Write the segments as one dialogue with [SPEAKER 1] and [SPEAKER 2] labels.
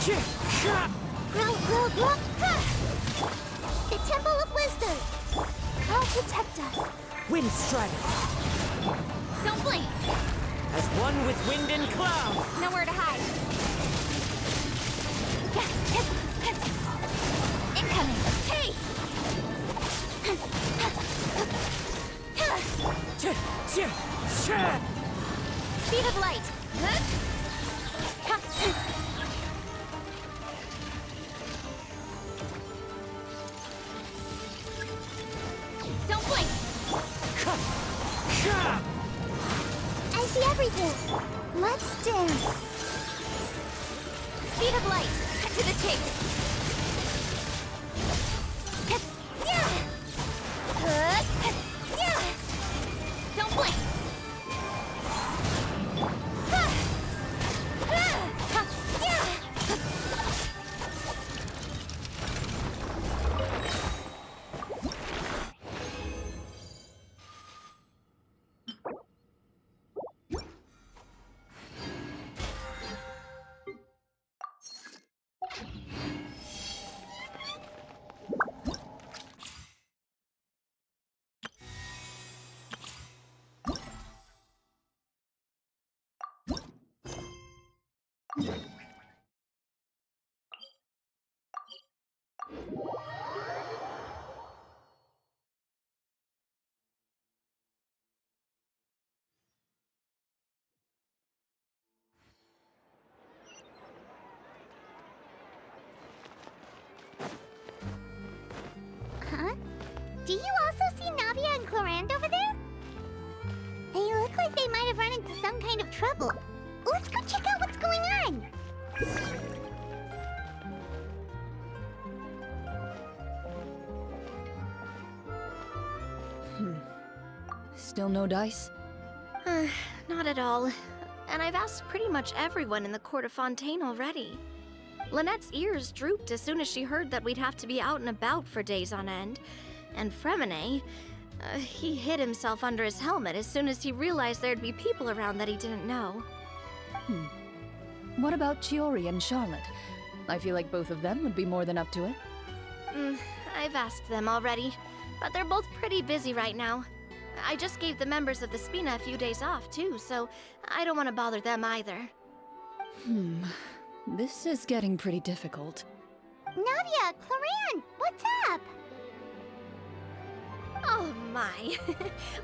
[SPEAKER 1] The Temple of Wisdom. God protect us.
[SPEAKER 2] Wind Strider.
[SPEAKER 1] Don't blink.
[SPEAKER 2] As one with wind and cloud.
[SPEAKER 1] Nowhere to hide. Incoming. Hey! Speed of light. Don't blink. I see everything. Let's dance. Speed of light. To the chase. Don't blink. Huh? Do you also see Navia and Clorinde over there? They look like they might have run into some kind of trouble. Let's go check out what's going on!
[SPEAKER 3] Still no dice?
[SPEAKER 4] Not at all. And I've asked pretty much everyone in the court of Fontaine already. Lynette's ears drooped as soon as she heard that we'd have to be out and about for days on end. And Fremine, he hid himself under his helmet as soon as he realized there'd be people around that he didn't know.
[SPEAKER 3] What about Chiori and Charlotte? I feel like both of them would be more than up to it.
[SPEAKER 4] I've asked them already, but they're both pretty busy right now. I just gave the members of the Spina a few days off, too, so I don't want to bother them either.
[SPEAKER 3] This is getting pretty difficult.
[SPEAKER 1] Navia, Clorinde, what's up?
[SPEAKER 4] Oh my.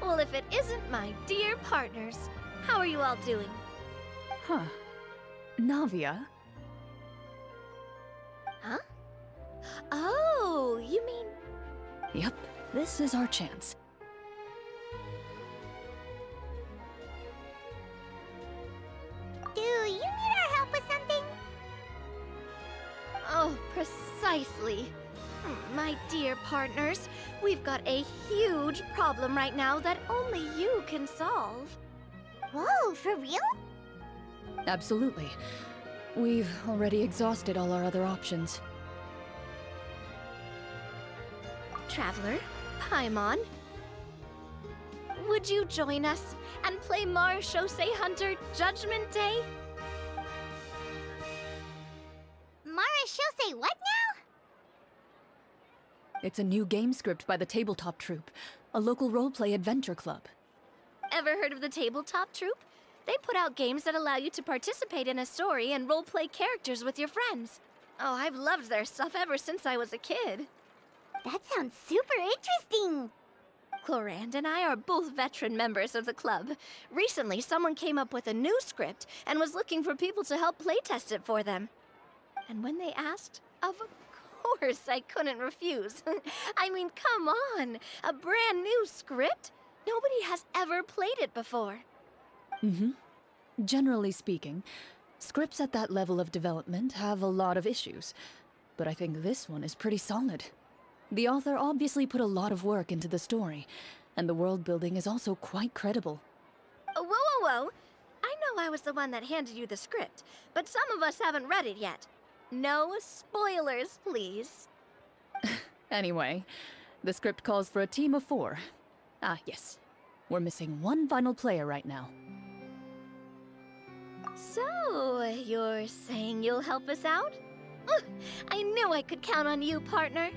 [SPEAKER 4] Well, if it isn't my dear partners. How are you all doing?
[SPEAKER 3] Huh. Navia?
[SPEAKER 4] Huh? Oh, you mean...
[SPEAKER 3] Yep, this is our chance.
[SPEAKER 1] Do you need our help with something?
[SPEAKER 4] Oh, precisely. My dear partners, we've got a huge problem right now that only you can solve.
[SPEAKER 1] Whoa, for real?
[SPEAKER 3] Absolutely. We've already exhausted all our other options.
[SPEAKER 4] Traveler, Paimon, would you join us and play Marechaussee Hunter Judgment Day?
[SPEAKER 1] Marechaussee what now?
[SPEAKER 3] It's a new game script by the Tabletop Troupe, a local roleplay adventure club.
[SPEAKER 4] Ever heard of the Tabletop Troupe? They put out games that allow you to participate in a story and roleplay characters with your friends. Oh, I've loved their stuff ever since I was a kid.
[SPEAKER 1] That sounds super interesting.
[SPEAKER 4] Clorinde and I are both veteran members of the club. Recently, someone came up with a new script and was looking for people to help playtest it for them. And when they asked, of course I couldn't refuse. I mean, come on, a brand new script? Nobody has ever played it before.
[SPEAKER 3] Generally speaking, scripts at that level of development have a lot of issues, but I think this one is pretty solid. The author obviously put a lot of work into the story, and the world building is also quite credible.
[SPEAKER 4] Whoa. I know I was the one that handed you the script, but some of us haven't read it yet. No spoilers, please.
[SPEAKER 3] Anyway, the script calls for a team of 4. Ah, yes. We're missing one final player right now.
[SPEAKER 4] So, you're saying you'll help us out? I knew I could count on you, partner.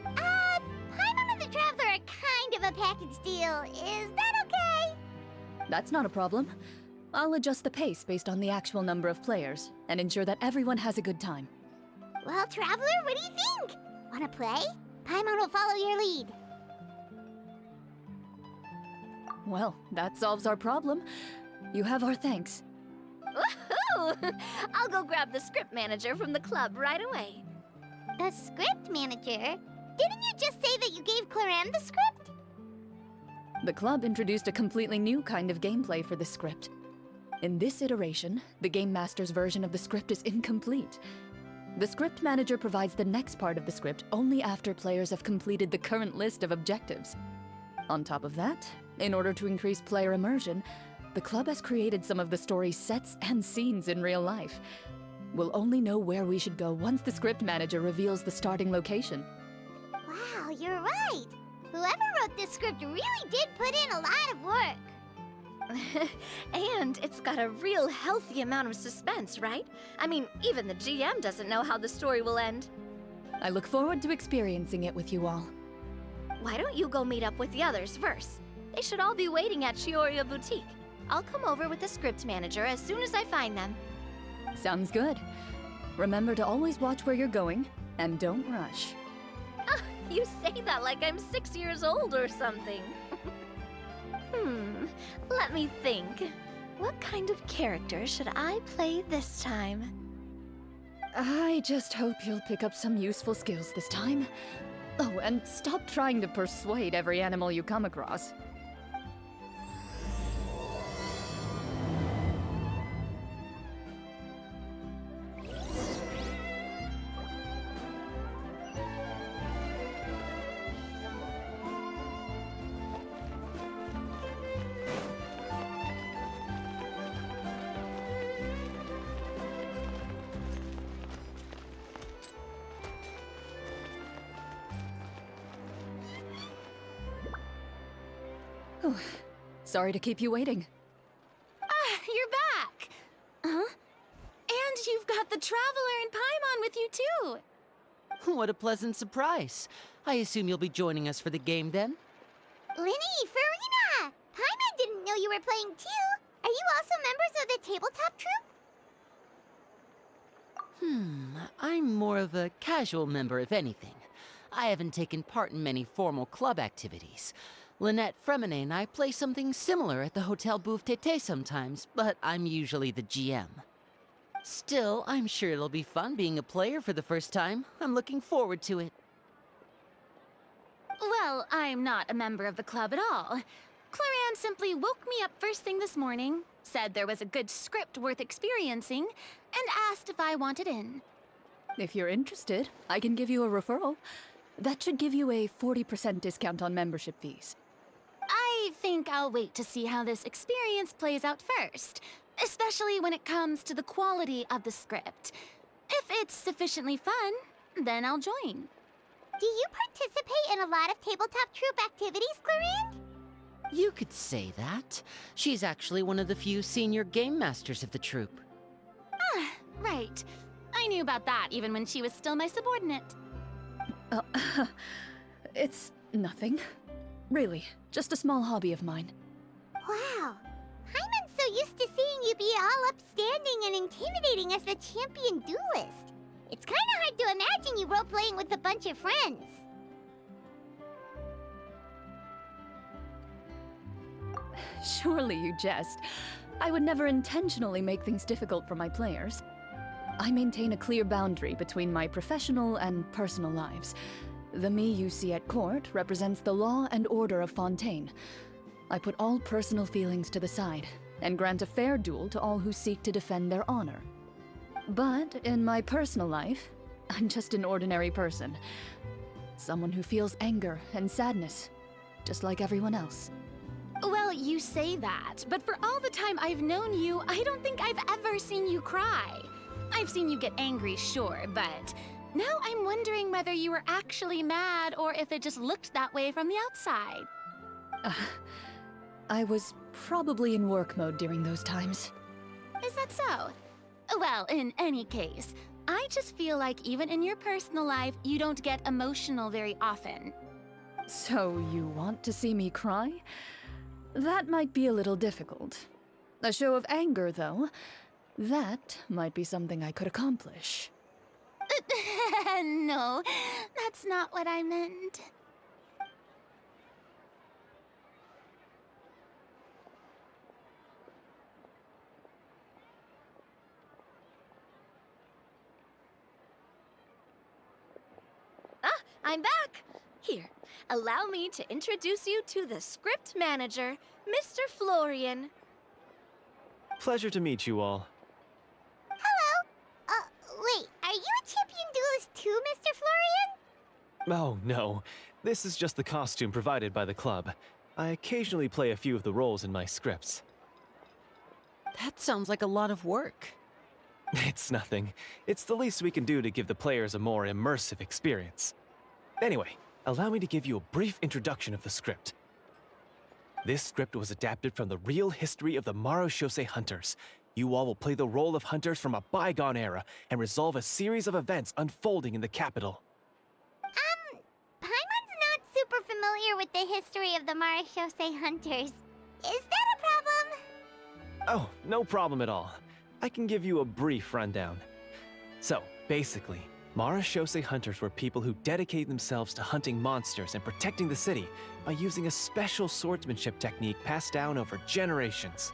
[SPEAKER 1] Paimon and the Traveler are kind of a package deal. Is that okay?
[SPEAKER 3] That's not a problem. I'll adjust the pace based on the actual number of players and ensure that everyone has a good time.
[SPEAKER 1] Well, Traveler, what do you think? Wanna play? Paimon will follow your lead.
[SPEAKER 3] Well, that solves our problem. You have our thanks.
[SPEAKER 4] Woohoo! I'll go grab the script manager from the club right away.
[SPEAKER 1] The script manager? Didn't you just say that you gave Clorinde the script?
[SPEAKER 3] The club introduced a completely new kind of gameplay for the script. In this iteration, the Game Master's version of the script is incomplete. The script manager provides the next part of the script only after players have completed the current list of objectives. On top of that, in order to increase player immersion, the club has created some of the story's sets and scenes in real life. We'll only know where we should go once the script manager reveals the starting location.
[SPEAKER 1] Wow, you're right. Whoever wrote this script really did put in a lot of work.
[SPEAKER 4] And it's got a real healthy amount of suspense, right? I mean, even the GM doesn't know how the story will end.
[SPEAKER 3] I look forward to experiencing it with you all.
[SPEAKER 4] Why don't you go meet up with the others first? They should all be waiting at Chioria Boutique. I'll come over with the script manager as soon as I find them.
[SPEAKER 3] Sounds good. Remember to always watch where you're going, and don't rush.
[SPEAKER 4] You say that like I'm 6 years old or something. Let me think. What kind of character should I play this time?
[SPEAKER 3] I just hope you'll pick up some useful skills this time. Oh, and stop trying to persuade every animal you come across. Oh, sorry to keep you waiting.
[SPEAKER 5] You're back! Huh? And you've got the Traveler and Paimon with you, too!
[SPEAKER 2] What a pleasant surprise. I assume you'll be joining us for the game then?
[SPEAKER 1] Linny, Farina! Paimon didn't know you were playing too. Are you also members of the tabletop troupe?
[SPEAKER 2] I'm more of a casual member, if anything. I haven't taken part in many formal club activities. Lynette Fremine and I play something similar at the Hotel Bouffe Tété sometimes, but I'm usually the GM. Still, I'm sure it'll be fun being a player for the first time. I'm looking forward to it.
[SPEAKER 5] Well, I'm not a member of the club at all. Clorinde simply woke me up first thing this morning, said there was a good script worth experiencing, and asked if I wanted in.
[SPEAKER 3] If you're interested, I can give you a referral. That should give you a 40% discount on membership fees.
[SPEAKER 5] I think I'll wait to see how this experience plays out first, especially when it comes to the quality of the script. If it's sufficiently fun, then I'll join.
[SPEAKER 1] Do you participate in a lot of tabletop troupe activities, Clorinde?
[SPEAKER 2] You could say that. She's actually one of the few senior game masters of the troupe.
[SPEAKER 5] Right. I knew about that even when she was still my subordinate.
[SPEAKER 3] It's nothing. Really, just a small hobby of mine.
[SPEAKER 1] Wow. Paimon's so used to seeing you be all upstanding and intimidating as the champion duelist. It's kind of hard to imagine you role-playing with a bunch of friends.
[SPEAKER 3] Surely you jest. I would never intentionally make things difficult for my players. I maintain a clear boundary between my professional and personal lives. The me you see at court represents the law and order of Fontaine. I put all personal feelings to the side and grant a fair duel to all who seek to defend their honor. But in my personal life, I'm just an ordinary person. Someone who feels anger and sadness, just like everyone else.
[SPEAKER 5] Well, you say that, but for all the time I've known you, I don't think I've ever seen you cry. I've seen you get angry, sure, but now I'm wondering whether you were actually mad or if it just looked that way from the outside.
[SPEAKER 3] I was probably in work mode during those times.
[SPEAKER 5] Is that so? Well, in any case, I just feel like even in your personal life, you don't get emotional very often.
[SPEAKER 3] So you want to see me cry? That might be a little difficult. A show of anger, though, that might be something I could accomplish.
[SPEAKER 5] No, that's not what I meant. I'm back! Here, allow me to introduce you to the script manager, Mr. Florian.
[SPEAKER 6] Pleasure to meet you all.
[SPEAKER 1] Hello. Wait, are you a champion duelist too, Mr. Florian?
[SPEAKER 6] Oh, no. This is just the costume provided by the club. I occasionally play a few of the roles in my scripts.
[SPEAKER 2] That sounds like a lot of work.
[SPEAKER 6] It's nothing. It's the least we can do to give the players a more immersive experience. Anyway, allow me to give you a brief introduction of the script. This script was adapted from the real history of the Marashose hunters. You all will play the role of hunters from a bygone era and resolve a series of events unfolding in the capital.
[SPEAKER 1] Paimon's not super familiar with the history of the Marashose hunters. Is that a problem?
[SPEAKER 6] Oh, no problem at all. I can give you a brief rundown. So, basically, Marashose hunters were people who dedicated themselves to hunting monsters and protecting the city by using a special swordsmanship technique passed down over generations.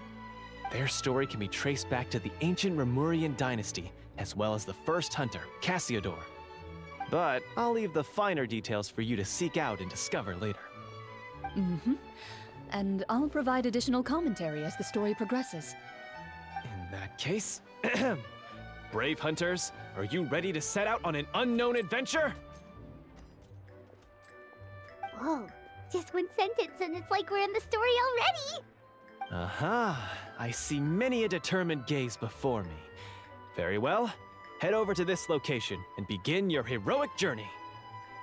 [SPEAKER 6] Their story can be traced back to the ancient Remurian dynasty, as well as the first hunter, Cassiodor. But I'll leave the finer details for you to seek out and discover later.
[SPEAKER 3] Mm-hmm. And I'll provide additional commentary as the story progresses.
[SPEAKER 6] In that case, brave hunters, are you ready to set out on an unknown adventure?
[SPEAKER 1] Whoa, just one sentence and it's like we're in the story already!
[SPEAKER 6] Aha, I see many a determined gaze before me. Very well, head over to this location and begin your heroic journey.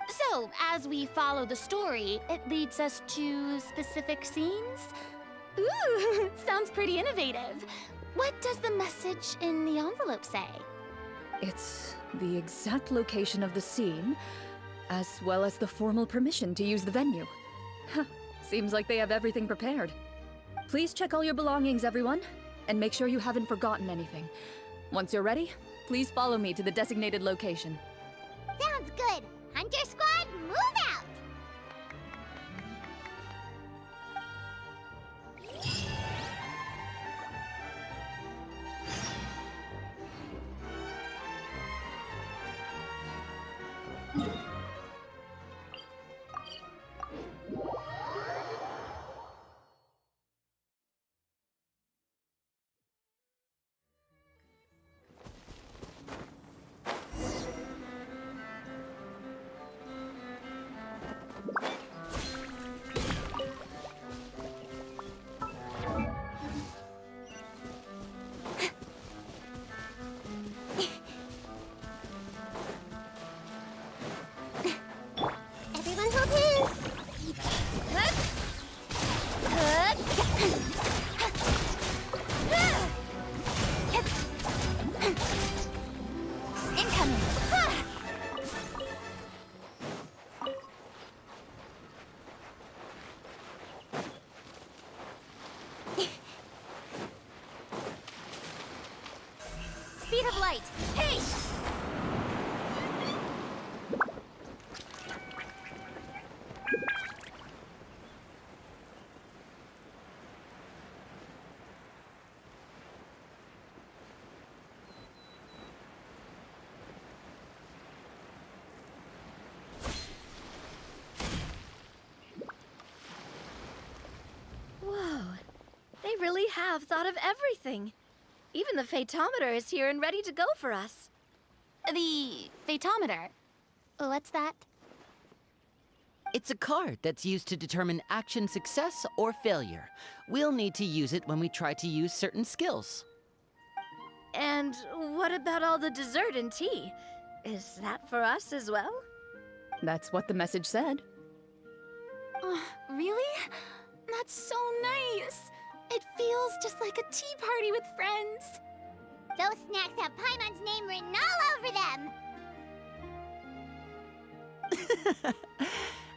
[SPEAKER 5] So, as we follow the story, it leads us to specific scenes? Ooh, sounds pretty innovative. What does the message in the envelope say?
[SPEAKER 3] It's the exact location of the scene, as well as the formal permission to use the venue. Huh, seems like they have everything prepared. Please check all your belongings, everyone, and make sure you haven't forgotten anything. Once you're ready, please follow me to the designated location.
[SPEAKER 1] Sounds good! Hunter Squad, move out! Everyone hold hands!
[SPEAKER 5] Incoming!
[SPEAKER 1] Speed of light! Hey!
[SPEAKER 4] Whoa, they really have thought of everything. Even the phaetometer is here and ready to go for us.
[SPEAKER 5] The phaetometer. What's that?
[SPEAKER 2] It's a card that's used to determine action success or failure. We'll need to use it when we try to use certain skills.
[SPEAKER 4] And what about all the dessert and tea? Is that for us as well?
[SPEAKER 3] That's what the message said.
[SPEAKER 5] Oh, really? That's so nice. It feels just like a tea party with friends.
[SPEAKER 1] Those snacks have Paimon's name written all over them!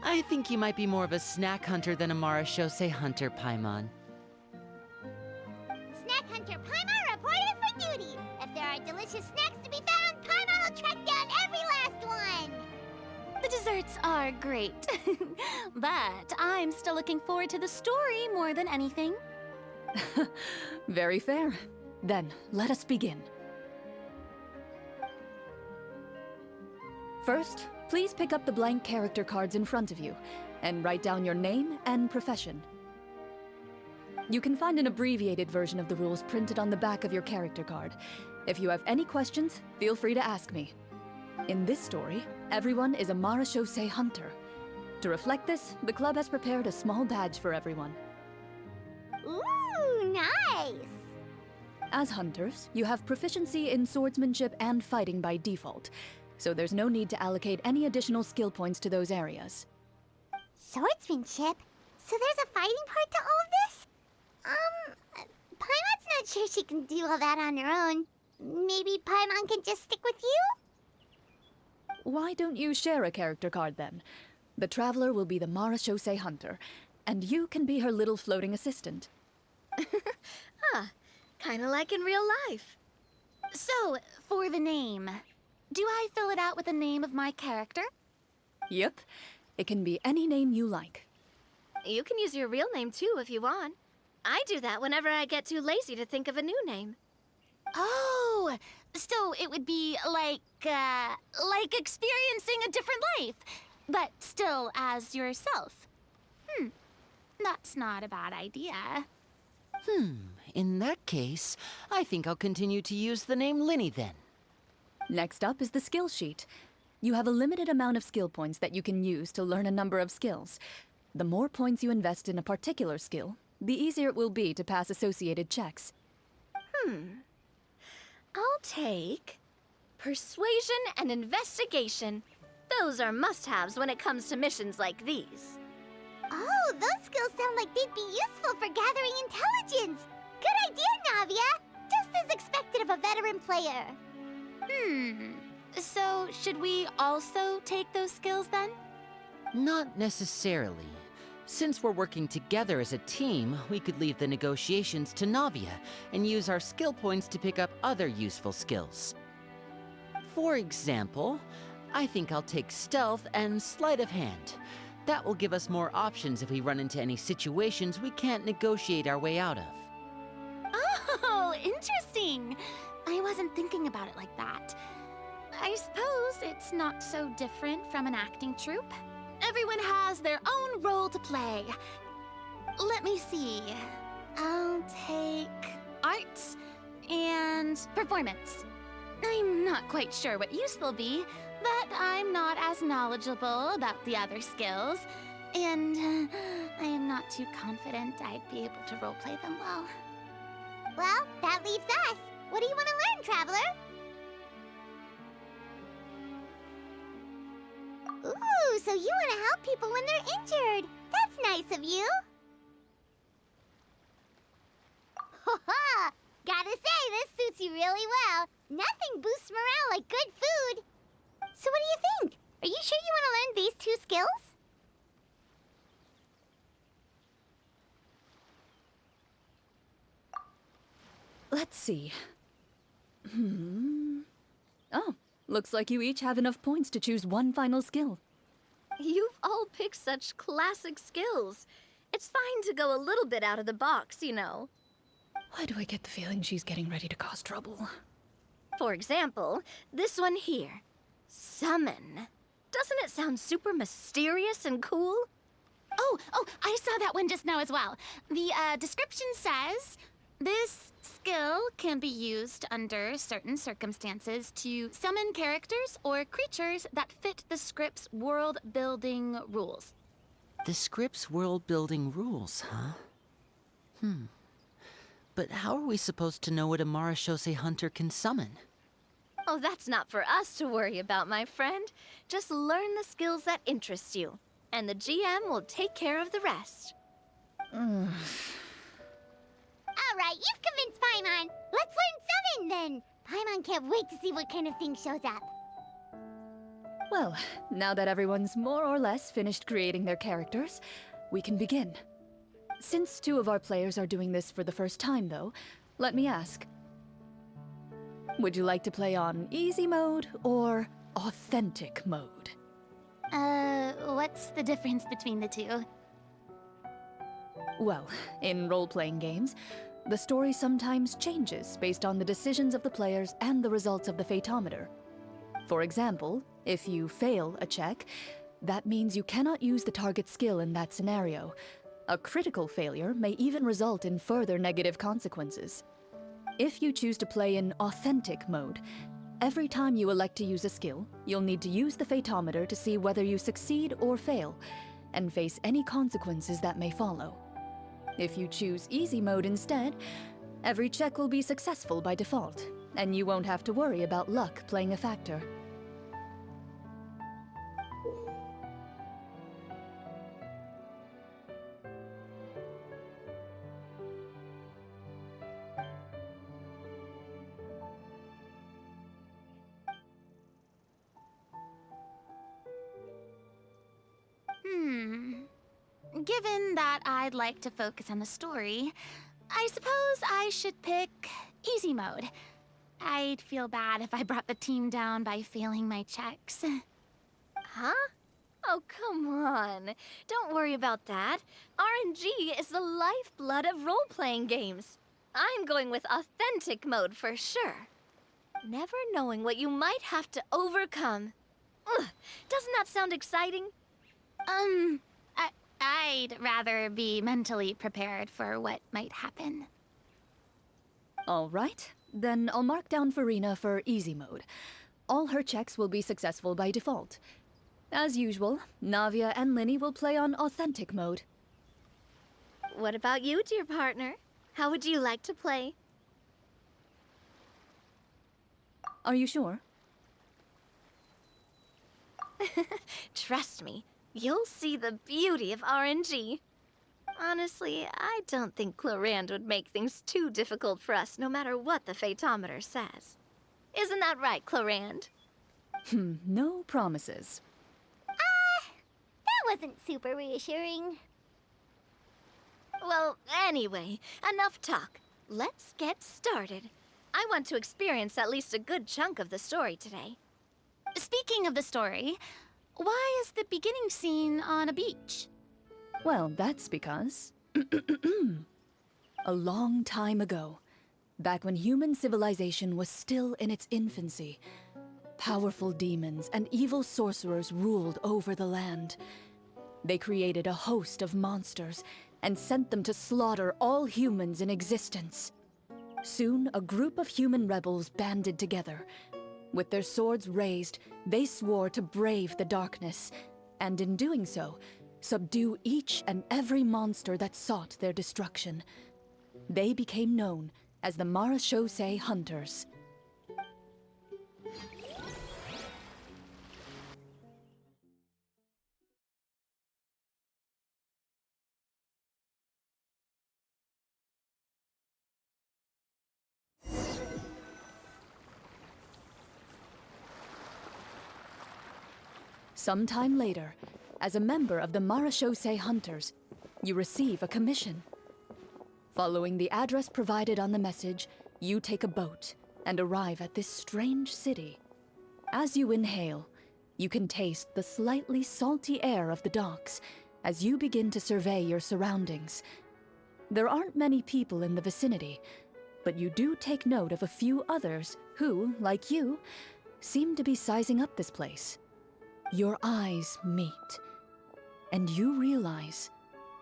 [SPEAKER 2] I think you might be more of a snack hunter than a Marashose hunter, Paimon.
[SPEAKER 1] Snack Hunter Paimon reported for duty! If there are delicious snacks to be found, Paimon will track down every last one!
[SPEAKER 5] The desserts are great, but I'm still looking forward to the story more than anything.
[SPEAKER 3] Very fair. Then, let us begin. First, please pick up the blank character cards in front of you, and write down your name and profession. You can find an abbreviated version of the rules printed on the back of your character card. If you have any questions, feel free to ask me. In this story, everyone is a Marashose hunter. To reflect this, the club has prepared a small badge for everyone.
[SPEAKER 1] Ooh, nice!
[SPEAKER 3] As hunters, you have proficiency in swordsmanship and fighting by default, so there's no need to allocate any additional skill points to those areas.
[SPEAKER 1] Swordsmanship? So there's a fighting part to all of this? Paimon's not sure she can do all that on her own. Maybe Paimon can just stick with you?
[SPEAKER 3] Why don't you share a character card then? The Traveler will be the Marashose hunter, and you can be her little floating assistant.
[SPEAKER 4] Kinda like in real life.
[SPEAKER 5] So, for the name, do I fill it out with the name of my character?
[SPEAKER 3] Yep, it can be any name you like.
[SPEAKER 4] You can use your real name too if you want. I do that whenever I get too lazy to think of a new name.
[SPEAKER 5] Oh, so it would be like experiencing a different life, but still as yourself. That's not a bad idea.
[SPEAKER 2] In that case, I think I'll continue to use the name Linny then.
[SPEAKER 3] Next up is the skill sheet. You have a limited amount of skill points that you can use to learn a number of skills. The more points you invest in a particular skill, the easier it will be to pass associated checks.
[SPEAKER 4] I'll take persuasion and investigation. Those are must-haves when it comes to missions like these.
[SPEAKER 1] Oh, those skills sound like they'd be useful for gathering intelligence! Good idea, Navia! Just as expected of a veteran player.
[SPEAKER 5] So should we also take those skills then?
[SPEAKER 2] Not necessarily. Since we're working together as a team, we could leave the negotiations to Navia and use our skill points to pick up other useful skills. For example, I think I'll take stealth and sleight of hand. That will give us more options if we run into any situations we can't negotiate our way out of.
[SPEAKER 5] Oh, interesting. I wasn't thinking about it like that. I suppose it's not so different from an acting troupe. Everyone has their own role to play. Let me see. I'll take arts and performance. I'm not quite sure what use they'll be, but I'm not as knowledgeable about the other skills, and I am not too confident I'd be able to roleplay them well.
[SPEAKER 1] Well, that leaves us. What do you want to learn, Traveler? Ooh, so you want to help people when they're injured. That's nice of you. Ha-ha! Gotta say, this suits you really well. Nothing boosts morale like good food. So what do you think? Are you sure you want to learn these two skills?
[SPEAKER 3] Let's see. Oh, looks like you each have enough points to choose one final skill.
[SPEAKER 4] You've all picked such classic skills. It's fine to go a little bit out of the box, you know.
[SPEAKER 3] Why do I get the feeling she's getting ready to cause trouble?
[SPEAKER 4] For example, this one here. Summon. Doesn't it sound super mysterious and cool?
[SPEAKER 5] Oh, I saw that one just now as well. The description says, this skill can be used under certain circumstances to summon characters or creatures that fit the script's world-building rules.
[SPEAKER 2] The script's world-building rules, huh? But how are we supposed to know what a Marashose hunter can summon?
[SPEAKER 4] Oh, that's not for us to worry about, my friend. Just learn the skills that interest you, and the GM will take care of the rest.
[SPEAKER 1] All right, you've convinced Paimon. Let's learn summon then. Paimon can't wait to see what kind of thing shows up.
[SPEAKER 3] Well, now that everyone's more or less finished creating their characters, we can begin. Since 2 of our players are doing this for the first time, though, let me ask. Would you like to play on easy mode or authentic mode?
[SPEAKER 5] What's the difference between the two?
[SPEAKER 3] Well, in role-playing games, the story sometimes changes based on the decisions of the players and the results of the Fatometer. For example, if you fail a check, that means you cannot use the target skill in that scenario. A critical failure may even result in further negative consequences. If you choose to play in authentic mode, every time you elect to use a skill, you'll need to use the Fatometer to see whether you succeed or fail, and face any consequences that may follow. If you choose easy mode instead, every check will be successful by default, and you won't have to worry about luck playing a factor.
[SPEAKER 5] Given that I'd like to focus on the story, I suppose I should pick easy mode. I'd feel bad if I brought the team down by failing my checks.
[SPEAKER 4] Huh? Oh, come on. Don't worry about that. RNG is the lifeblood of role-playing games. I'm going with authentic mode for sure. Never knowing what you might have to overcome. Ugh, doesn't that sound exciting?
[SPEAKER 5] I'd rather be mentally prepared for what might happen.
[SPEAKER 3] All right, then I'll mark down Farina for easy mode. All her checks will be successful by default. As usual, Navia and Linny will play on authentic mode.
[SPEAKER 4] What about you, dear partner? How would you like to play?
[SPEAKER 3] Are you sure?
[SPEAKER 4] Trust me, you'll see the beauty of RNG. Honestly, I don't think Clorinde would make things too difficult for us, no matter what the Fatometer says. Isn't that right, Clorinde?
[SPEAKER 3] No promises.
[SPEAKER 1] That wasn't super reassuring.
[SPEAKER 4] Well, anyway, enough talk. Let's get started. I want to experience at least a good chunk of the story today.
[SPEAKER 5] Speaking of the story, why is the beginning scene on a beach?
[SPEAKER 3] Well, that's because... a long time ago, back when human civilization was still in its infancy, powerful demons and evil sorcerers ruled over the land. They created a host of monsters and sent them to slaughter all humans in existence. Soon, a group of human rebels banded together. With their swords raised, they swore to brave the darkness, and in doing so, subdue each and every monster that sought their destruction. They became known as the Marachose Hunters. Sometime later, as a member of the Marachose Hunters, you receive a commission. Following the address provided on the message, you take a boat and arrive at this strange city. As you inhale, you can taste the slightly salty air of the docks as you begin to survey your surroundings. There aren't many people in the vicinity, but you do take note of a few others who, like you, seem to be sizing up this place. Your eyes meet, and you realize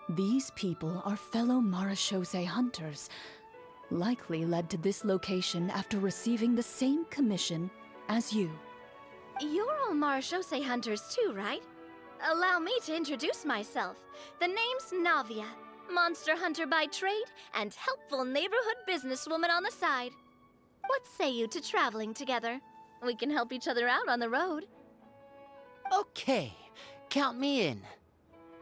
[SPEAKER 3] these people are fellow Marachose hunters, likely led to this location after receiving the same commission as you.
[SPEAKER 4] You're all Marachose hunters too, right? Allow me to introduce myself. The name's Navia, monster hunter by trade and helpful neighborhood businesswoman on the side. What say you to traveling together? We can help each other out on the road.
[SPEAKER 2] Okay, count me in.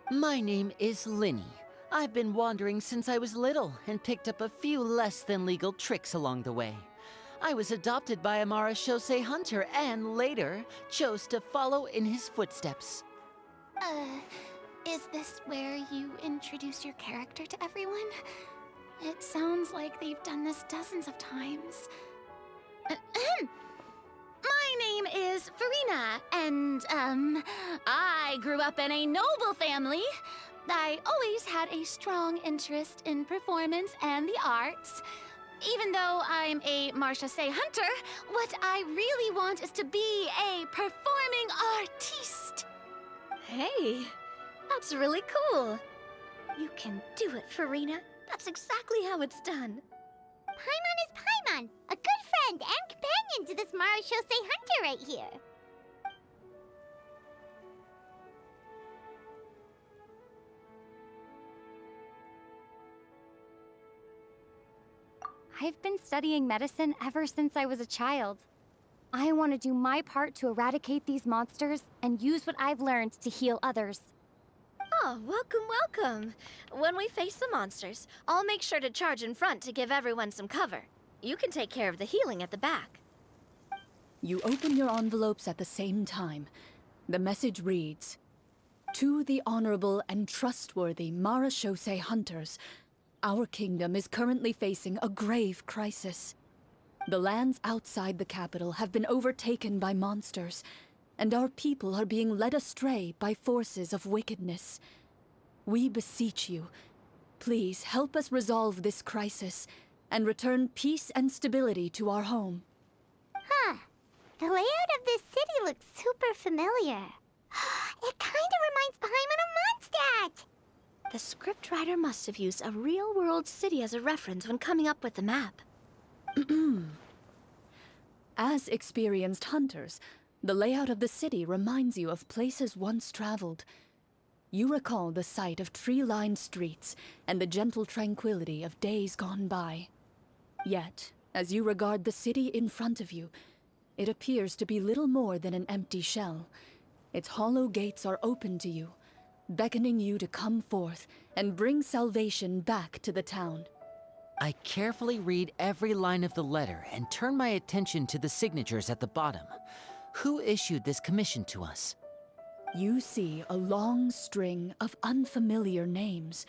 [SPEAKER 2] My name is Linny. I've been wandering since I was little and picked up a few less than legal tricks along the way. I was adopted by a Marashose hunter and later chose to follow in his footsteps.
[SPEAKER 5] Is this where you introduce your character to everyone? It sounds like they've done this dozens of times. My name is Farina, and, I grew up in a noble family. I always had a strong interest in performance and the arts. Even though I'm a Marashose hunter, what I really want is to be a performing artiste.
[SPEAKER 4] Hey, that's really cool. You can do it, Farina. That's exactly how it's done.
[SPEAKER 1] Paimon is Paimon, a good friend and companion to this Marashose hunter right here.
[SPEAKER 7] I've been studying medicine ever since I was a child. I want to do my part to eradicate these monsters and use what I've learned to heal others.
[SPEAKER 4] Oh, welcome, welcome. When we face the monsters, I'll make sure to charge in front to give everyone some cover. You can take care of the healing at the back.
[SPEAKER 3] You open your envelopes at the same time. The message reads, "To the honorable and trustworthy Marashose hunters, our kingdom is currently facing a grave crisis. The lands outside the capital have been overtaken by monsters, and our people are being led astray by forces of wickedness. We beseech you, please help us resolve this crisis and return peace and stability to our home."
[SPEAKER 1] Huh. The layout of this city looks super familiar. It kind of reminds Paimon of Mondstadt!
[SPEAKER 4] The scriptwriter must have used a real-world city as a reference when coming up with the map.
[SPEAKER 3] As experienced hunters, the layout of the city reminds you of places once traveled. You recall the sight of tree-lined streets and the gentle tranquility of days gone by. Yet, as you regard the city in front of you, it appears to be little more than an empty shell. Its hollow gates are open to you, beckoning you to come forth and bring salvation back to the town.
[SPEAKER 2] I carefully read every line of the letter and turn my attention to the signatures at the bottom. Who issued this commission to us?
[SPEAKER 3] You see a long string of unfamiliar names.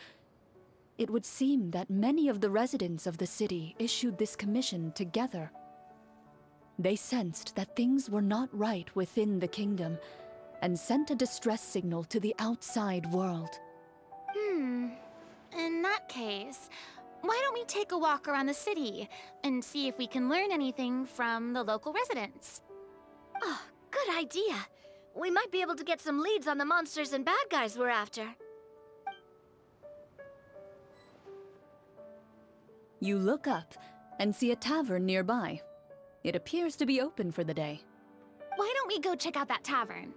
[SPEAKER 3] It would seem that many of the residents of the city issued this commission together. They sensed that things were not right within the kingdom and sent a distress signal to the outside world.
[SPEAKER 5] In that case, why don't we take a walk around the city and see if we can learn anything from the local residents?
[SPEAKER 4] Oh, good idea. We might be able to get some leads on the monsters and bad guys we're after.
[SPEAKER 3] You look up and see a tavern nearby. It appears to be open for the day.
[SPEAKER 5] Why don't we go check out that tavern?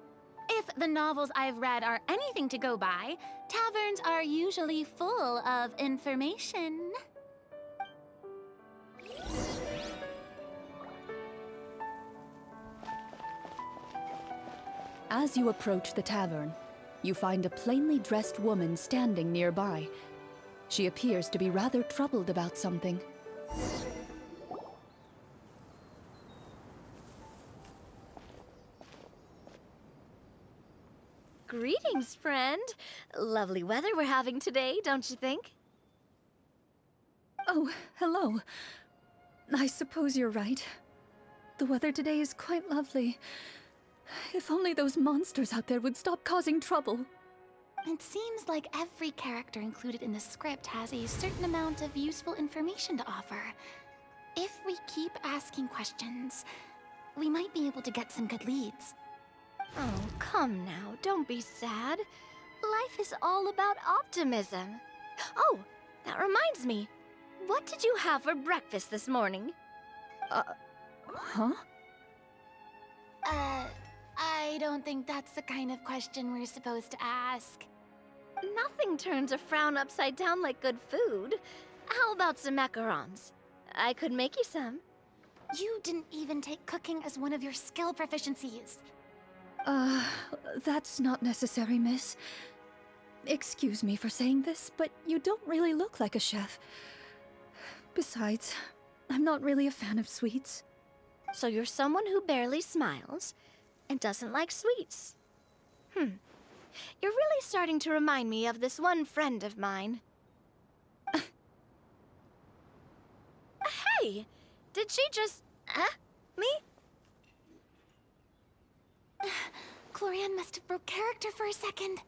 [SPEAKER 5] If the novels I've read are anything to go by, taverns are usually full of information.
[SPEAKER 3] As you approach the tavern, you find a plainly dressed woman standing nearby. She appears to be rather troubled about something.
[SPEAKER 4] Greetings, friend. Lovely weather we're having today, don't you think?
[SPEAKER 3] Oh, hello. I suppose you're right. The weather today is quite lovely. If only those monsters out there would stop causing trouble.
[SPEAKER 5] It seems like every character included in the script has a certain amount of useful information to offer. If we keep asking questions, we might be able to get some good leads.
[SPEAKER 4] Oh, come now, don't be sad. Life is all about optimism. Oh, that reminds me. What did you have for breakfast this morning?
[SPEAKER 3] Huh?
[SPEAKER 5] I don't think that's the kind of question we're supposed to ask.
[SPEAKER 4] Nothing turns a frown upside down like good food. How about some macarons? I could make you some.
[SPEAKER 5] You didn't even take cooking as one of your skill proficiencies.
[SPEAKER 3] That's not necessary, miss. Excuse me for saying this, but you don't really look like a chef. Besides, I'm not really a fan of sweets.
[SPEAKER 4] So you're someone who barely smiles and doesn't like sweets. You're really starting to remind me of this one friend of mine. Hey! Did she just... me?
[SPEAKER 1] Clorinde must have broke character for a second.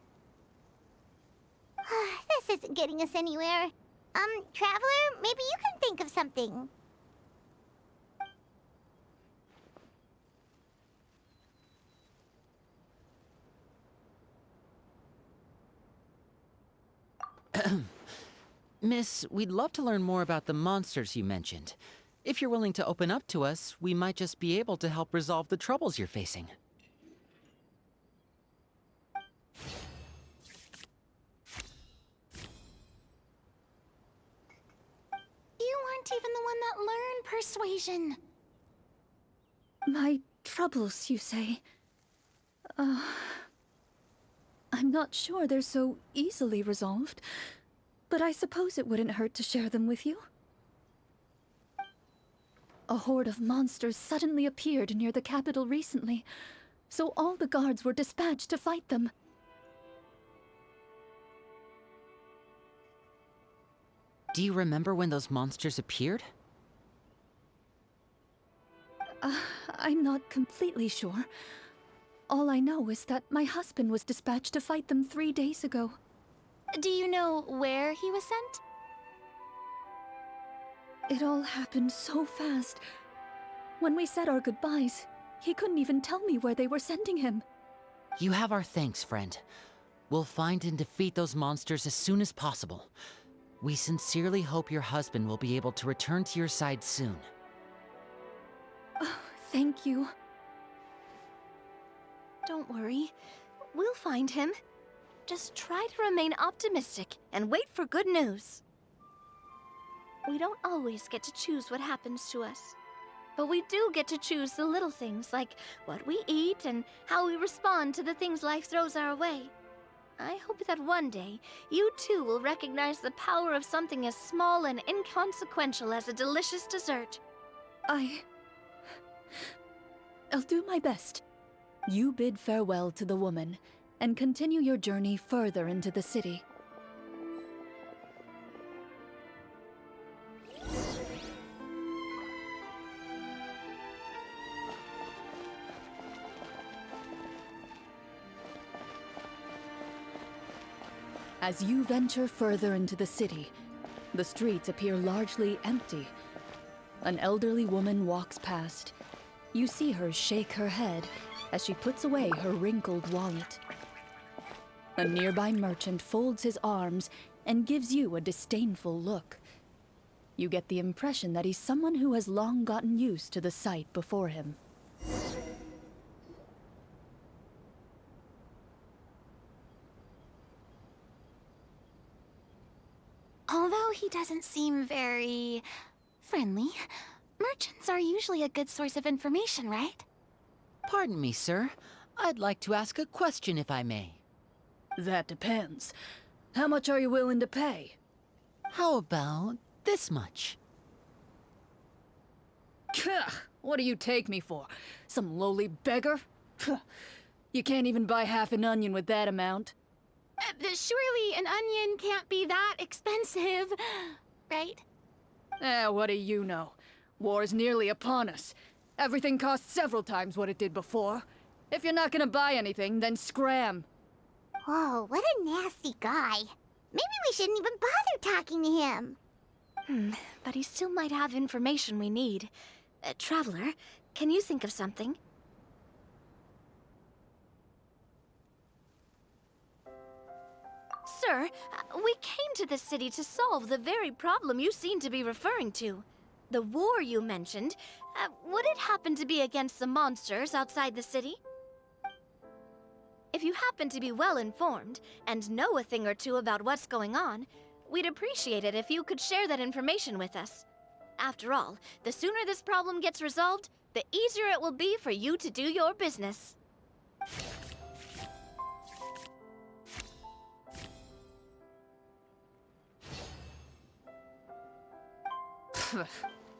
[SPEAKER 1] This isn't getting us anywhere. Traveler, maybe you can think of something.
[SPEAKER 2] Miss, we'd love to learn more about the monsters you mentioned. If you're willing to open up to us, we might just be able to help resolve the troubles you're facing.
[SPEAKER 1] You weren't even the one that learned persuasion.
[SPEAKER 3] My troubles, you say? I'm not sure they're so easily resolved, but I suppose it wouldn't hurt to share them with you. A horde of monsters suddenly appeared near the capital recently, so all the guards were dispatched to fight them.
[SPEAKER 2] Do you remember when those monsters appeared?
[SPEAKER 3] I'm not completely sure. All I know is that my husband was dispatched to fight them 3 days ago.
[SPEAKER 5] Do you know where he was sent?
[SPEAKER 3] It all happened so fast. When we said our goodbyes, he couldn't even tell me where they were sending him.
[SPEAKER 2] You have our thanks, friend. We'll find and defeat those monsters as soon as possible. We sincerely hope your husband will be able to return to your side soon.
[SPEAKER 3] Oh, thank you.
[SPEAKER 4] Don't worry. We'll find him. Just try to remain optimistic and wait for good news. We don't always get to choose what happens to us. But we do get to choose the little things, like what we eat and how we respond to the things life throws our way. I hope that one day, you too will recognize the power of something as small and inconsequential as a delicious dessert.
[SPEAKER 3] I'll do my best. You bid farewell to the woman, and continue your journey further into the city. As you venture further into the city, the streets appear largely empty. An elderly woman walks past. You see her shake her head as she puts away her wrinkled wallet. A nearby merchant folds his arms and gives you a disdainful look. You get the impression that he's someone who has long gotten used to the sight before him.
[SPEAKER 1] Although he doesn't seem very friendly, merchants are usually a good source of information, right?
[SPEAKER 2] Pardon me, sir. I'd like to ask a question if I may.
[SPEAKER 3] That depends. How much are you willing to pay?
[SPEAKER 2] How about this much?
[SPEAKER 3] What do you take me for? Some lowly beggar? You can't even buy half an onion with that amount.
[SPEAKER 5] Surely an onion can't be that expensive, right?
[SPEAKER 3] What do you know? War is nearly upon us. Everything costs several times what it did before. If you're not gonna buy anything, then scram.
[SPEAKER 1] Whoa, what a nasty guy. Maybe we shouldn't even bother talking to him.
[SPEAKER 4] But he still might have information we need. Traveler, can you think of something? Sir, we came to this city to solve the very problem you seem to be referring to. The war you mentioned, would it happen to be against the monsters outside the city? If you happen to be well informed and know a thing or two about what's going on, we'd appreciate it if you could share that information with us. After all, the sooner this problem gets resolved, the easier it will be for you to do your business.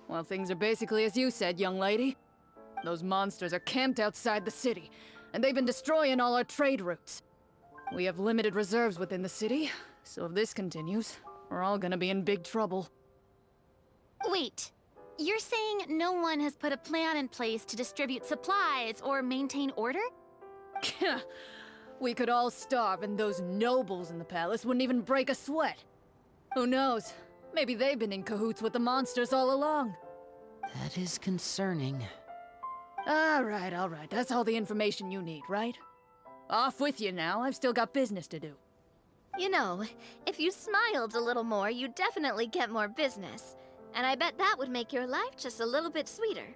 [SPEAKER 3] Well, things are basically as you said, young lady. Those monsters are camped outside the city, and they've been destroying all our trade routes. We have limited reserves within the city, so if this continues, we're all gonna be in big trouble.
[SPEAKER 5] Wait, you're saying no one has put a plan in place to distribute supplies or maintain order?
[SPEAKER 3] We could all starve and those nobles in the palace wouldn't even break a sweat. Who knows? Maybe they've been in cahoots with the monsters all along.
[SPEAKER 2] That is concerning.
[SPEAKER 3] All right. That's all the information you need, right? Off with you now. I've still got business to do.
[SPEAKER 4] You know, if you smiled a little more, you'd definitely get more business. And I bet that would make your life just a little bit sweeter.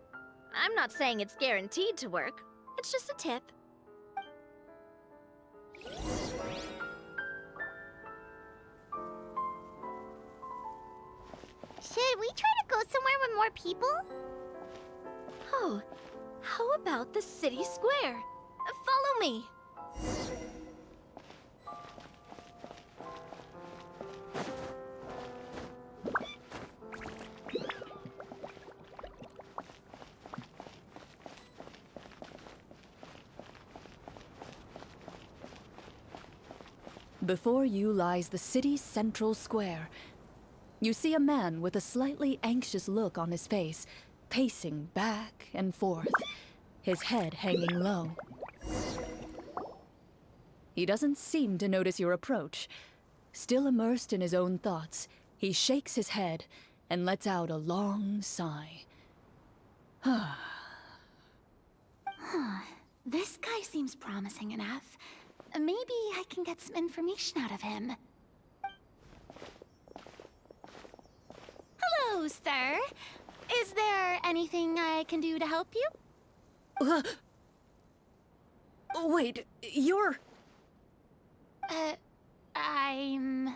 [SPEAKER 4] I'm not saying it's guaranteed to work. It's just a tip.
[SPEAKER 1] Should we try to go somewhere with more people?
[SPEAKER 4] Oh, how about the city square? Follow me.
[SPEAKER 3] Before you lies the city's central square. You see a man with a slightly anxious look on his face, pacing back and forth, his head hanging low. He doesn't seem to notice your approach. Still immersed in his own thoughts, he shakes his head and lets out a long sigh.
[SPEAKER 5] This guy seems promising enough. Maybe I can get some information out of him. Hello, sir. Is there anything I can do to help you?
[SPEAKER 3] Wait, you're...
[SPEAKER 5] I'm...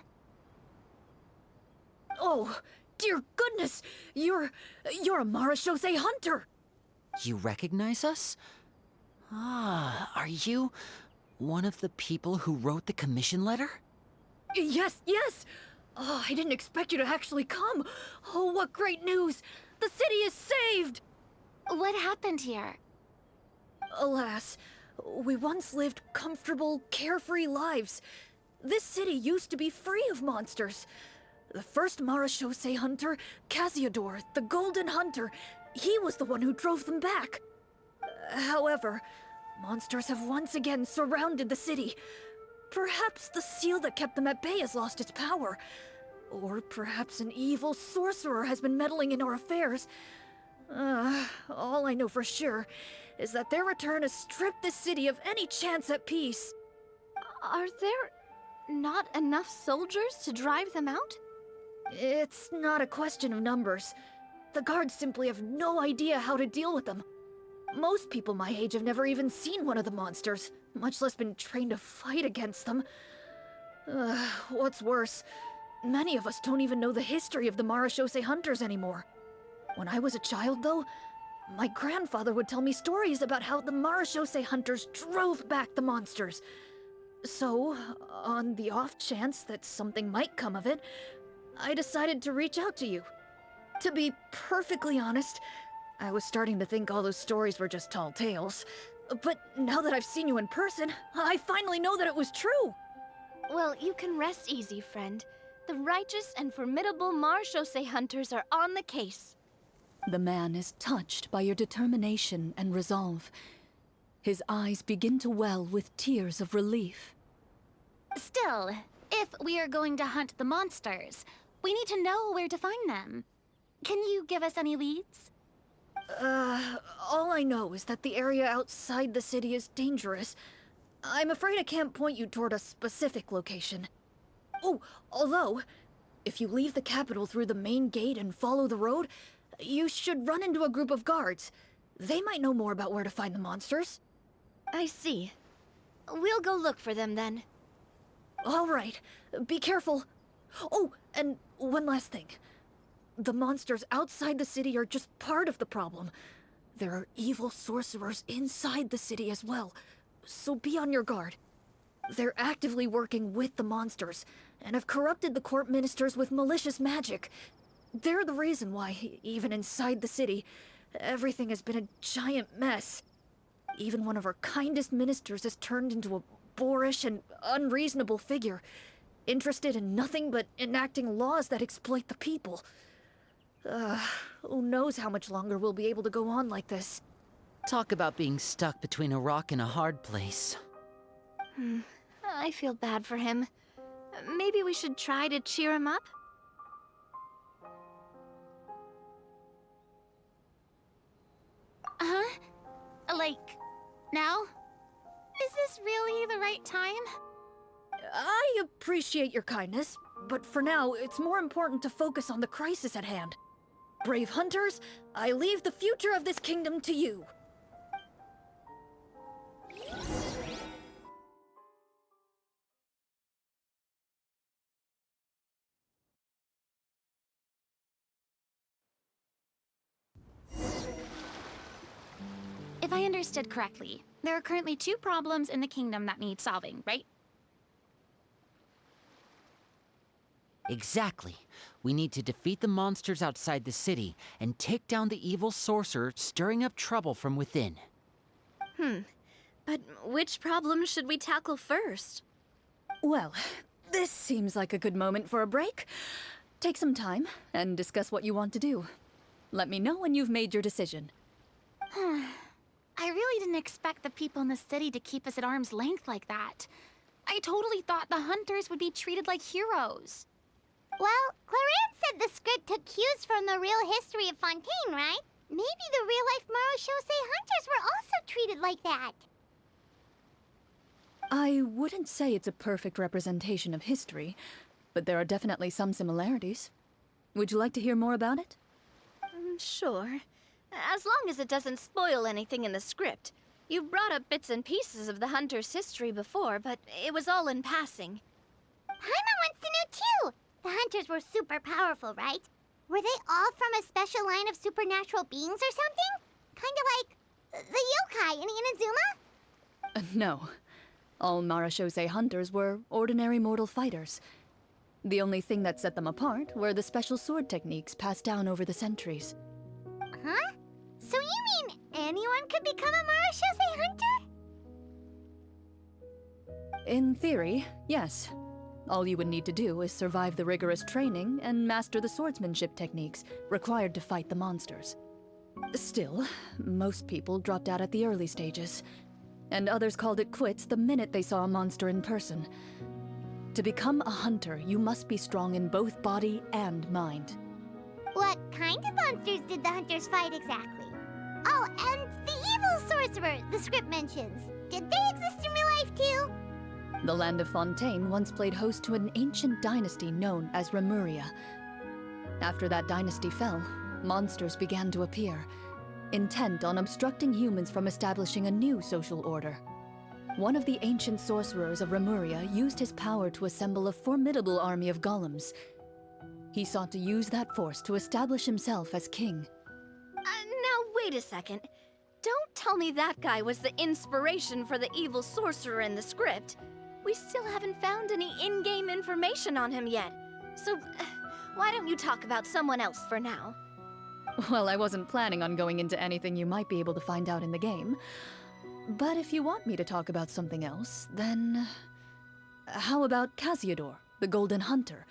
[SPEAKER 3] Oh, dear goodness! You're a Marashose hunter!
[SPEAKER 2] You recognize us? Ah, are you one of the people who wrote the commission letter?
[SPEAKER 3] Yes! Oh, I didn't expect you to actually come! Oh, what great news! The city is saved!
[SPEAKER 5] What happened here?
[SPEAKER 3] Alas, we once lived comfortable, carefree lives. This city used to be free of monsters. The first Marashose hunter, Casiodor, the Golden Hunter, he was the one who drove them back. However, monsters have once again surrounded the city. Perhaps the seal that kept them at bay has lost its power. Or perhaps an evil sorcerer has been meddling in our affairs. All I know for sure is that their return has stripped the city of any chance at peace.
[SPEAKER 4] Are there not enough soldiers to drive them out?
[SPEAKER 3] It's not a question of numbers. The guards simply have no idea how to deal with them. Most people my age have never even seen one of the monsters, much less been trained to fight against them. What's worse, many of us don't even know the history of the Marashose hunters anymore. When I was a child, though, my grandfather would tell me stories about how the Marashose hunters drove back the monsters. So, on the off chance that something might come of it, I decided to reach out to you. To be perfectly honest, I was starting to think all those stories were just tall tales. But now that I've seen you in person, I finally know that it was true!
[SPEAKER 4] Well, you can rest easy, friend. The righteous and formidable Marashose hunters are on the case.
[SPEAKER 3] The man is touched by your determination and resolve. His eyes begin to well with tears of relief.
[SPEAKER 5] Still, if we are going to hunt the monsters, we need to know where to find them. Can you give us any leads?
[SPEAKER 3] All I know is that the area outside the city is dangerous. I'm afraid I can't point you toward a specific location. Oh, although, if you leave the capital through the main gate and follow the road, you should run into a group of guards. They might know more about where to find the monsters.
[SPEAKER 4] I see. We'll go look for them then.
[SPEAKER 3] All right, be careful. Oh, and one last thing. The monsters outside the city are just part of the problem. There are evil sorcerers inside the city as well, so be on your guard. They're actively working with the monsters, and have corrupted the court ministers with malicious magic. They're the reason why, even inside the city, everything has been a giant mess. Even one of our kindest ministers has turned into a boorish and unreasonable figure, interested in nothing but enacting laws that exploit the people. Who knows how much longer we'll be able to go on like this.
[SPEAKER 2] Talk about being stuck between a rock and a hard place.
[SPEAKER 4] I feel bad for him. Maybe we should try to cheer him up?
[SPEAKER 5] Huh? Like, now? Is this really the right time?
[SPEAKER 3] I appreciate your kindness, but for now, it's more important to focus on the crisis at hand. Brave hunters, I leave the future of this kingdom to you.
[SPEAKER 5] If I understood correctly, there are currently 2 problems in the kingdom that need solving, right?
[SPEAKER 2] Exactly. We need to defeat the monsters outside the city and take down the evil sorcerer stirring up trouble from within.
[SPEAKER 4] But which problem should we tackle first?
[SPEAKER 3] Well, this seems like a good moment for a break. Take some time and discuss what you want to do. Let me know when you've made your decision.
[SPEAKER 5] I really didn't expect the people in the city to keep us at arm's length like that. I totally thought the hunters would be treated like heroes.
[SPEAKER 1] Well, Clorinde said the script took cues from the real history of Fontaine, right? Maybe the real-life Marachose hunters were also treated like that.
[SPEAKER 3] I wouldn't say it's a perfect representation of history, but there are definitely some similarities. Would you like to hear more about it?
[SPEAKER 4] Sure. As long as it doesn't spoil anything in the script. You've brought up bits and pieces of the hunter's history before, but it was all in passing.
[SPEAKER 1] Paimon wants to know too! The hunters were super powerful, right? Were they all from a special line of supernatural beings or something? Kind of like the yokai in Inazuma?
[SPEAKER 3] No. All Marachose hunters were ordinary mortal fighters. The only thing that set them apart were the special sword techniques passed down over the centuries.
[SPEAKER 1] Huh? So you mean anyone could become a Marachose hunter?
[SPEAKER 3] In theory, yes. All you would need to do is survive the rigorous training and master the swordsmanship techniques required to fight the monsters. Still, most people dropped out at the early stages, and others called it quits the minute they saw a monster in person. To become a hunter, you must be strong in both body and mind.
[SPEAKER 1] What kind of monsters did the hunters fight exactly? Oh, and the evil sorcerer the script mentions. Did they exist in real life too?
[SPEAKER 3] The land of Fontaine once played host to an ancient dynasty known as Remuria. After that dynasty fell, monsters began to appear, intent on obstructing humans from establishing a new social order. One of the ancient sorcerers of Remuria used his power to assemble a formidable army of golems. He sought to use that force to establish himself as king.
[SPEAKER 4] Now wait a second. Don't tell me that guy was the inspiration for the evil sorcerer in the script. We still haven't found any in-game information on him yet. So, why don't you talk about someone else for now?
[SPEAKER 3] Well, I wasn't planning on going into anything you might be able to find out in the game. But if you want me to talk about something else, then... how about Casiodor, the Golden Hunter?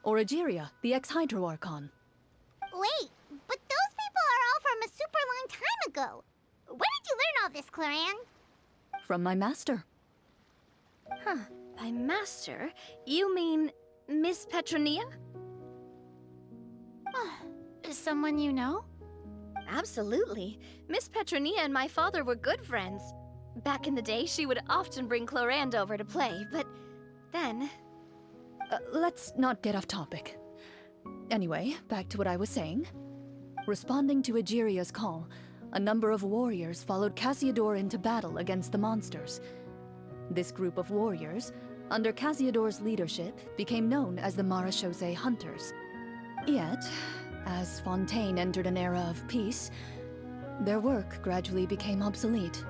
[SPEAKER 3] Or Egeria, the ex-Hydro Archon?
[SPEAKER 1] Wait, but those people are all from a super long time ago. Where did you learn all this, Clorinde?
[SPEAKER 3] From my master.
[SPEAKER 4] By master, you mean Miss Petronia?
[SPEAKER 5] Is someone you know?
[SPEAKER 4] Absolutely. Miss Petronia and my father were good friends. Back in the day, she would often bring Clorinde over to play, but then...
[SPEAKER 3] Let's not get off topic. Anyway, back to what I was saying. Responding to Egeria's call, a number of warriors followed Casiodor into battle against the monsters. This group of warriors, under Casiodor's leadership, became known as the Marachose Hunters. Yet, as Fontaine entered an era of peace, their work gradually became obsolete.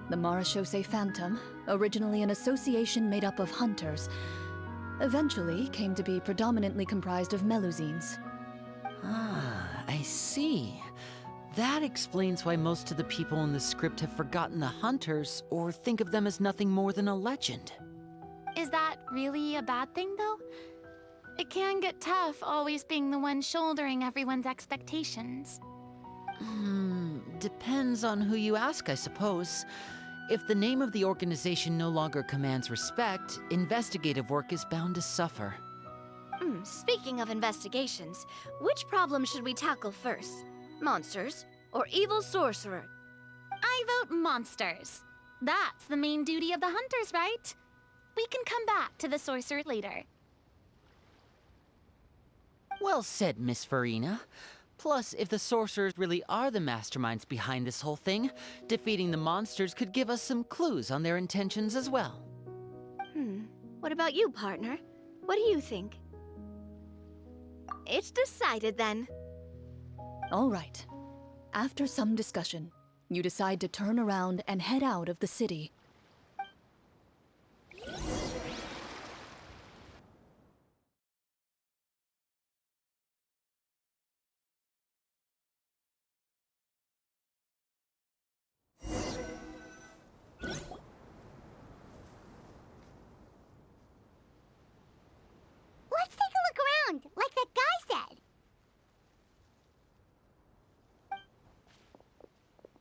[SPEAKER 3] The Marachose Phantom, originally an association made up of hunters, eventually came to be predominantly comprised of Melusines,
[SPEAKER 2] Ah, I see. That explains why most of the people in the script have forgotten the hunters or think of them as nothing more than a legend.
[SPEAKER 5] Is that really a bad thing, though? It can get tough always being the one shouldering everyone's expectations.
[SPEAKER 2] Depends on who you ask, I suppose. If the name of the organization no longer commands respect, investigative work is bound to suffer.
[SPEAKER 4] Speaking of investigations, which problem should we tackle first? Monsters or evil sorcerer?
[SPEAKER 5] I vote monsters. That's the main duty of the hunters, right? We can come back to the sorcerer later.
[SPEAKER 2] Well said, Miss Farina. Plus, if the sorcerers really are the masterminds behind this whole thing, defeating the monsters could give us some clues on their intentions as well.
[SPEAKER 4] What about you, partner? What do you think? It's decided then.
[SPEAKER 3] All right. After some discussion, you decide to turn around and head out of the city.
[SPEAKER 1] Let's take a look around, like that guy said.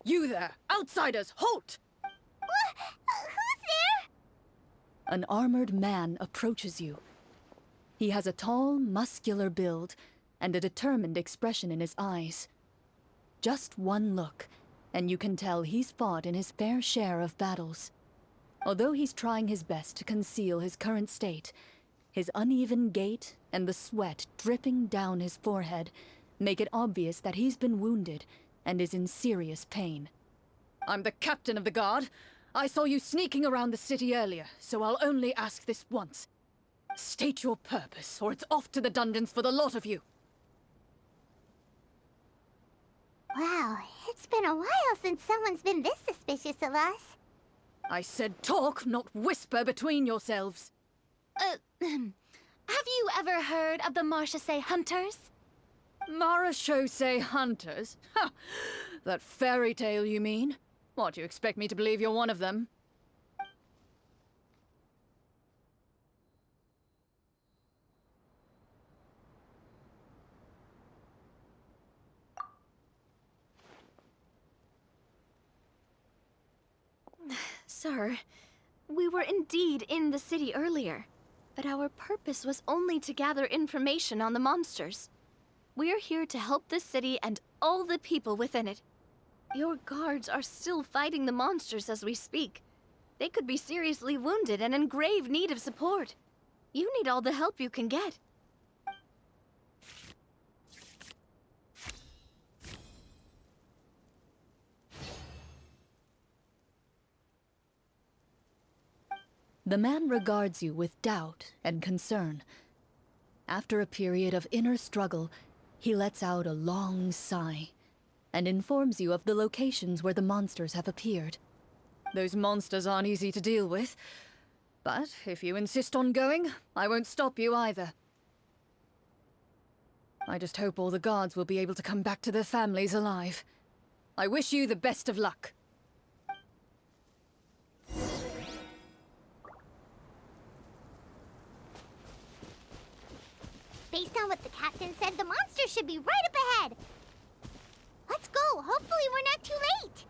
[SPEAKER 3] You there! Outsiders, halt!
[SPEAKER 1] Who's there?
[SPEAKER 3] An armored man approaches you. He has a tall, muscular build and a determined expression in his eyes. Just one look, and you can tell he's fought in his fair share of battles. Although he's trying his best to conceal his current state, his uneven gait and the sweat dripping down his forehead make it obvious that he's been wounded and is in serious pain. I'm the captain of the guard. I saw you sneaking around the city earlier, so I'll only ask this once. State your purpose, or it's off to the dungeons for the lot of you.
[SPEAKER 1] Wow, it's been a while since someone's been this suspicious of us.
[SPEAKER 3] I said talk, not whisper between yourselves.
[SPEAKER 5] Have you ever heard of the Marchese Hunters?
[SPEAKER 3] Marachose hunters? Ha! That fairy tale, you mean? What, you expect me to believe you're one of them?
[SPEAKER 4] Sir, we were indeed in the city earlier, but our purpose was only to gather information on the monsters. We're here to help the city and all the people within it. Your guards are still fighting the monsters as we speak. They could be seriously wounded and in grave need of support. You need all the help you can get.
[SPEAKER 3] The man regards you with doubt and concern. After a period of inner struggle, he lets out a long sigh and informs you of the locations where the monsters have appeared. Those monsters aren't easy to deal with, but if you insist on going, I won't stop you either. I just hope all the guards will be able to come back to their families alive. I wish you the best of luck.
[SPEAKER 1] Based on what the captain said, the monsters should be right up ahead. Let's go. Hopefully we're not too late.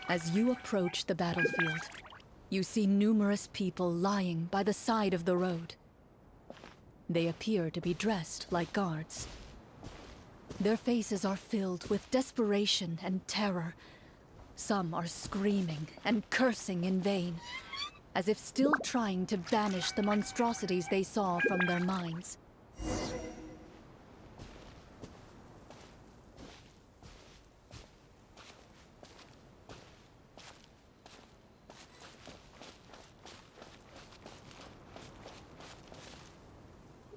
[SPEAKER 3] As you approach the battlefield, you see numerous people lying by the side of the road. They appear to be dressed like guards. Their faces are filled with desperation and terror. Some are screaming and cursing in vain, as if still trying to banish the monstrosities they saw from their minds.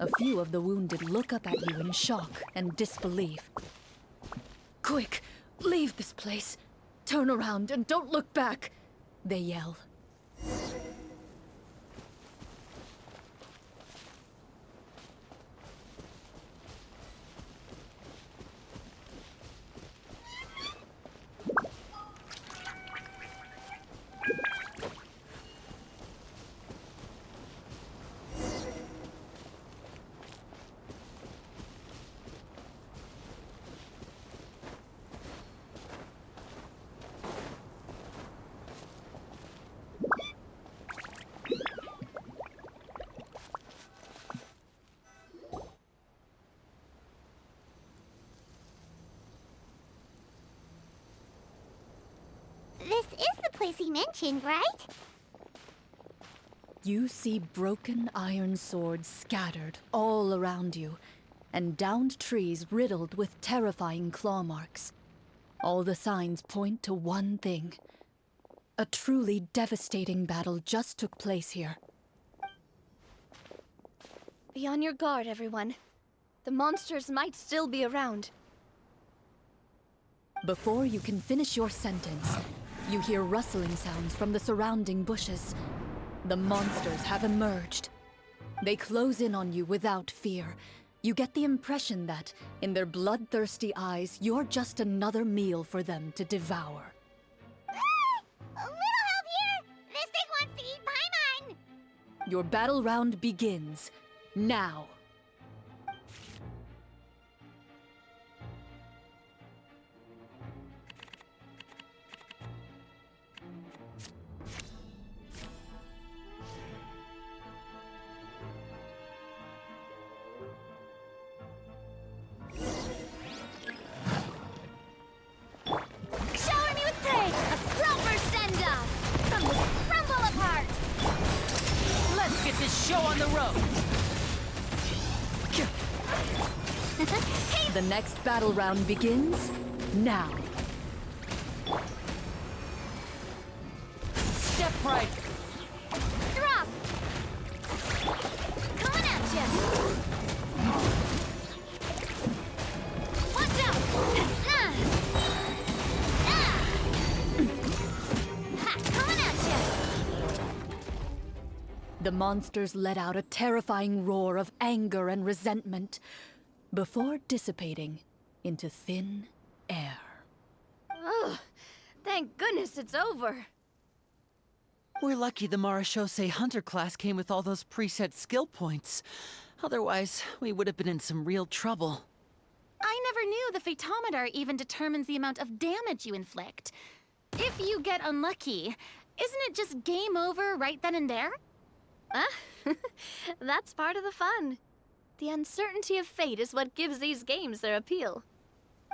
[SPEAKER 3] A few of the wounded look up at you in shock and disbelief. Quick, leave this place. Turn around and don't look back, they yell.
[SPEAKER 1] This is the place he mentioned, right?
[SPEAKER 3] You see broken iron swords scattered all around you, and downed trees riddled with terrifying claw marks. All the signs point to one thing. A truly devastating battle just took place here.
[SPEAKER 4] Be on your guard, everyone. The monsters might still be around.
[SPEAKER 3] Before you can finish your sentence, you hear rustling sounds from the surrounding bushes. The monsters have emerged. They close in on you without fear. You get the impression that, in their bloodthirsty eyes, you're just another meal for them to devour.
[SPEAKER 1] A little help here! This thing wants to eat Paimon!
[SPEAKER 3] Your battle round begins now.
[SPEAKER 4] Shower me with praise! A proper send-off! From this crumble apart!
[SPEAKER 2] Let's get this show on the road!
[SPEAKER 3] The next battle round begins now.
[SPEAKER 2] Step right!
[SPEAKER 4] Drop! Coming at ya! Watch out! Ha! Coming at ya!
[SPEAKER 3] The monsters let out a terrifying roar of anger and resentment before dissipating into thin air.
[SPEAKER 4] Ugh! Thank goodness it's over!
[SPEAKER 2] We're lucky the Marashose Hunter class came with all those preset skill points. Otherwise, we would have been in some real trouble.
[SPEAKER 5] I never knew the photometer even determines the amount of damage you inflict. If you get unlucky, isn't it just game over right then and there?
[SPEAKER 4] That's part of the fun. The uncertainty of fate is what gives these games their appeal.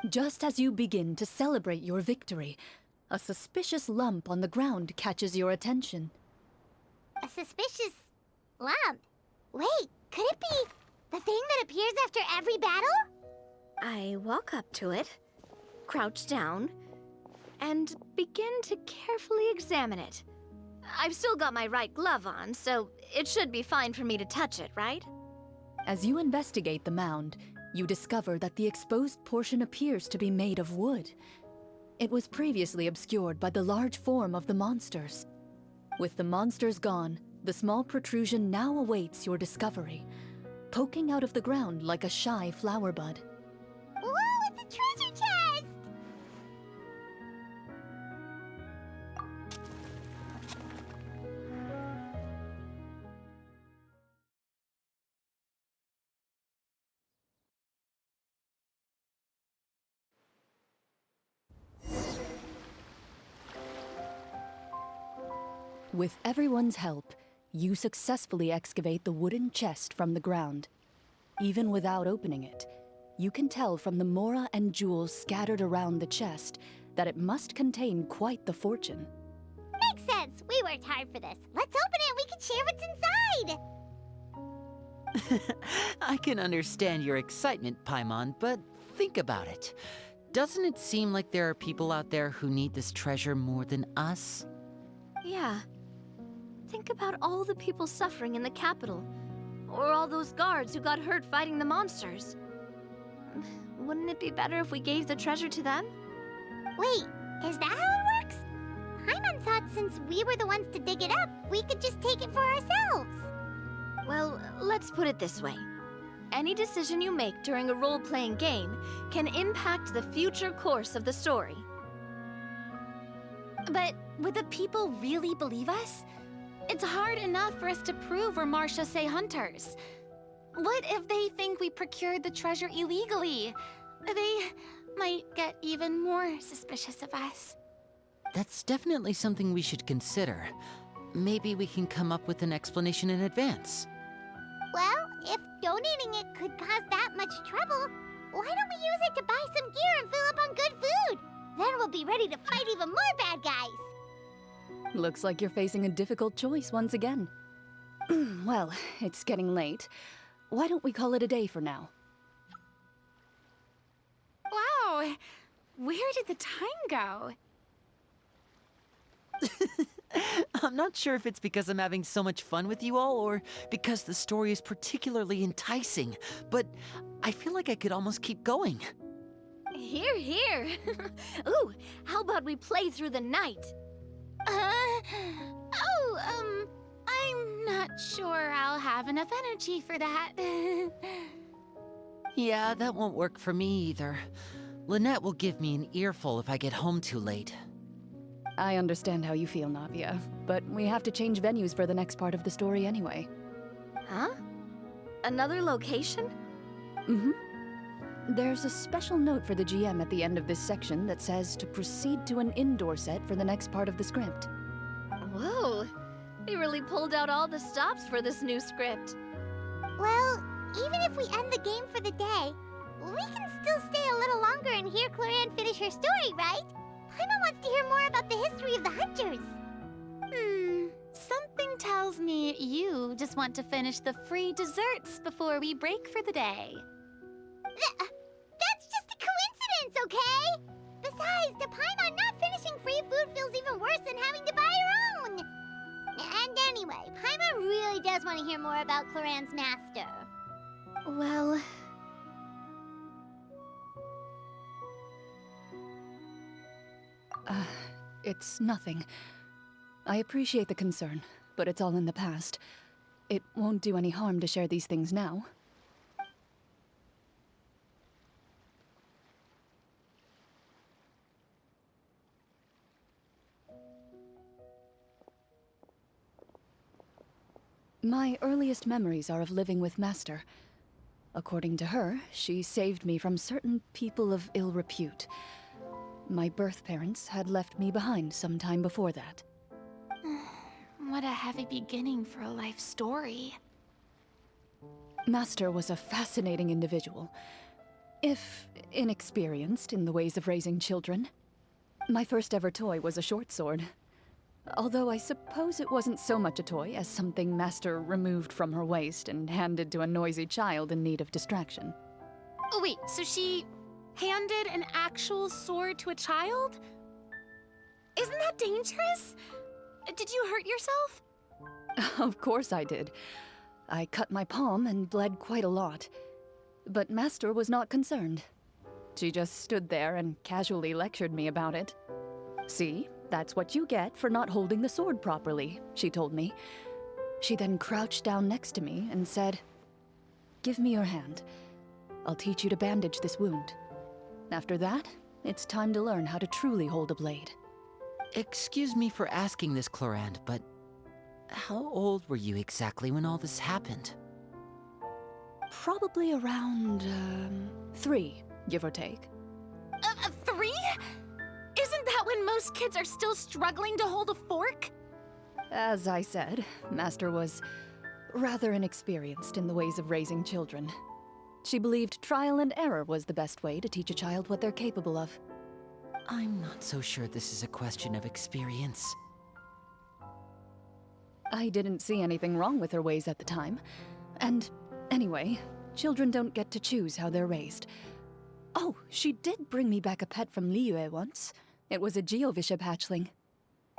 [SPEAKER 3] Just as you begin to celebrate your victory, a suspicious lump on the ground catches your attention.
[SPEAKER 1] A suspicious lump. Wait, could it be the thing that appears after every battle?
[SPEAKER 4] I walk up to it, crouch down, and begin to carefully examine it. I've still got my right glove on, so it should be fine for me to touch it, right?
[SPEAKER 3] As you investigate the mound, you discover that the exposed portion appears to be made of wood. It was previously obscured by the large form of the monsters. With the monsters gone, the small protrusion now awaits your discovery, poking out of the ground like a shy flower bud.
[SPEAKER 1] Whoa, it's a treasure chest!
[SPEAKER 3] With everyone's help, you successfully excavate the wooden chest from the ground. Even without opening it, you can tell from the mora and jewels scattered around the chest that it must contain quite the fortune.
[SPEAKER 1] Makes sense. We worked hard for this. Let's open it and we can share what's inside.
[SPEAKER 2] I can understand your excitement, Paimon, but think about it. Doesn't it seem like there are people out there who need this treasure more than us?
[SPEAKER 4] Yeah. Think about all the people suffering in the capital. Or all those guards who got hurt fighting the monsters. Wouldn't it be better if we gave the treasure to them?
[SPEAKER 1] Wait, is that how it Paimon thought since we were the ones to dig it up, we could just take it for ourselves.
[SPEAKER 4] Well, let's put it this way. Any decision you make during a role-playing game can impact the future course of the story.
[SPEAKER 5] But would the people really believe us? It's hard enough for us to prove we're Marchese hunters. What if they think we procured the treasure illegally? They might get even more suspicious of us.
[SPEAKER 2] That's definitely something we should consider. Maybe we can come up with an explanation in advance.
[SPEAKER 1] Well, if donating it could cause that much trouble, why don't we use it to buy some gear and fill up on good food? Then we'll be ready to fight even more bad guys.
[SPEAKER 3] Looks like you're facing a difficult choice once again. Well, it's getting late. Why don't we call it a day for now?
[SPEAKER 5] Wow, where did the time go?
[SPEAKER 2] I'm not sure if it's because I'm having so much fun with you all or because the story is particularly enticing, but I feel like I could almost keep going.
[SPEAKER 4] Here, here. Ooh, how about we play through the night?
[SPEAKER 5] I'm not sure I'll have enough energy for that.
[SPEAKER 2] Yeah, that won't work for me either. Lynette will give me an earful if I get home too late.
[SPEAKER 3] I understand how you feel, Navia, but we have to change venues for the next part of the story anyway.
[SPEAKER 4] Huh? Another location?
[SPEAKER 3] Mm-hmm. There's a special note for the GM at the end of this section that says to proceed to an indoor set for the next part of the script.
[SPEAKER 4] Whoa, they really pulled out all the stops for this new script.
[SPEAKER 1] Well, even if we end the game for the day, we can still stay a little longer and hear Clorinde finish her story, right? Paimon wants to hear more about the history of the Hunters.
[SPEAKER 5] Something tells me you just want to finish the free desserts before we break for the day.
[SPEAKER 1] That's just a coincidence, okay? Besides, to Paimon, not finishing free food feels even worse than having to buy her own. And anyway, Paimon really does want to hear more about Clorinde's master.
[SPEAKER 4] Well...
[SPEAKER 3] It's nothing. I appreciate the concern, but it's all in the past. It won't do any harm to share these things now. My earliest memories are of living with Master. According to her, she saved me from certain people of ill repute. My birth parents had left me behind some time before that.
[SPEAKER 5] What a heavy beginning for a life story.
[SPEAKER 3] Master was a fascinating individual, if inexperienced in the ways of raising children. My first ever toy was a short sword. Although I suppose it wasn't so much a toy as something Master removed from her waist and handed to a noisy child in need of distraction.
[SPEAKER 5] Oh wait, so she handed an actual sword to a child? Isn't that dangerous? Did you hurt yourself?
[SPEAKER 3] Of course I did. I cut my palm and bled quite a lot. But Master was not concerned. She just stood there and casually lectured me about it. See, that's what you get for not holding the sword properly, she told me. She then crouched down next to me and said, "Give me your hand. I'll teach you to bandage this wound. After that, it's time to learn how to truly hold a blade."
[SPEAKER 2] Excuse me for asking this, Clorinde, but how old were you exactly when all this happened?
[SPEAKER 3] Probably around, 3, give or take.
[SPEAKER 5] 3? Isn't that when most kids are still struggling to hold a fork?
[SPEAKER 3] As I said, Master was rather inexperienced in the ways of raising children. She believed trial and error was the best way to teach a child what they're capable of.
[SPEAKER 2] I'm not so sure this is a question of experience.
[SPEAKER 3] I didn't see anything wrong with her ways at the time. And anyway, children don't get to choose how they're raised. Oh, she did bring me back a pet from Liyue once. It was a Geovishap hatchling.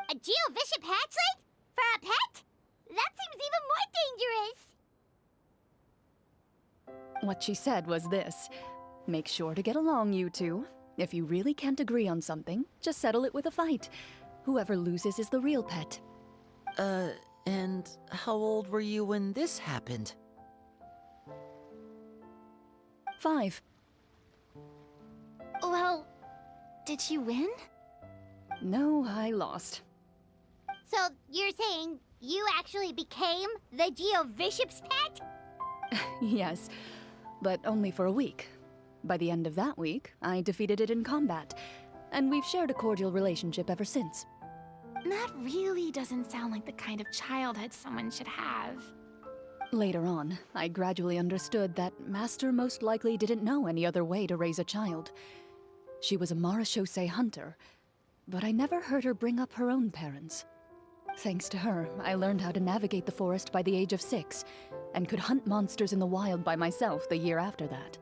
[SPEAKER 1] A Geovishap hatchling? For a pet? That seems even more dangerous.
[SPEAKER 3] What she said was this: make sure to get along, you two. If you really can't agree on something, just settle it with a fight. Whoever loses is the real pet.
[SPEAKER 2] And how old were you when this happened?
[SPEAKER 3] 5.
[SPEAKER 5] Well, did you win?
[SPEAKER 3] No, I lost.
[SPEAKER 1] So you're saying you actually became the Geovishop's pet?
[SPEAKER 3] Yes, but only for a week. By the end of that week, I defeated it in combat, and we've shared a cordial relationship ever since.
[SPEAKER 5] That really doesn't sound like the kind of childhood someone should have.
[SPEAKER 3] Later on, I gradually understood that Master most likely didn't know any other way to raise a child. She was a marechaussee hunter, but I never heard her bring up her own parents. Thanks to her, I learned how to navigate the forest by the age of 6, and could hunt monsters in the wild by myself the year after that.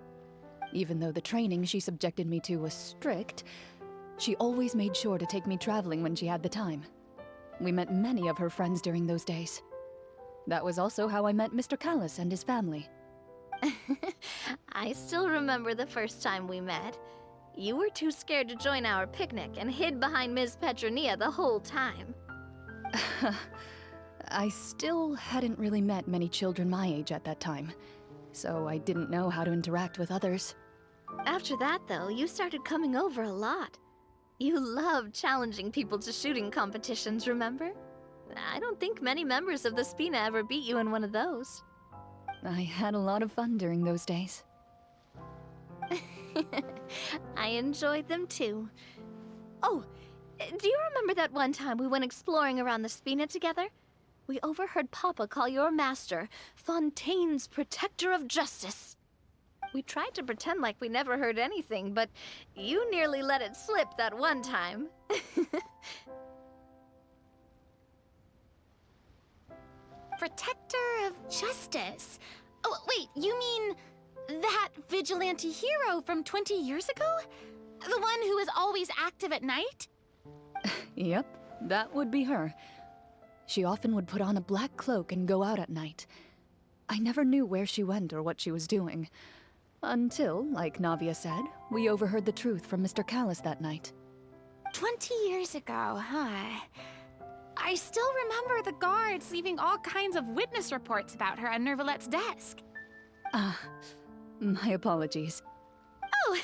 [SPEAKER 3] Even though the training she subjected me to was strict, she always made sure to take me traveling when she had the time. We met many of her friends during those days. That was also how I met Mr. Callis and his family.
[SPEAKER 4] I still remember the first time we met. You were too scared to join our picnic and hid behind Ms. Petronia the whole time.
[SPEAKER 3] I still hadn't really met many children my age at that time, so I didn't know how to interact with others.
[SPEAKER 4] After that, though, you started coming over a lot. You loved challenging people to shooting competitions, remember? I don't think many members of the Spina ever beat you in one of those.
[SPEAKER 3] I had a lot of fun during those days.
[SPEAKER 4] I enjoyed them too. Oh, do you remember that one time we went exploring around the Spina together? We overheard Papa call your master Fontaine's Protector of Justice. We tried to pretend like we never heard anything, but you nearly let it slip that one time.
[SPEAKER 5] Protector of Justice. Oh, wait, you mean that vigilante hero from 20 years ago? The one who is always active at night?
[SPEAKER 3] Yep, that would be her. She often would put on a black cloak and go out at night. I never knew where she went or what she was doing. Until, like Navia said, we overheard the truth from Mr. Callis that night.
[SPEAKER 5] 20 years ago, huh? I still remember the guards leaving all kinds of witness reports about her on Nervalette's desk.
[SPEAKER 3] My apologies.
[SPEAKER 5] Oh,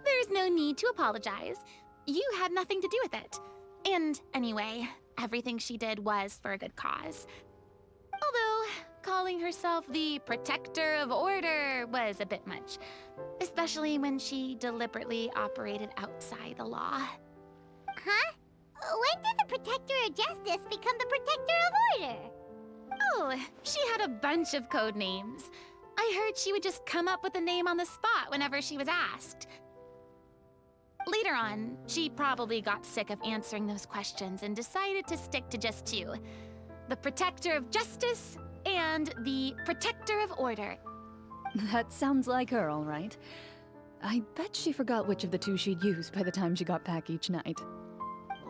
[SPEAKER 5] there's no need to apologize. You had nothing to do with it. And anyway, everything she did was for a good cause. Although, calling herself the Protector of Order was a bit much, especially when she deliberately operated outside the law.
[SPEAKER 1] Huh? When did the Protector of Justice become the Protector of Order?
[SPEAKER 5] Oh, she had a bunch of code names. I heard she would just come up with a name on the spot whenever she was asked. Later on, she probably got sick of answering those questions and decided to stick to just 2. The Protector of Justice and the Protector of Order.
[SPEAKER 3] That sounds like her, all right. I bet she forgot which of the 2 she'd use by the time she got back each night.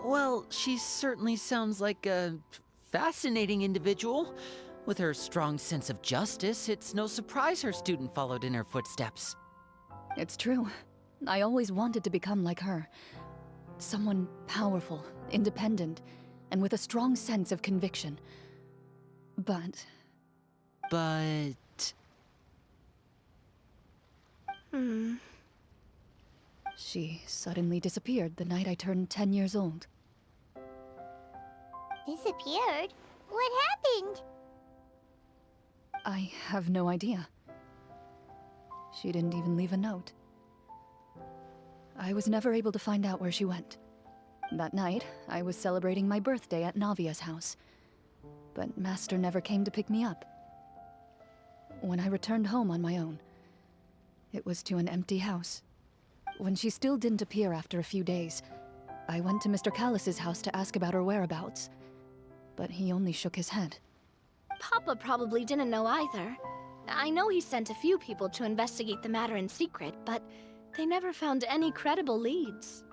[SPEAKER 2] Well, she certainly sounds like a fascinating individual. With her strong sense of justice, it's no surprise her student followed in her footsteps.
[SPEAKER 3] It's true. I always wanted to become like her. Someone powerful, independent, and with a strong sense of conviction. But... She suddenly disappeared the night I turned 10 years old.
[SPEAKER 1] Disappeared? What happened?
[SPEAKER 3] I have no idea. She didn't even leave a note. I was never able to find out where she went. That night, I was celebrating my birthday at Navia's house, but Master never came to pick me up. When I returned home on my own, it was to an empty house. When she still didn't appear after a few days, I went to Mr. Callis's house to ask about her whereabouts, but he only shook his head.
[SPEAKER 4] Papa probably didn't know either. I know he sent a few people to investigate the matter in secret, but they never found any credible leads.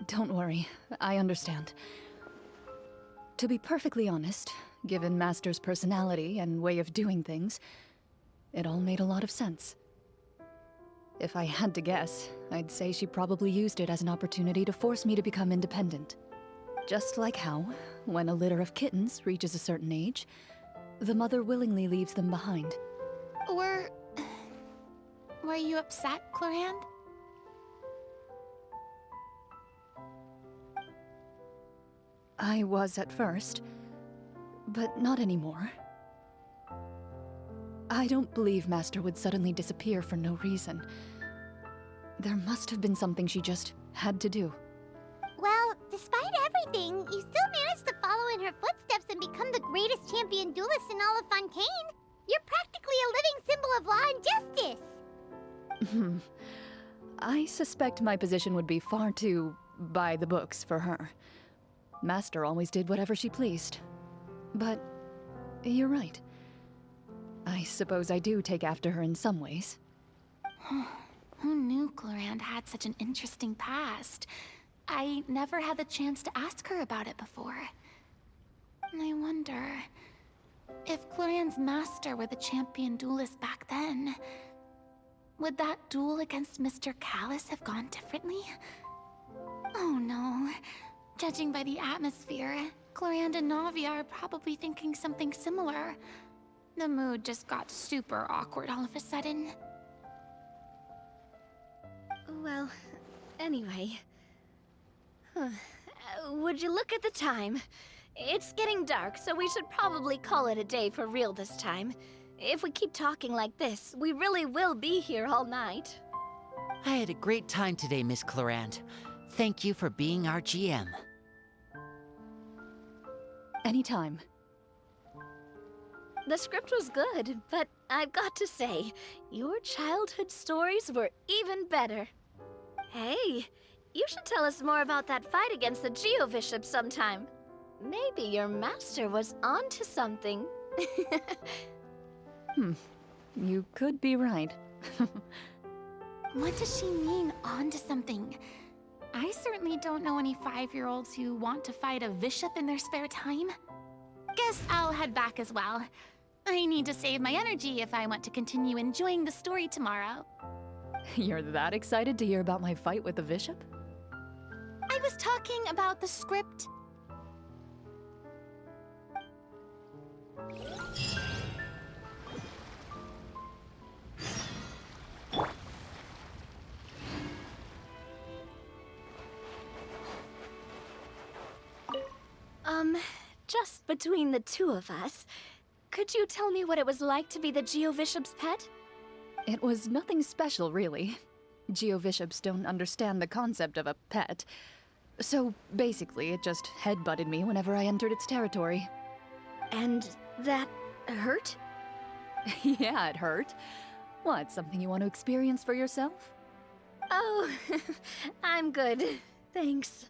[SPEAKER 3] Don't worry, I understand. To be perfectly honest, given Master's personality and way of doing things, it all made a lot of sense. If I had to guess, I'd say she probably used it as an opportunity to force me to become independent. Just like how, when a litter of kittens reaches a certain age, the mother willingly leaves them behind.
[SPEAKER 5] Were you upset, Clorinde?
[SPEAKER 3] I was at first, but not anymore. I don't believe Master would suddenly disappear for no reason. There must have been something she just had to do.
[SPEAKER 1] Well, despite everything, you still managed to follow in her footsteps and become the greatest champion duelist in all of Fontaine. You're practically a living symbol of law and justice.
[SPEAKER 3] I suspect my position would be far too by the books for her. Master always did whatever she pleased. But you're right. I suppose I do take after her in some ways.
[SPEAKER 5] Who knew Clorinde had such an interesting past? I never had the chance to ask her about it before. I wonder if Clorinde's master were the champion duelist back then, would that duel against Mr. Callus have gone differently? Oh no. Judging by the atmosphere, Clorinde and Navia are probably thinking something similar. The mood just got super awkward all of a sudden.
[SPEAKER 4] Well, anyway. Would you look at the time? It's getting dark, so we should probably call it a day for real this time. If we keep talking like this, we really will be here all night.
[SPEAKER 2] I had a great time today, Miss Clorinde. Thank you for being our GM.
[SPEAKER 3] Anytime.
[SPEAKER 4] The script was good, but I've got to say, your childhood stories were even better. Hey, you should tell us more about that fight against the Geovishop sometime. Maybe your master was onto something.
[SPEAKER 3] You could be right.
[SPEAKER 5] What does she mean, onto something? I certainly don't know any 5-year-olds who want to fight a bishop in their spare time. Guess I'll head back as well. I need to save my energy if I want to continue enjoying the story tomorrow.
[SPEAKER 3] You're that excited to hear about my fight with the bishop?
[SPEAKER 5] I was talking about the script.
[SPEAKER 4] Just between the two of us, could you tell me what it was like to be the Geovishop's pet?
[SPEAKER 3] It was nothing special, really. Geovishops don't understand the concept of a pet. So basically, it just headbutted me whenever I entered its territory.
[SPEAKER 4] And that hurt?
[SPEAKER 3] Yeah, it hurt. What, something you want to experience for yourself?
[SPEAKER 4] Oh, I'm good. Thanks.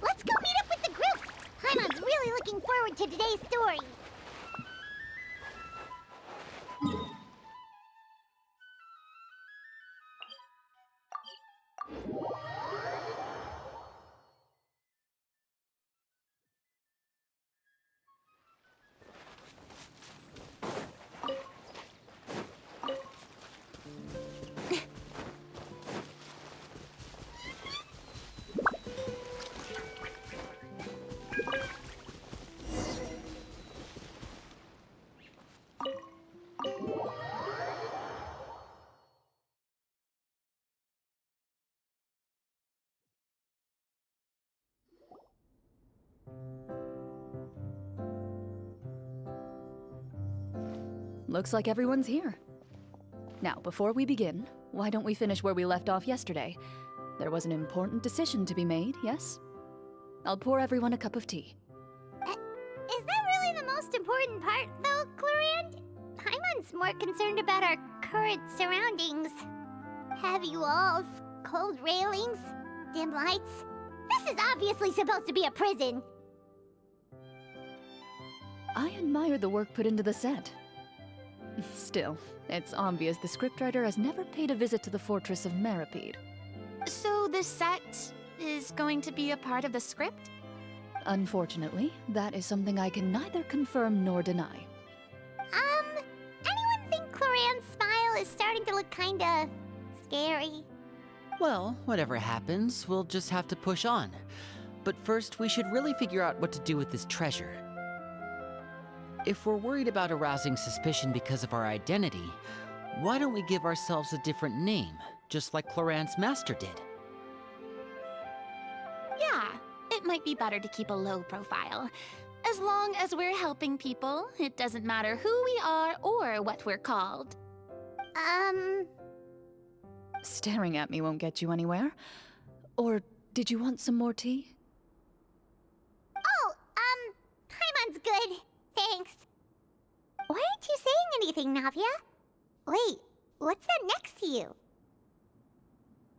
[SPEAKER 1] Let's go meet up with the group! Paimon's really looking forward to today's story.
[SPEAKER 3] looks like everyone's here. Now, before we begin, why don't we finish where we left off yesterday? There was an important decision to be made, yes? I'll pour everyone a cup of tea.
[SPEAKER 1] Is that really the most important part, though, Clorinde? Paimon's more concerned about our current surroundings. Heavy walls, cold railings, dim lights. This is obviously supposed to be a prison.
[SPEAKER 3] I admire the work put into the set. Still, it's obvious the scriptwriter has never paid a visit to the fortress of Meripede.
[SPEAKER 5] So the set is going to be a part of the script?
[SPEAKER 3] Unfortunately, that is something I can neither confirm nor deny.
[SPEAKER 1] Anyone think Clorinde's smile is starting to look kinda scary?
[SPEAKER 2] Well, whatever happens, we'll just have to push on. But first, we should really figure out what to do with this treasure. If we're worried about arousing suspicion because of our identity, why don't we give ourselves a different name, just like Clorinde's master did?
[SPEAKER 5] Yeah, it might be better to keep a low profile. As long as we're helping people, it doesn't matter who we are or what we're called.
[SPEAKER 3] Staring at me won't get you anywhere. Or did you want some more tea?
[SPEAKER 1] Oh, Paimon's good. Thanks. Why aren't you saying anything, Navia? Wait, what's that next to you?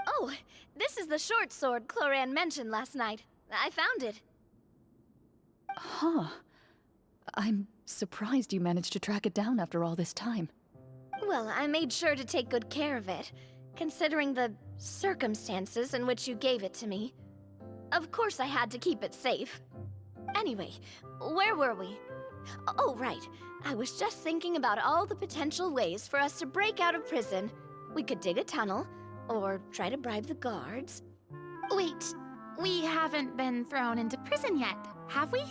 [SPEAKER 4] Oh, this is the short sword Clorinde mentioned last night. I found it.
[SPEAKER 3] Huh. I'm surprised you managed to track it down after all this time.
[SPEAKER 4] Well, I made sure to take good care of it, considering the circumstances in which you gave it to me. Of course I had to keep it safe. Anyway, where were we? Oh, right. I was just thinking about all the potential ways for us to break out of prison. We could dig a tunnel, or try to bribe the guards.
[SPEAKER 5] Wait, we haven't been thrown into prison yet, have we?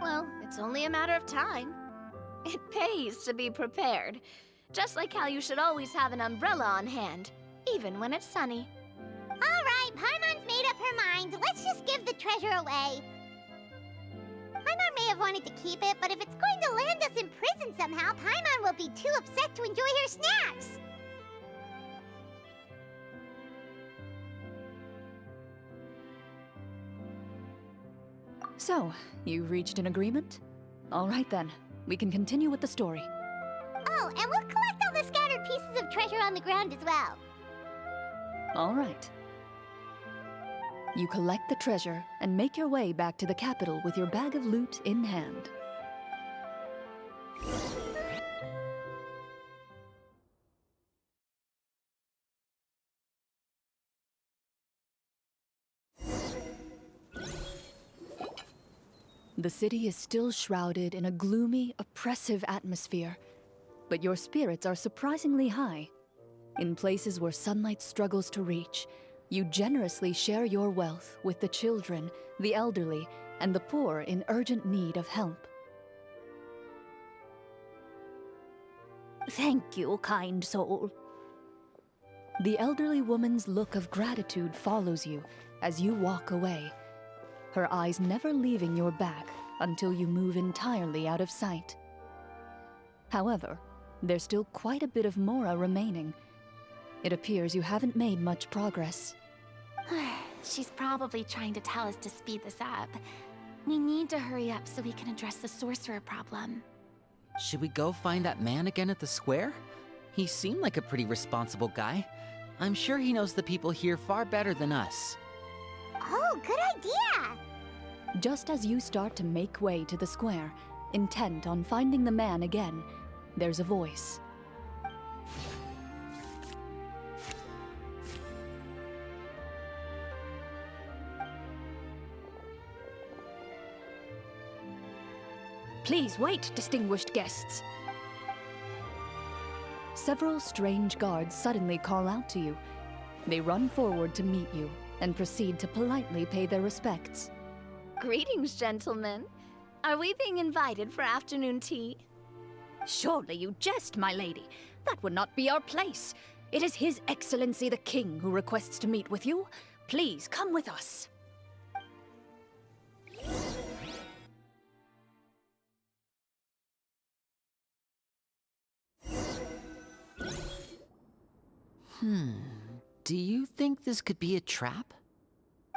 [SPEAKER 4] Well, it's only a matter of time. It pays to be prepared. Just like how you should always have an umbrella on hand, even when it's sunny.
[SPEAKER 1] All right, Paimon's made up her mind. Let's just give the treasure away. Paimon may have wanted to keep it, but if it's going to land us in prison somehow, Paimon will be too upset to enjoy her snacks.
[SPEAKER 3] So, you reached an agreement? All right then, we can continue with the story.
[SPEAKER 1] Oh, and we'll collect all the scattered pieces of treasure on the ground as well.
[SPEAKER 3] All right. You collect the treasure and make your way back to the capital with your bag of loot in hand. The city is still shrouded in a gloomy, oppressive atmosphere, but your spirits are surprisingly high. In places where sunlight struggles to reach, you generously share your wealth with the children, the elderly, and the poor in urgent need of help.
[SPEAKER 8] Thank you, kind soul.
[SPEAKER 3] The elderly woman's look of gratitude follows you as you walk away, her eyes never leaving your back until you move entirely out of sight. However, there's still quite a bit of Mora remaining. It appears you haven't made much progress.
[SPEAKER 5] She's probably trying to tell us to speed this up. We need to hurry up so we can address the sorcerer problem.
[SPEAKER 2] Should we go find that man again at the square? He seemed like a pretty responsible guy. I'm sure he knows the people here far better than us.
[SPEAKER 1] Oh, good idea!
[SPEAKER 3] Just as you start to make way to the square, intent on finding the man again, there's a voice.
[SPEAKER 8] Please wait, distinguished guests.
[SPEAKER 3] Several strange guards suddenly call out to you. They run forward to meet you and proceed to politely pay their respects.
[SPEAKER 4] Greetings, gentlemen. Are we being invited for afternoon tea?
[SPEAKER 8] Surely you jest, my lady. That would not be our place. It is His Excellency the King who requests to meet with you. Please come with us.
[SPEAKER 2] Do you think this could be a trap?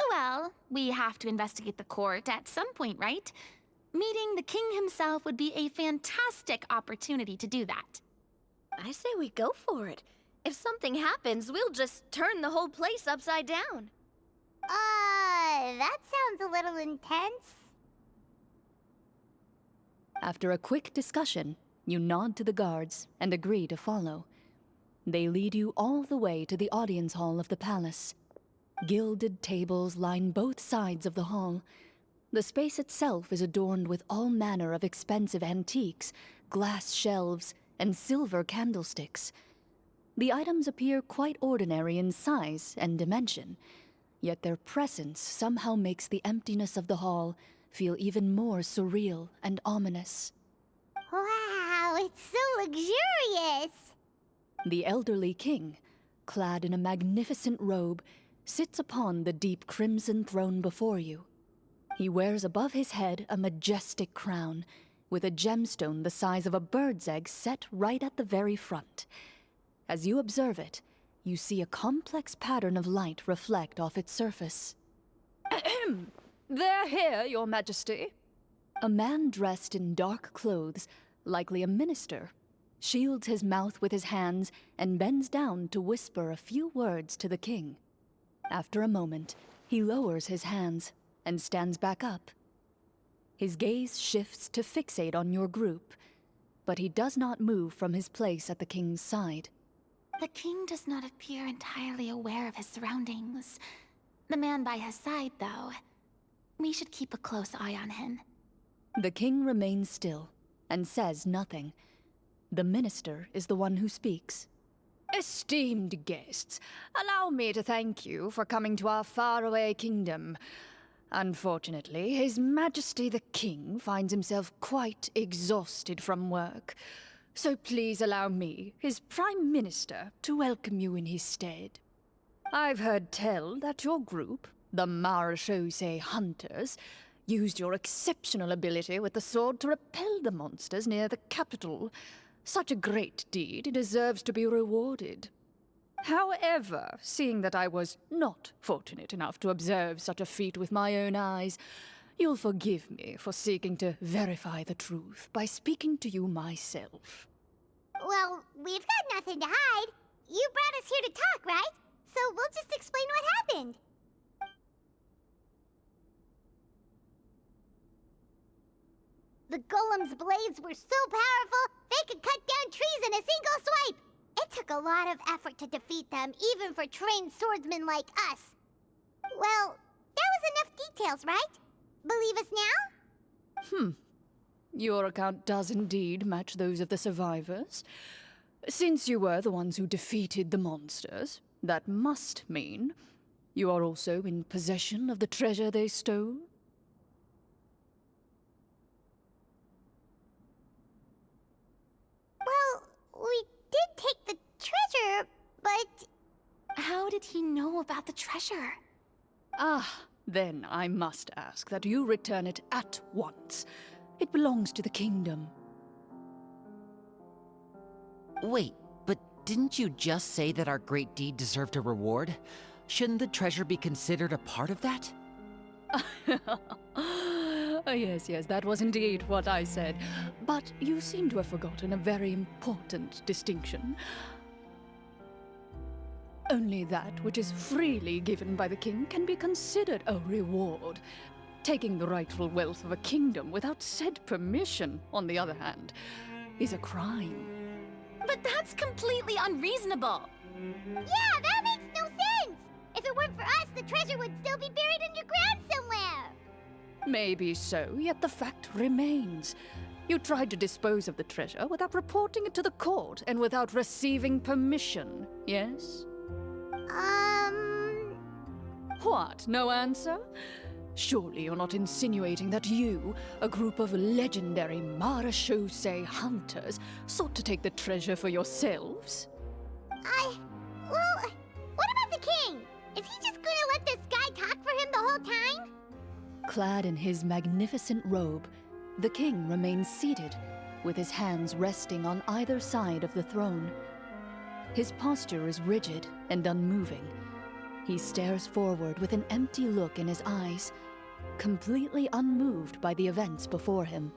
[SPEAKER 5] Well, we have to investigate the court at some point, right? Meeting the king himself would be a fantastic opportunity to do that.
[SPEAKER 4] I say we go for it. If something happens, we'll just turn the whole place upside down.
[SPEAKER 1] That sounds a little intense.
[SPEAKER 3] After a quick discussion, you nod to the guards and agree to follow. They lead you all the way to the audience hall of the palace. Gilded tables line both sides of the hall. The space itself is adorned with all manner of expensive antiques, glass shelves, and silver candlesticks. The items appear quite ordinary in size and dimension, yet their presence somehow makes the emptiness of the hall feel even more surreal and ominous.
[SPEAKER 1] Wow, it's so luxurious!
[SPEAKER 3] The elderly king, clad in a magnificent robe, sits upon the deep crimson throne before you. He wears above his head a majestic crown, with a gemstone the size of a bird's egg set right at the very front. As you observe it, you see a complex pattern of light reflect off its surface.
[SPEAKER 8] Ahem. They're here, Your Majesty.
[SPEAKER 3] A man dressed in dark clothes, likely a minister, shields his mouth with his hands and bends down to whisper a few words to the king. After a moment, he lowers his hands and stands back up. His gaze shifts to fixate on your group, but he does not move from his place at the king's side.
[SPEAKER 5] The king does not appear entirely aware of his surroundings. The man by his side, though. We should keep a close eye on him.
[SPEAKER 3] The king remains still and says nothing. The minister is the one who speaks.
[SPEAKER 8] Esteemed guests, allow me to thank you for coming to our faraway kingdom. Unfortunately, His Majesty the King finds himself quite exhausted from work. So please allow me, his Prime Minister, to welcome you in his stead. I've heard tell that your group, the Marechaussee Hunters, used your exceptional ability with the sword to repel the monsters near the capital. Such a great deed deserves to be rewarded. However, seeing that I was not fortunate enough to observe such a feat with my own eyes, you'll forgive me for seeking to verify the truth by speaking to you myself.
[SPEAKER 1] Well, we've got nothing to hide. You brought us here to talk, right? So we'll just explain what happened. The golem's blades were so powerful, they could cut down trees in a single swipe. It took a lot of effort to defeat them, even for trained swordsmen like us. Well, that was enough details, right? Believe us now?
[SPEAKER 3] Your account does indeed match those of the survivors. Since you were the ones who defeated the monsters, that must mean you are also in possession of the treasure they stole?
[SPEAKER 1] Well, we did take the treasure, but...
[SPEAKER 5] How did he know about the treasure?
[SPEAKER 3] Then I must ask that you return it at once. It belongs to the kingdom.
[SPEAKER 2] Wait, but didn't you just say that our great deed deserved a reward? Shouldn't the treasure be considered a part of that?
[SPEAKER 3] Yes, that was indeed what I said. But you seem to have forgotten a very important distinction. Only that which is freely given by the king can be considered a reward. Taking the rightful wealth of a kingdom without said permission, on the other hand, is a crime.
[SPEAKER 5] But that's completely unreasonable.
[SPEAKER 1] Yeah, that makes no sense! If it weren't for us, the treasure would still be buried underground somewhere!
[SPEAKER 3] Maybe so, yet the fact remains. You tried to dispose of the treasure without reporting it to the court and without receiving permission, yes? What, no answer? Surely you're not insinuating that you, a group of legendary Marechaussee hunters, sought to take the treasure for yourselves?
[SPEAKER 1] Well, what about the king? Is he just gonna let this guy talk for him the whole time?
[SPEAKER 3] Clad in his magnificent robe, the king remains seated, with his hands resting on either side of the throne. His posture is rigid and unmoving. He stares forward with an empty look in his eyes, completely unmoved by the events before him.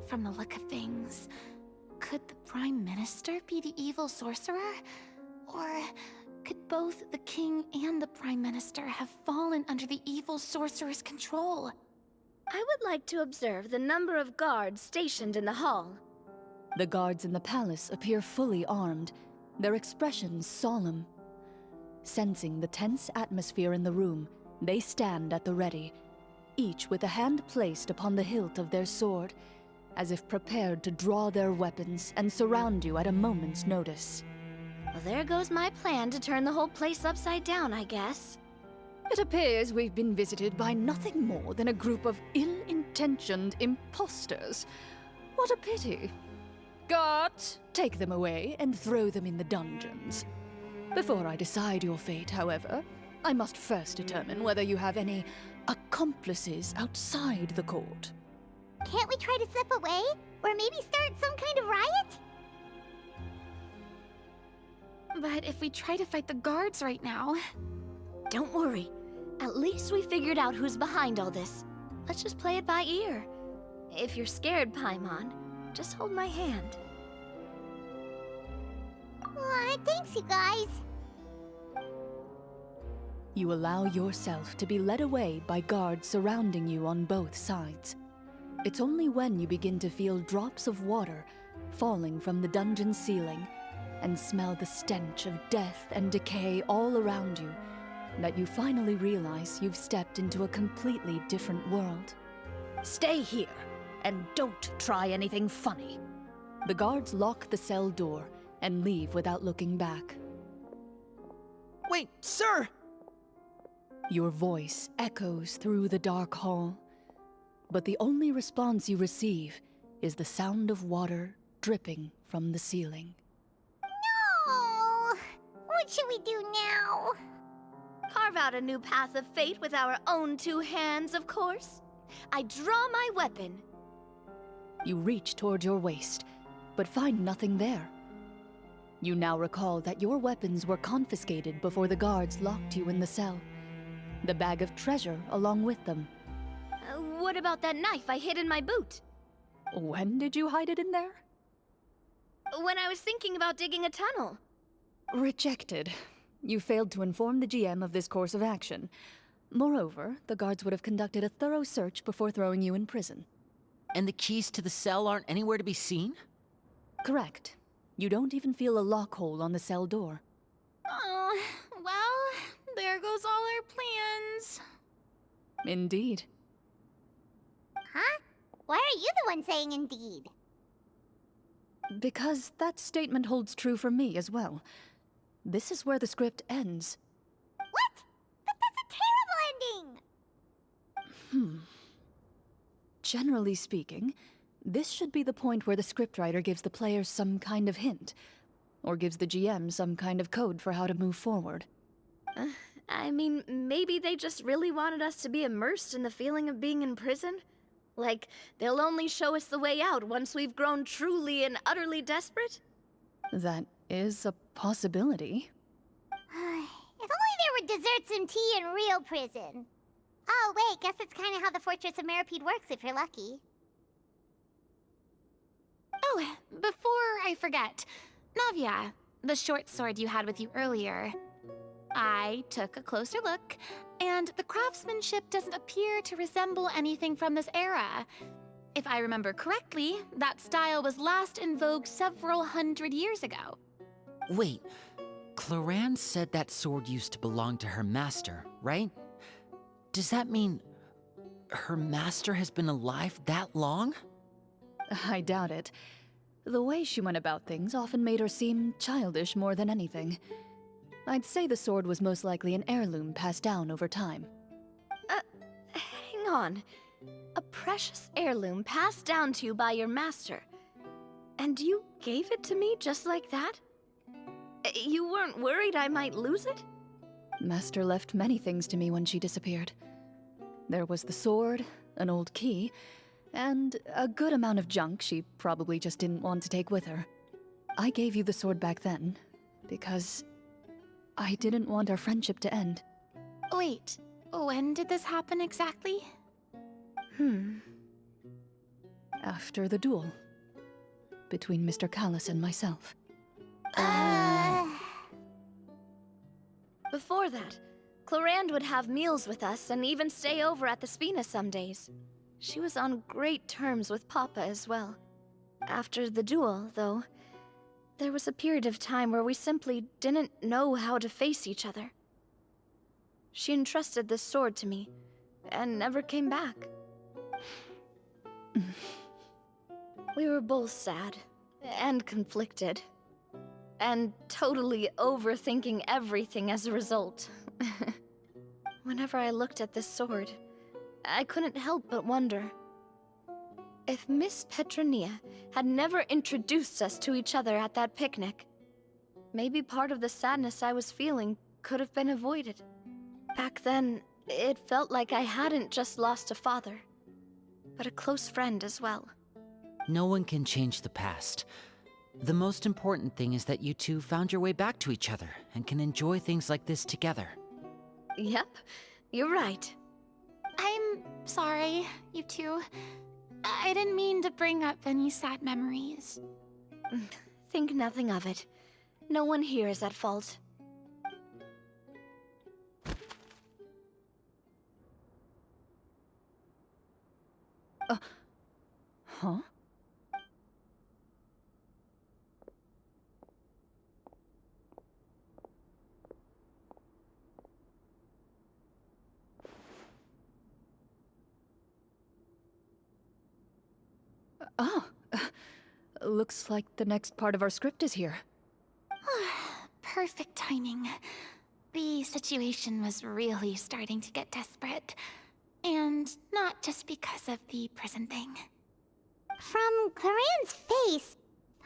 [SPEAKER 5] From the look of things, could the Prime Minister be the evil sorcerer? Or could both the King and the Prime Minister have fallen under the evil sorcerer's control?
[SPEAKER 4] I would like to observe the number of guards stationed in the hall.
[SPEAKER 3] The guards in the palace appear fully armed, their expressions solemn. Sensing the tense atmosphere in the room, they stand at the ready, each with a hand placed upon the hilt of their sword, as if prepared to draw their weapons and surround you at a moment's notice.
[SPEAKER 4] Well, there goes my plan to turn the whole place upside down, I guess.
[SPEAKER 8] It appears we've been visited by nothing more than a group of ill-intentioned imposters. What a pity. Guards, take them away and throw them in the dungeons. Before I decide your fate, however, I must first determine whether you have any accomplices outside the court.
[SPEAKER 1] Can't we try to slip away? Or maybe start some kind of riot?
[SPEAKER 5] But if we try to fight the guards right now...
[SPEAKER 4] Don't worry. At least we figured out who's behind all this. Let's just play it by ear. If you're scared, Paimon, just hold my hand.
[SPEAKER 1] Aw, thanks, you guys.
[SPEAKER 3] You allow yourself to be led away by guards surrounding you on both sides. It's only when you begin to feel drops of water falling from the dungeon ceiling and smell the stench of death and decay all around you that you finally realize you've stepped into a completely different world.
[SPEAKER 8] Stay here, and don't try anything funny.
[SPEAKER 3] The guards lock the cell door and leave without looking back.
[SPEAKER 6] Wait, sir!
[SPEAKER 3] Your voice echoes through the dark hall, but the only response you receive is the sound of water dripping from the ceiling.
[SPEAKER 1] No! What should we do now?
[SPEAKER 4] Carve out a new path of fate with our own two hands, of course. I draw my weapon.
[SPEAKER 3] You reach toward your waist, but find nothing there. You now recall that your weapons were confiscated before the guards locked you in the cell. The bag of treasure along with them.
[SPEAKER 4] What about that knife I hid in my boot?
[SPEAKER 3] When did you hide it in there?
[SPEAKER 4] When I was thinking about digging a tunnel.
[SPEAKER 3] Rejected. You failed to inform the GM of this course of action. Moreover, the guards would have conducted a thorough search before throwing you in prison.
[SPEAKER 2] And the keys to the cell aren't anywhere to be seen?
[SPEAKER 3] Correct. You don't even feel a lock hole on the cell door.
[SPEAKER 5] Oh, well, there goes all our plans.
[SPEAKER 3] Indeed.
[SPEAKER 1] Huh? Why are you the one saying indeed?
[SPEAKER 3] Because that statement holds true for me as well. This is where the script ends.
[SPEAKER 1] What? But that's a terrible ending!
[SPEAKER 3] Generally speaking, this should be the point where the scriptwriter gives the players some kind of hint, or gives the GM some kind of code for how to move forward.
[SPEAKER 4] I mean, maybe they just really wanted us to be immersed in the feeling of being in prison? Like, they'll only show us the way out once we've grown truly and utterly desperate?
[SPEAKER 3] That is a possibility.
[SPEAKER 1] If only there were desserts and tea in real prison. Oh, wait, guess that's kind of how the Fortress of Meripede works if you're lucky.
[SPEAKER 5] Oh, before I forget, Navia, the short sword you had with you earlier. I took a closer look, and the craftsmanship doesn't appear to resemble anything from this era. If I remember correctly, that style was last in vogue several hundred years ago.
[SPEAKER 2] Wait, Clorinde said that sword used to belong to her master, right? Does that mean her master has been alive that long?
[SPEAKER 3] I doubt it. The way she went about things often made her seem childish more than anything. I'd say the sword was most likely an heirloom passed down over time.
[SPEAKER 4] Hang on. A precious heirloom passed down to you by your master. And you gave it to me just like that? You weren't worried I might lose it?
[SPEAKER 3] Master left many things to me when she disappeared. There was the sword, an old key, and a good amount of junk she probably just didn't want to take with her. I gave you the sword back then because I didn't want our friendship to end.
[SPEAKER 5] Wait, when did this happen exactly?
[SPEAKER 3] After the duel between Mr. Callis and myself.
[SPEAKER 4] Before that, Clorinde would have meals with us and even stay over at the Spina some days. She was on great terms with Papa as well. After the duel, though, there was a period of time where we simply didn't know how to face each other. She entrusted this sword to me, and never came back. We were both sad, and conflicted, and totally overthinking everything as a result. Whenever I looked at this sword, I couldn't help but wonder if Miss Petronia had never introduced us to each other at that picnic. Maybe part of the sadness I was feeling could have been avoided. Back then, it felt like I hadn't just lost a father, but a close friend as well.
[SPEAKER 2] No one can change the past. The most important thing is that you two found your way back to each other and can enjoy things like this together.
[SPEAKER 4] Yep, you're right.
[SPEAKER 5] I'm sorry, you two. I didn't mean to bring up any sad memories.
[SPEAKER 4] Think nothing of it. No one here is at fault.
[SPEAKER 3] Huh? Oh, looks like the next part of our script is here.
[SPEAKER 5] Perfect timing. The situation was really starting to get desperate. And not just because of the prison thing.
[SPEAKER 1] From Clorinde's face,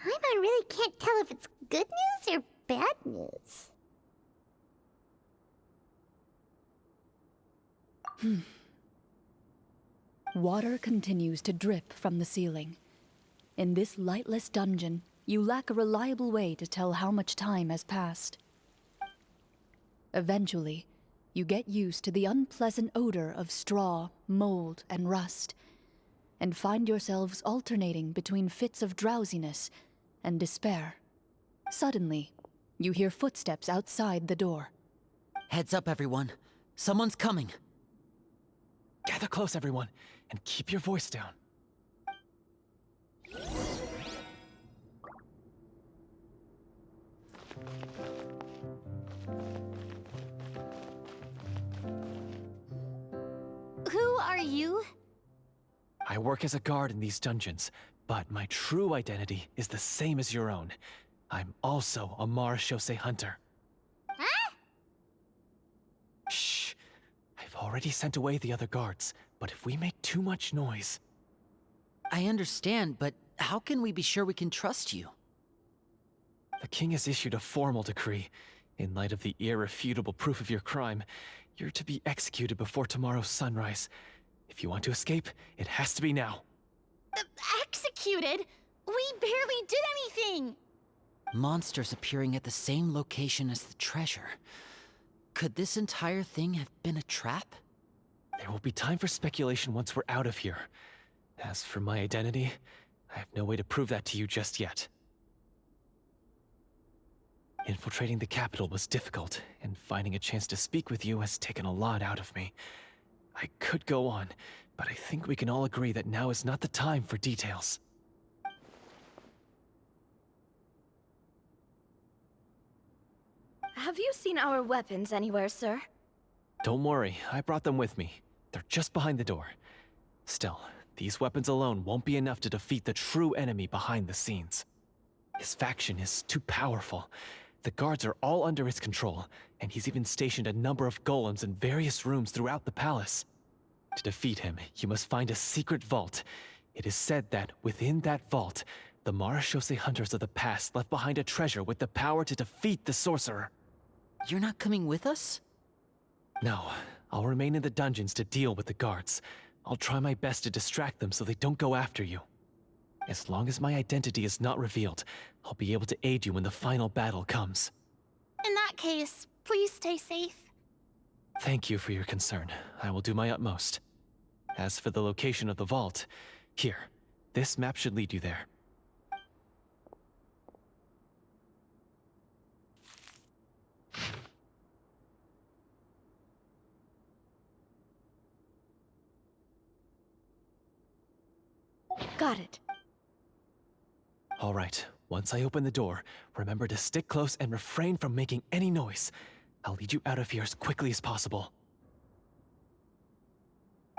[SPEAKER 1] I really can't tell if it's good news or bad news.
[SPEAKER 3] Water continues to drip from the ceiling. In this lightless dungeon, you lack a reliable way to tell how much time has passed. Eventually, you get used to the unpleasant odor of straw, mold, and rust, and find yourselves alternating between fits of drowsiness and despair. Suddenly, you hear footsteps outside the door.
[SPEAKER 2] Heads up, everyone. Someone's coming.
[SPEAKER 6] Gather close, everyone, and keep your voice down.
[SPEAKER 5] Who are you?
[SPEAKER 6] I work as a guard in these dungeons, but my true identity is the same as your own. I'm also a Marechaussee hunter.
[SPEAKER 1] Huh?
[SPEAKER 6] Shh! I've already sent away the other guards, but if we make too much noise...
[SPEAKER 2] I understand, but how can we be sure we can trust you?
[SPEAKER 6] The king has issued a formal decree. In light of the irrefutable proof of your crime, you're to be executed before tomorrow's sunrise. If you want to escape, it has to be now.
[SPEAKER 5] Executed? We barely did anything!
[SPEAKER 2] Monsters appearing at the same location as the treasure. Could this entire thing have been a trap?
[SPEAKER 6] There will be time for speculation once we're out of here. As for my identity, I have no way to prove that to you just yet. Infiltrating the capital was difficult, and finding a chance to speak with you has taken a lot out of me. I could go on, but I think we can all agree that now is not the time for details.
[SPEAKER 4] Have you seen our weapons anywhere, sir?
[SPEAKER 6] Don't worry, I brought them with me. They're just behind the door. Still, these weapons alone won't be enough to defeat the true enemy behind the scenes. His faction is too powerful. The guards are all under his control, and he's even stationed a number of golems in various rooms throughout the palace. To defeat him, you must find a secret vault. It is said that within that vault, the Marechaussee hunters of the past left behind a treasure with the power to defeat the sorcerer.
[SPEAKER 2] You're not coming with us?
[SPEAKER 6] No, I'll remain in the dungeons to deal with the guards. I'll try my best to distract them so they don't go after you. As long as my identity is not revealed, I'll be able to aid you when the final battle comes.
[SPEAKER 5] In that case, please stay safe.
[SPEAKER 6] Thank you for your concern. I will do my utmost. As for the location of the vault, here, this map should lead you there.
[SPEAKER 4] Got it.
[SPEAKER 6] All right, once I open the door, remember to stick close and refrain from making any noise. I'll lead you out of here as quickly as possible.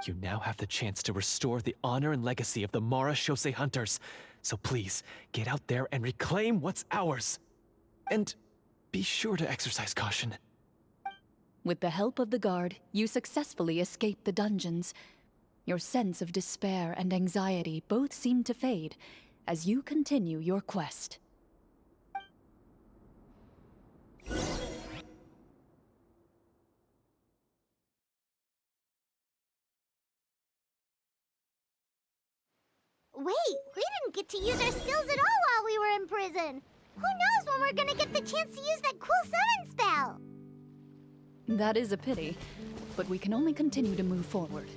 [SPEAKER 6] You now have the chance to restore the honor and legacy of the Mara Shosei Hunters. So please, get out there and reclaim what's ours. And be sure to exercise caution.
[SPEAKER 3] With the help of the guard, you successfully escape the dungeons. Your sense of despair and anxiety both seem to fade as you continue your quest.
[SPEAKER 1] Wait, we didn't get to use our skills at all while we were in prison. Who knows when we're gonna get the chance to use that cool summon spell?
[SPEAKER 3] That is a pity, but we can only continue to move forward.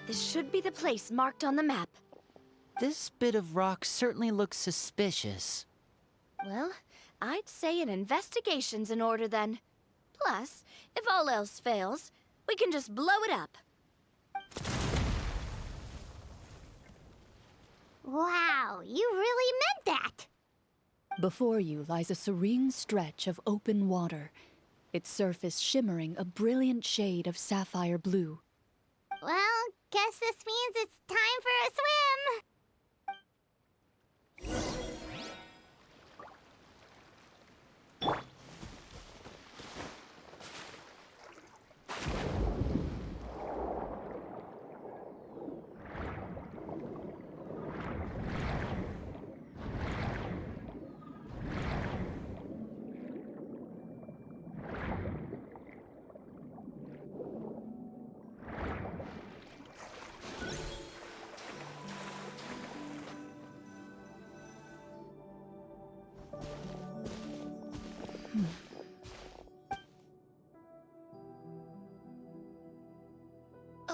[SPEAKER 4] This should be the place marked on the map.
[SPEAKER 2] This bit of rock certainly looks suspicious.
[SPEAKER 4] Well, I'd say an investigation's in order then. Plus, if all else fails, we can just blow it up.
[SPEAKER 1] Wow, you really meant that!
[SPEAKER 3] Before you lies a serene stretch of open water, its surface shimmering a brilliant shade of sapphire blue.
[SPEAKER 1] Well, guess this means it's time for a swim!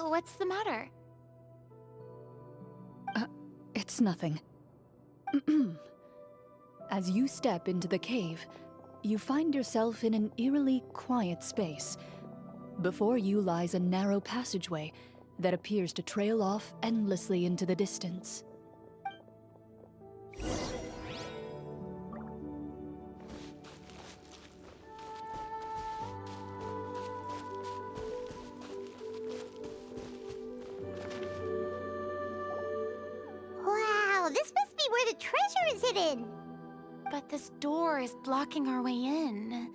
[SPEAKER 5] What's the matter?
[SPEAKER 3] It's nothing. As you step into the cave, you find yourself in an eerily quiet space. Before you lies a narrow passageway that appears to trail off endlessly into the distance.
[SPEAKER 1] Wow, this must be where the treasure is hidden!
[SPEAKER 5] But this door is blocking our way in.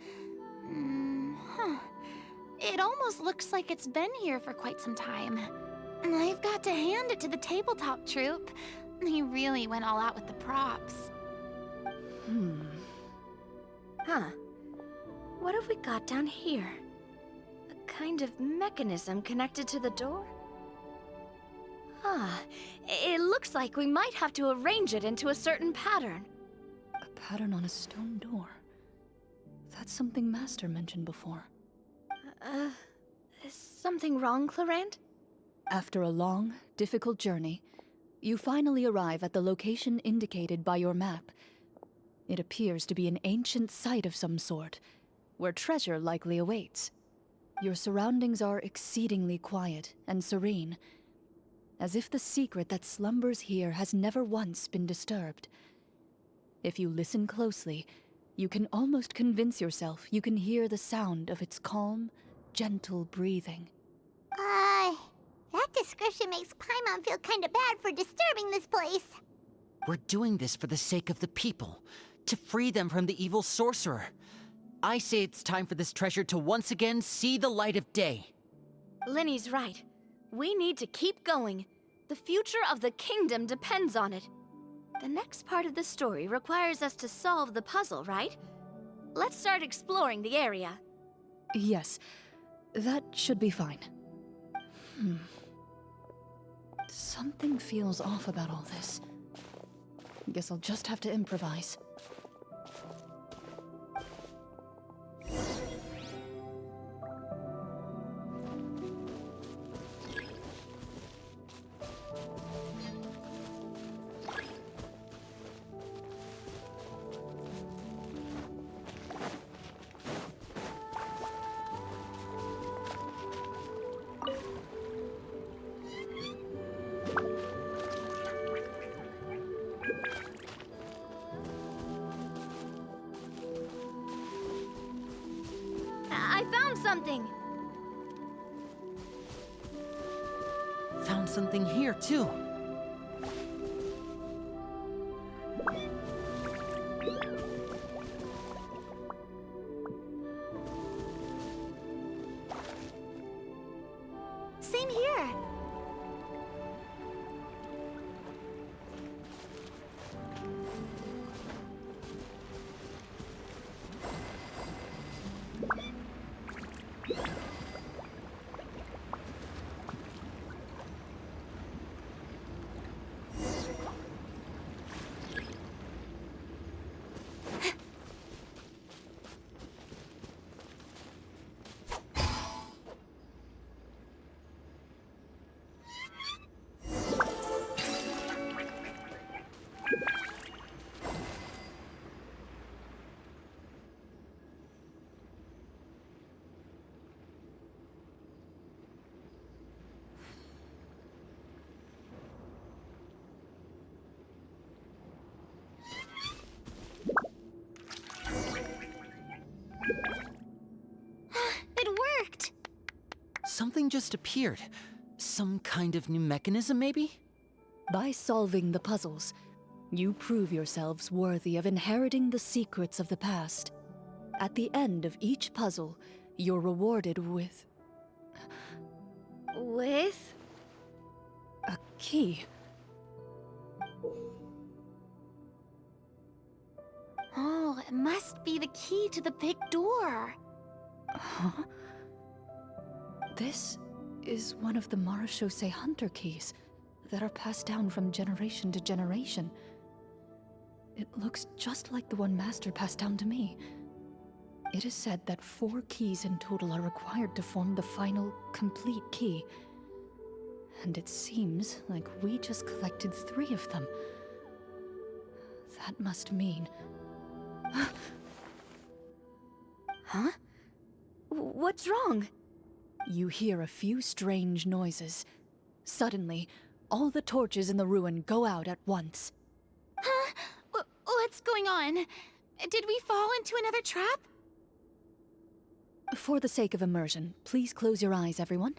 [SPEAKER 5] It almost looks like it's been here for quite some time. I've got to hand it to the tabletop troupe. They really went all out with the props.
[SPEAKER 4] Huh. What have we got down here? A kind of mechanism connected to the door? Ah, it looks like we might have to arrange it into a certain pattern.
[SPEAKER 3] A pattern on a stone door. That's something Master mentioned before.
[SPEAKER 4] Is something wrong, Clorinde?
[SPEAKER 3] After a long, difficult journey, you finally arrive at the location indicated by your map. It appears to be an ancient site of some sort, where treasure likely awaits. Your surroundings are exceedingly quiet and serene, as if the secret that slumbers here has never once been disturbed. If you listen closely, you can almost convince yourself you can hear the sound of its calm, gentle breathing.
[SPEAKER 1] That description makes Paimon feel kinda bad for disturbing this place.
[SPEAKER 2] We're doing this for the sake of the people, to free them from the evil sorcerer. I say it's time for this treasure to once again see the light of day.
[SPEAKER 4] Linny's right. We need to keep going. The future of the kingdom depends on it. The next part of the story requires us to solve the puzzle, right? Let's start exploring the area.
[SPEAKER 3] Yes, that should be fine. Something feels off about all this. Guess I'll just have to improvise.
[SPEAKER 4] I found something!
[SPEAKER 2] Found something here, too.
[SPEAKER 4] Same here! It worked!
[SPEAKER 2] Something just appeared. Some kind of new mechanism, maybe?
[SPEAKER 3] By solving the puzzles, you prove yourselves worthy of inheriting the secrets of the past. At the end of each puzzle, you're rewarded with
[SPEAKER 4] With?
[SPEAKER 3] a key.
[SPEAKER 5] Oh, it must be the key to the big door.
[SPEAKER 3] Huh? This is one of the Marechaussee Hunter keys that are passed down from generation to generation. It looks just like the one Master passed down to me. It is said that 4 keys in total are required to form the final, complete key. And it seems like we just collected 3 of them. That must mean...
[SPEAKER 4] Huh? What's wrong?
[SPEAKER 3] You hear a few strange noises. Suddenly, all the torches in the ruin go out at once.
[SPEAKER 5] Huh? What's going on? Did we fall into another trap?
[SPEAKER 3] For the sake of immersion, please close your eyes, everyone.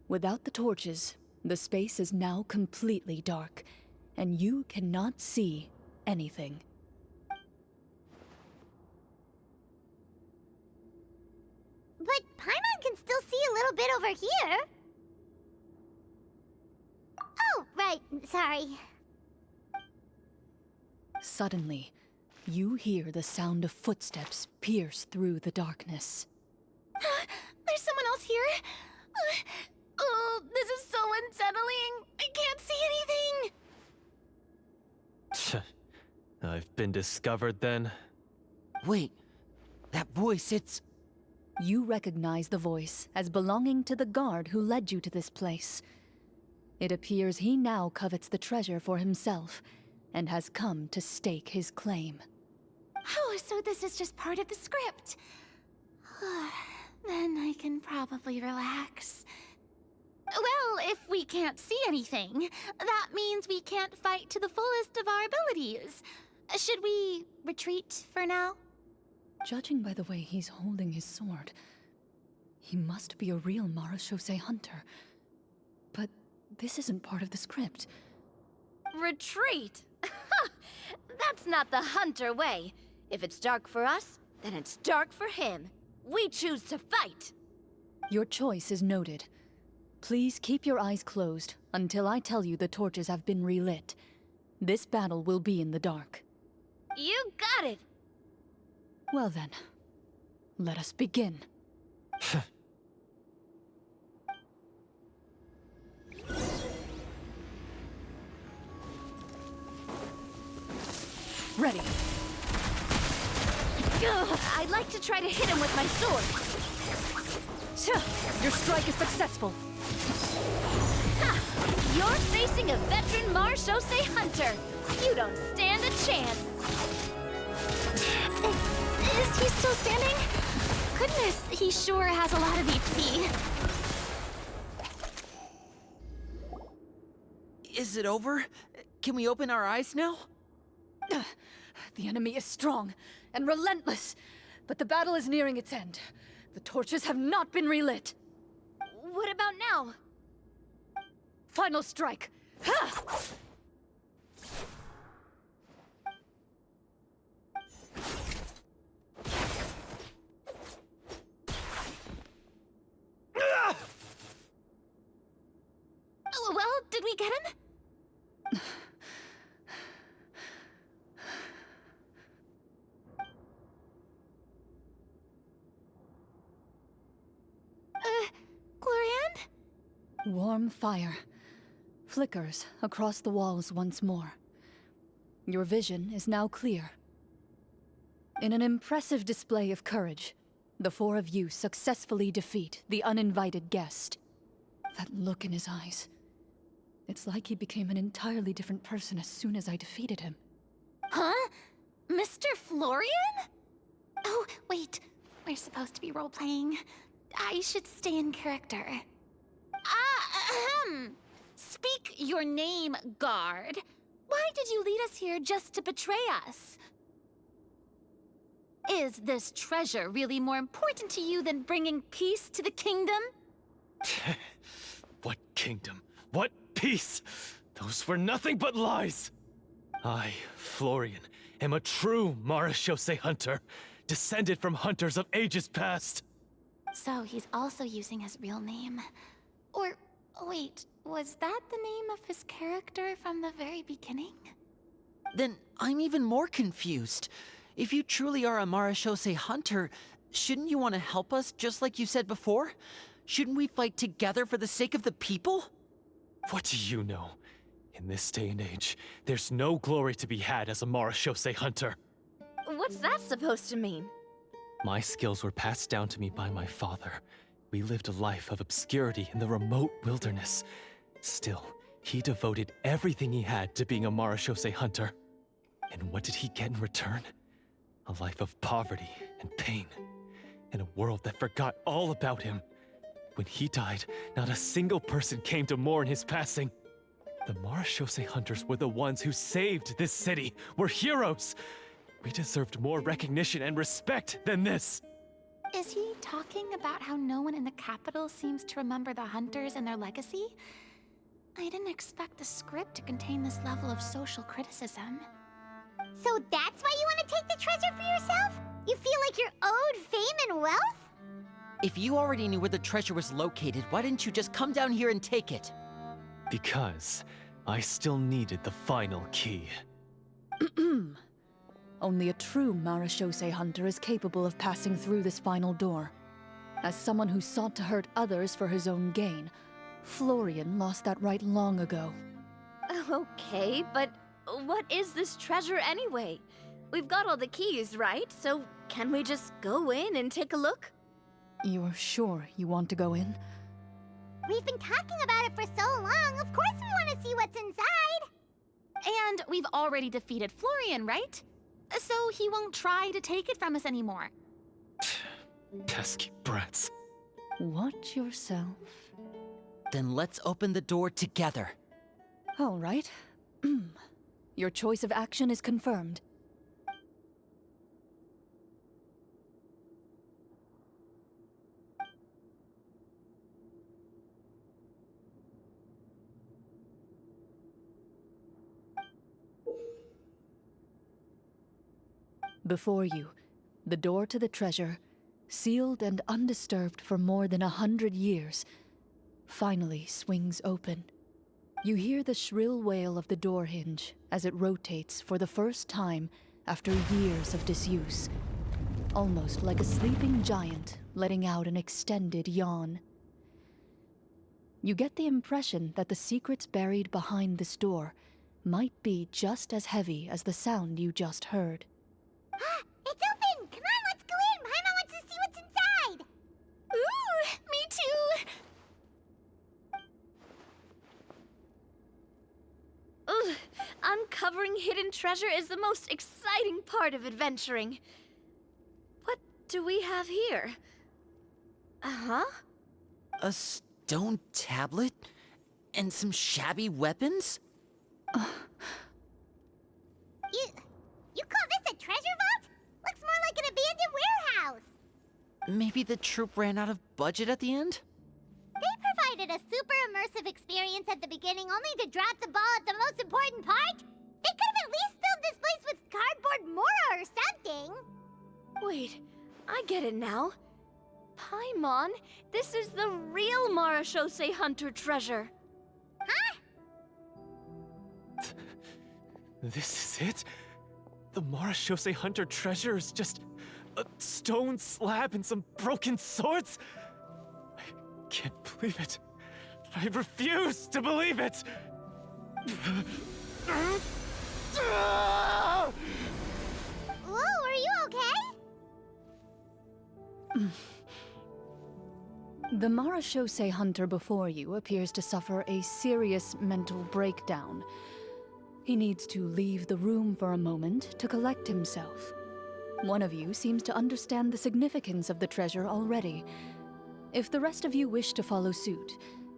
[SPEAKER 3] Without the torches, the space is now completely dark, and you cannot see anything.
[SPEAKER 1] But Paimon can still see a little bit over here. Oh, right. Sorry.
[SPEAKER 3] Suddenly, you hear the sound of footsteps pierce through the darkness.
[SPEAKER 5] There's someone else here? Oh, this is so unsettling. I can't see anything.
[SPEAKER 6] I've been discovered then.
[SPEAKER 2] Wait, that voice, it's...
[SPEAKER 3] You recognize the voice as belonging to the guard who led you to this place. It appears he now covets the treasure for himself, and has come to stake his claim.
[SPEAKER 5] Oh, so this is just part of the script. Then I can probably relax. Well, if we can't see anything, that means we can't fight to the fullest of our abilities. Should we retreat for now?
[SPEAKER 3] Judging by the way he's holding his sword, He must be a real Marashose hunter. But this isn't part of the script.
[SPEAKER 4] Retreat? That's not the hunter way. If it's dark for us, then it's dark for him. We choose to fight.
[SPEAKER 3] Your choice is noted. Please keep your eyes closed until I tell you the torches have been relit. This battle will be in the dark.
[SPEAKER 4] You got it!
[SPEAKER 3] Well then, let us begin. Ready.
[SPEAKER 4] Ugh, I'd like to try to hit him with my sword.
[SPEAKER 3] Your strike is successful.
[SPEAKER 4] Ha! You're facing a veteran Marashose hunter. You don't stand a chance.
[SPEAKER 5] Is he still standing? Goodness, he sure has a lot of HP.
[SPEAKER 2] Is it over? Can we open our eyes now?
[SPEAKER 3] The enemy is strong and relentless, but the battle is nearing its end. The torches have not been relit.
[SPEAKER 4] What about now?
[SPEAKER 3] Final strike. Ha!
[SPEAKER 5] Oh, well, did we get him? Clorinde?
[SPEAKER 3] Warm fire flickers across the walls once more. Your vision is now clear. In an impressive display of courage, the four of you successfully defeat the uninvited guest. That look in his eyes. It's like he became an entirely different person as soon as I defeated him.
[SPEAKER 5] Huh? Mr. Florian? Oh, wait. We're supposed to be role-playing. I should stay in character. Speak your name, guard. Why did you lead us here just to betray us? Is this treasure really more important to you than bringing peace to the kingdom?
[SPEAKER 6] What kingdom? What peace? Those were nothing but lies! I, Florian, am a true Marashose hunter, descended from hunters of ages past.
[SPEAKER 5] So he's also using his real name. Or, wait, was that the name of his character from the very beginning?
[SPEAKER 2] Then I'm even more confused. If you truly are a Marashose hunter, shouldn't you want to help us just like you said before? Shouldn't we fight together for the sake of the people?
[SPEAKER 6] What do you know? In this day and age, there's no glory to be had as a Marashose hunter.
[SPEAKER 4] What's that supposed to mean?
[SPEAKER 6] My skills were passed down to me by my father. We lived a life of obscurity in the remote wilderness. Still, he devoted everything he had to being a Marashose hunter. And what did he get in return? A life of poverty and pain. In a world that forgot all about him. When he died, not a single person came to mourn his passing. The Marashose hunters were the ones who saved this city, were heroes. We deserved more recognition and respect than this.
[SPEAKER 5] Is he talking about how no one in the capital seems to remember the hunters and their legacy? I didn't expect the script to contain this level of social criticism.
[SPEAKER 1] So that's why you want to take the treasure for yourself? You feel like you're owed fame and wealth?
[SPEAKER 2] If you already knew where the treasure was located, why didn't you just come down here and take it?
[SPEAKER 6] Because I still needed the final key.
[SPEAKER 3] Only a true Marashose hunter is capable of passing through this final door. As someone who sought to hurt others for his own gain, Florian lost that right long ago.
[SPEAKER 4] Okay, but what is this treasure anyway? We've got all the keys, right? So can we just go in and take a look?
[SPEAKER 3] You're sure you want to go in?
[SPEAKER 1] We've been talking about it for so long. Of course we want to see what's inside.
[SPEAKER 5] And we've already defeated Florian, right? So he won't try to take it from us anymore.
[SPEAKER 6] Pesky brats.
[SPEAKER 3] Watch yourself.
[SPEAKER 2] Then let's open the door together.
[SPEAKER 3] All right. Your choice of action is confirmed. Before you, the door to the treasure, sealed and undisturbed for more than 100 years, finally swings open. You hear the shrill wail of the door hinge as it rotates for the first time after years of disuse, almost like a sleeping giant letting out an extended yawn. You get the impression that the secrets buried behind this door might be just as heavy as the sound you just heard.
[SPEAKER 1] It's open! Come on, let's go in! Paimon wants to see what's inside!
[SPEAKER 5] Ooh, me too!
[SPEAKER 4] Ugh, uncovering hidden treasure is the most exciting part of adventuring. What do we have here? Uh-huh.
[SPEAKER 2] A stone tablet? And some shabby weapons?
[SPEAKER 1] You call this a treasure vault? Looks more like an abandoned warehouse!
[SPEAKER 2] Maybe the troupe ran out of budget at the end?
[SPEAKER 1] They provided a super immersive experience at the beginning only to drop the ball at the most important part? They could have at least filled this place with cardboard Mora or something!
[SPEAKER 4] Wait, I get it now. Paimon, this is the real Marachose Hunter treasure.
[SPEAKER 1] Huh?
[SPEAKER 6] This is it? The Marachose Hunter treasure is just a stone slab and some broken swords? I can't believe it. I refuse to believe it!
[SPEAKER 1] Whoa, are you okay?
[SPEAKER 3] The Marachose Hunter before you appears to suffer a serious mental breakdown. He needs to leave the room for a moment to collect himself. One of you seems to understand the significance of the treasure already. If the rest of you wish to follow suit,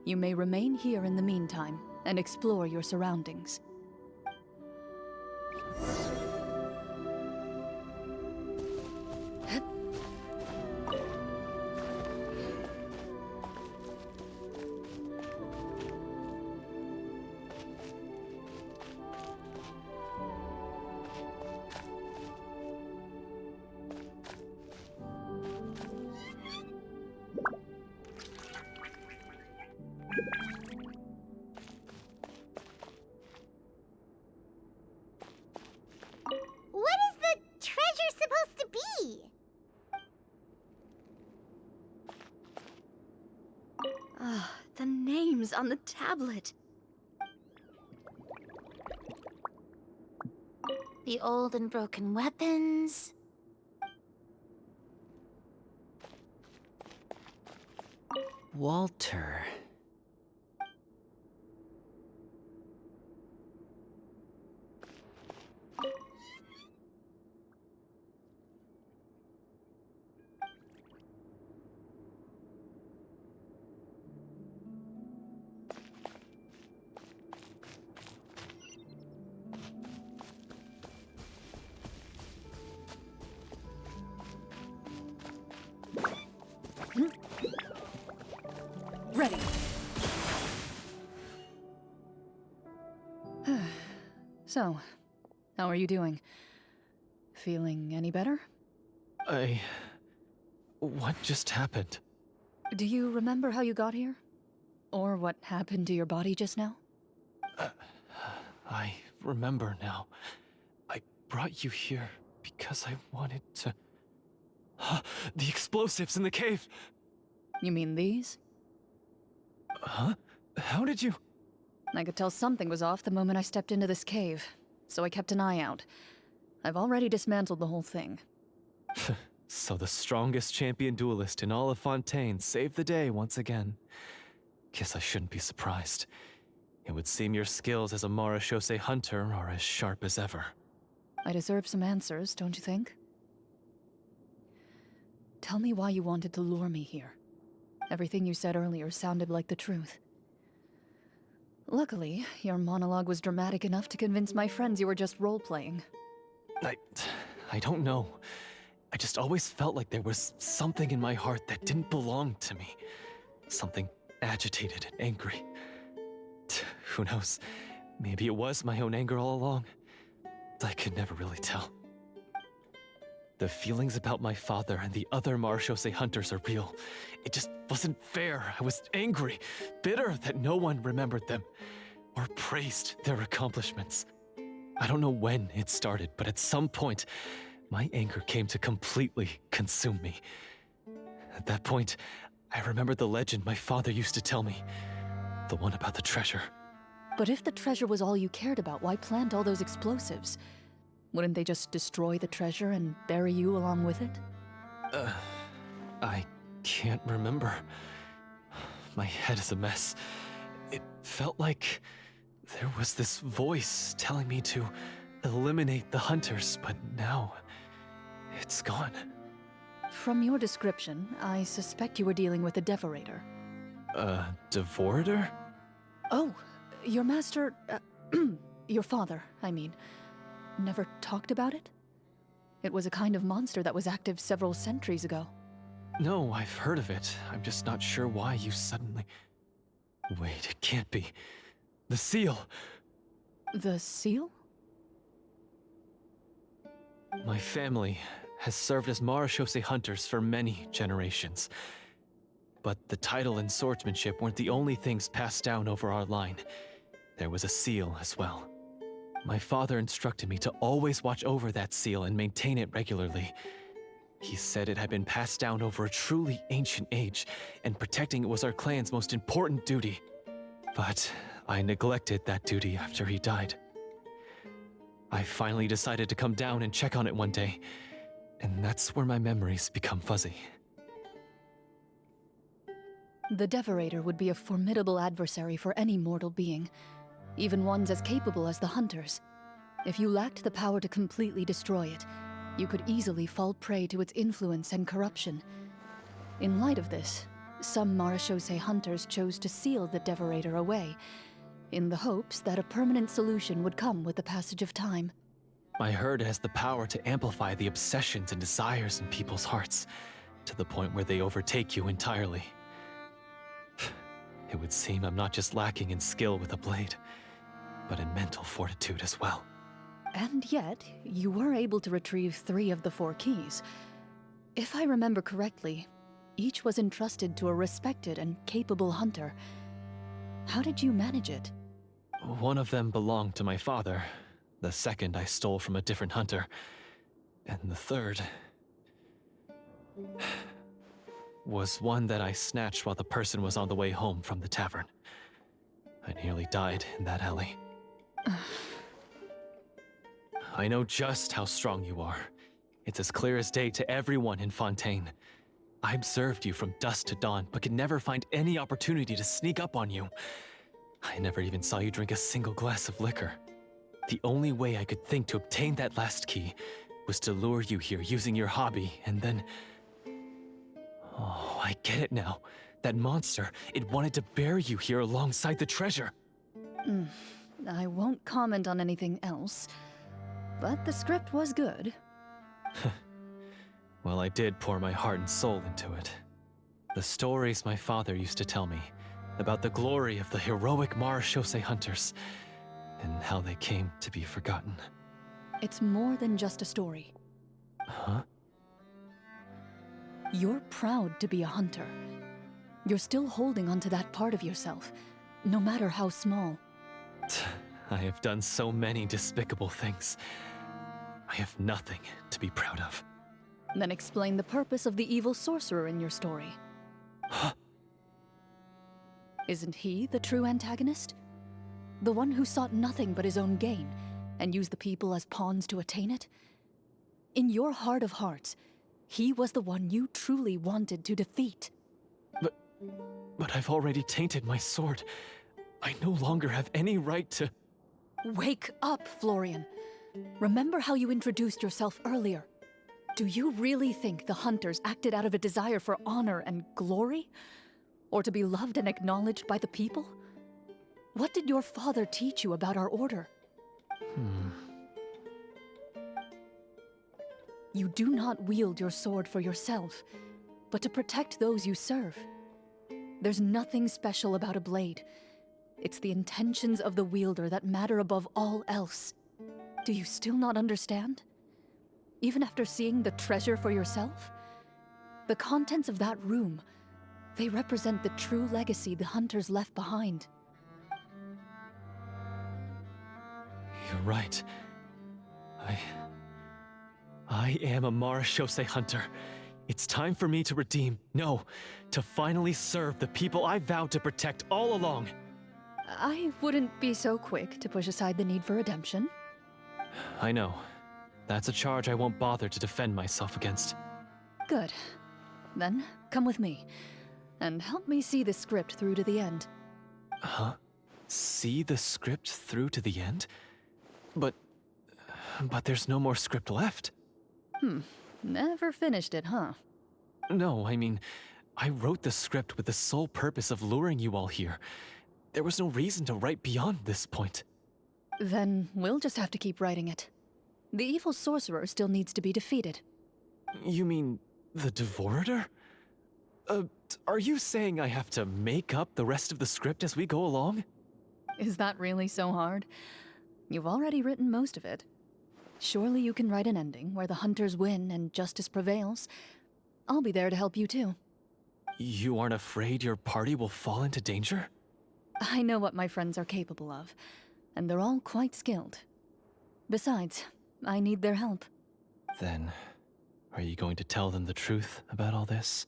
[SPEAKER 3] you may remain here in the meantime and explore your surroundings.
[SPEAKER 1] What is the treasure supposed to be?
[SPEAKER 4] Ah, the names on the tablet.
[SPEAKER 7] The old and broken weapons.
[SPEAKER 2] Walter.
[SPEAKER 3] Ready. So, how are you doing? Feeling any better?
[SPEAKER 6] What just happened?
[SPEAKER 3] Do you remember how you got here? Or what happened to your body just now?
[SPEAKER 6] I remember now. I brought you here because I wanted to... The explosives in the cave!
[SPEAKER 3] You mean these?
[SPEAKER 6] Huh? How did you...
[SPEAKER 3] I could tell something was off the moment I stepped into this cave, so I kept an eye out. I've already dismantled the whole thing.
[SPEAKER 6] So the strongest champion duelist in all of Fontaine saved the day once again. Guess I shouldn't be surprised. It would seem your skills as a Marachose hunter are as sharp as ever.
[SPEAKER 3] I deserve some answers, don't you think? Tell me why you wanted to lure me here. Everything you said earlier sounded like the truth. Luckily, your monologue was dramatic enough to convince my friends you were just role-playing.
[SPEAKER 6] I don't know. I just always felt like there was something in my heart that didn't belong to me. Something agitated and angry. Who knows? Maybe it was my own anger all along. I could never really tell. The feelings about my father and the other Marshose hunters are real. It just wasn't fair. I was angry, bitter that no one remembered them or praised their accomplishments. I don't know when it started, but at some point, my anger came to completely consume me. At that point, I remembered the legend my father used to tell me. The one about the treasure.
[SPEAKER 3] But if the treasure was all you cared about, why plant all those explosives? Wouldn't they just destroy the treasure and bury you along with it?
[SPEAKER 6] I can't remember. My head is a mess. It felt like there was this voice telling me to eliminate the hunters, but now it's gone.
[SPEAKER 3] From your description, I suspect you were dealing with a Devorator.
[SPEAKER 6] Devorator?
[SPEAKER 3] Oh, your master... your father, I mean. Never talked about it? It was a kind of monster that was active several centuries ago.
[SPEAKER 6] No, I've heard of it. I'm just not sure why you suddenly... Wait, it can't be. The seal!
[SPEAKER 3] The seal?
[SPEAKER 6] My family has served as Marashose hunters for many generations. But the title and swordsmanship weren't the only things passed down over our line. There was a seal as well. My father instructed me to always watch over that seal and maintain it regularly. He said it had been passed down over a truly ancient age, and protecting it was our clan's most important duty. But I neglected that duty after he died. I finally decided to come down and check on it one day, and that's where my memories become fuzzy.
[SPEAKER 3] The Devorator would be a formidable adversary for any mortal being, even ones as capable as the Hunters. If you lacked the power to completely destroy it, you could easily fall prey to its influence and corruption. In light of this, some Marashose hunters chose to seal the Devorator away, in the hopes that a permanent solution would come with the passage of time.
[SPEAKER 6] I heard it has the power to amplify the obsessions and desires in people's hearts, to the point where they overtake you entirely. It would seem I'm not just lacking in skill with a blade, but in mental fortitude as well.
[SPEAKER 3] And yet, you were able to retrieve 3 of the 4 keys. If I remember correctly, each was entrusted to a respected and capable hunter. How did you manage it?
[SPEAKER 6] One of them belonged to my father. The second I stole from a different hunter. And the third... was one that I snatched while the person was on the way home from the tavern. I nearly died in that alley. I know just how strong you are. It's as clear as day to everyone in Fontaine. I observed you from dusk to dawn, but could never find any opportunity to sneak up on you. I never even saw you drink a single glass of liquor. The only way I could think to obtain that last key was to lure you here using your hobby, and then... Oh, I get it now. That monster, it wanted to bury you here alongside the treasure.
[SPEAKER 3] I won't comment on anything else, but the script was good.
[SPEAKER 6] Well, I did pour my heart and soul into it. The stories my father used to tell me about the glory of the heroic Marashose hunters and how they came to be forgotten.
[SPEAKER 3] It's more than just a story.
[SPEAKER 6] Huh?
[SPEAKER 3] You're proud to be a hunter. You're still holding onto that part of yourself, no matter how small.
[SPEAKER 6] I have done so many despicable things. I have nothing to be proud of.
[SPEAKER 3] Then explain the purpose of the evil sorcerer in your story.
[SPEAKER 6] Huh?
[SPEAKER 3] Isn't he the true antagonist? The one who sought nothing but his own gain, and used the people as pawns to attain it? In your heart of hearts, he was the one you truly wanted to defeat.
[SPEAKER 6] But I've already tainted my sword. I no longer have any right to...
[SPEAKER 3] Wake up, Florian. Remember how you introduced yourself earlier. Do you really think the hunters acted out of a desire for honor and glory? Or to be loved and acknowledged by the people? What did your father teach you about our order? You do not wield your sword for yourself, but to protect those you serve. There's nothing special about a blade. It's the intentions of the wielder that matter above all else. Do you still not understand? even after seeing the treasure for yourself? The contents of that room, they represent the true legacy the hunters left behind.
[SPEAKER 6] You're right. I am a Marashose hunter. It's time for me to redeem, no, to finally serve the people I vowed to protect all along.
[SPEAKER 3] I wouldn't be so quick to push aside the need for redemption.
[SPEAKER 6] I know. That's a charge I won't bother to defend myself against.
[SPEAKER 3] Good. Then, come with me, and help me see the script through to the end.
[SPEAKER 6] Huh? See the script through to the end? But there's no more script left.
[SPEAKER 3] Never finished it, huh?
[SPEAKER 6] No, I mean, I wrote the script with the sole purpose of luring you all here. There was no reason to write beyond this point.
[SPEAKER 3] Then we'll just have to keep writing it. The evil sorcerer still needs to be defeated.
[SPEAKER 6] You mean the Devorator? Are you saying I have to make up the rest of the script as we go along?
[SPEAKER 3] Is that really so hard? You've already written most of it. Surely you can write an ending where the hunters win and justice prevails. I'll be there to help you too.
[SPEAKER 6] You aren't afraid your party will fall into danger?
[SPEAKER 3] I know what my friends are capable of, and they're all quite skilled. Besides, I need their help.
[SPEAKER 6] Then, are you going to tell them the truth about all this?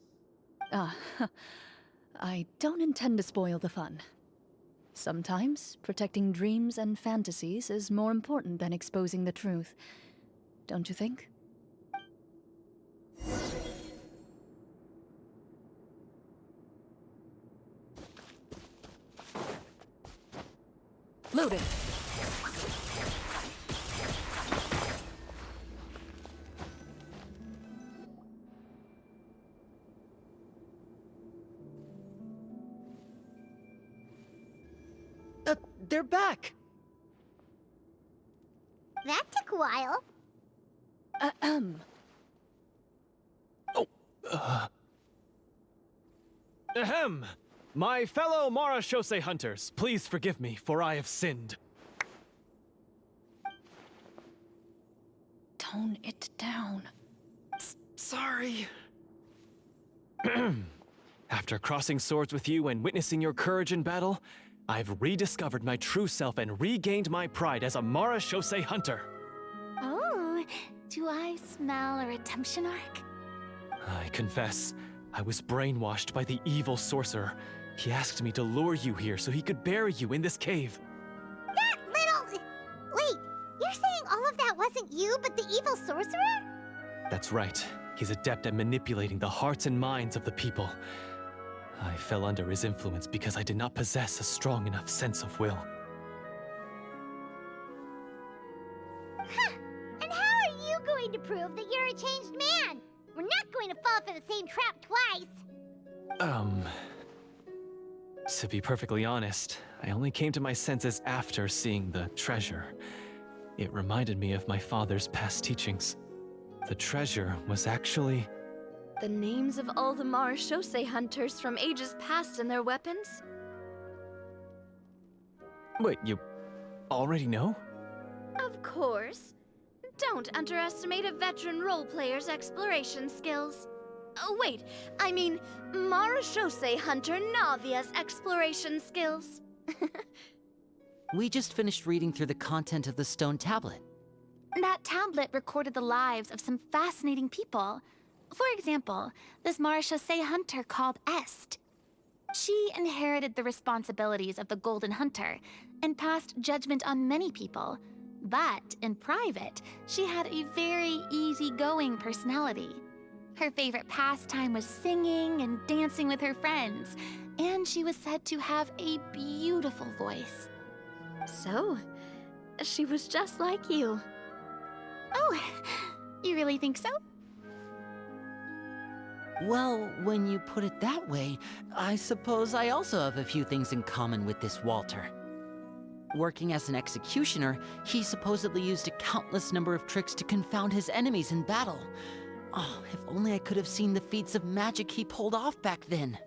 [SPEAKER 3] I don't intend to spoil the fun. Sometimes, protecting dreams and fantasies is more important than exposing the truth. Don't you think? Loaded.
[SPEAKER 2] They're back!
[SPEAKER 1] That took a while.
[SPEAKER 6] Ahem! My fellow Marashose hunters, please forgive me, for I have sinned.
[SPEAKER 3] Tone it down.
[SPEAKER 6] Sorry. After crossing swords with you and witnessing your courage in battle, I've rediscovered my true self and regained my pride as a Marashose hunter.
[SPEAKER 5] Oh, do I smell a redemption arc?
[SPEAKER 6] I confess, I was brainwashed by the evil sorcerer. He asked me to lure you here so he could bury you in this cave.
[SPEAKER 1] That little... Wait, you're saying all of that wasn't you, but the evil sorcerer?
[SPEAKER 6] That's right. He's adept at manipulating the hearts and minds of the people. I fell under his influence because I did not possess a strong enough sense of will.
[SPEAKER 1] Huh. And how are you going to prove that you're a changed man? We're not going to fall for the same trap twice.
[SPEAKER 6] To be perfectly honest, I only came to my senses after seeing the treasure. It reminded me of my father's past teachings. The treasure was actually...
[SPEAKER 4] The names of all the Marashose hunters from ages past and their weapons?
[SPEAKER 6] Wait, you already know?
[SPEAKER 4] Of course. Don't underestimate a veteran role-player's exploration skills. Oh, wait, I mean Marashose hunter Navia's exploration skills.
[SPEAKER 2] We just finished reading through the content of the stone tablet.
[SPEAKER 5] That tablet recorded the lives of some fascinating people. For example, this Marashose hunter called Est. She inherited the responsibilities of the Golden Hunter and passed judgment on many people. But in private, she had a very easygoing personality. Her favorite pastime was singing and dancing with her friends, and she was said to have a beautiful voice.
[SPEAKER 4] So, she was just like you.
[SPEAKER 5] Oh, you really think so?
[SPEAKER 2] Well, when you put it that way, I suppose I also have a few things in common with this Walter. Working as an executioner, he supposedly used a countless number of tricks to confound his enemies in battle. Oh, if only I could have seen the feats of magic he pulled off back then.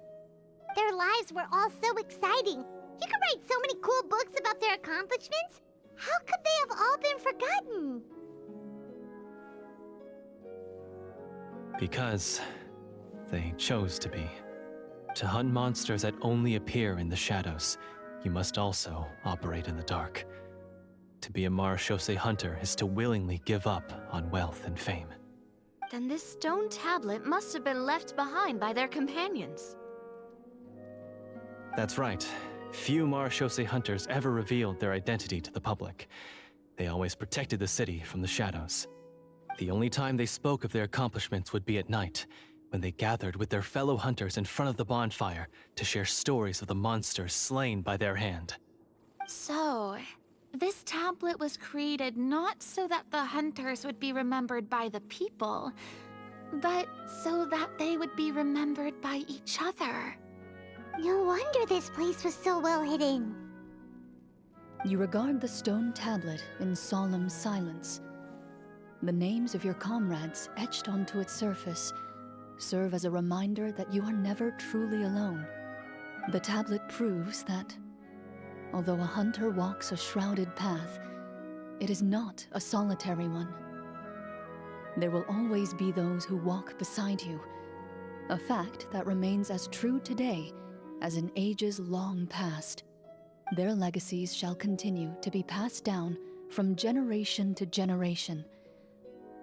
[SPEAKER 1] Their lives were all so exciting. You could write so many cool books about their accomplishments. How could they have all been forgotten?
[SPEAKER 6] Because they chose to be. To hunt monsters that only appear in the shadows, you must also operate in the dark. To be a marechaussee hunter is to willingly give up on wealth and fame.
[SPEAKER 4] Then this stone tablet must have been left behind by their companions.
[SPEAKER 6] That's right. Few marechaussee hunters ever revealed their identity to the public. They always protected the city from the shadows. The only time they spoke of their accomplishments would be at night, when they gathered with their fellow hunters in front of the bonfire to share stories of the monsters slain by their hand.
[SPEAKER 5] So, this tablet was created not so that the hunters would be remembered by the people, but so that they would be remembered by each other.
[SPEAKER 1] No wonder this place was so well hidden.
[SPEAKER 3] You regard the stone tablet in solemn silence. The names of your comrades etched onto its surface serve as a reminder that you are never truly alone. The tablet proves that, although a hunter walks a shrouded path, it is not a solitary one. There will always be those who walk beside you, a fact that remains as true today as in ages long past. Their legacies shall continue to be passed down from generation to generation,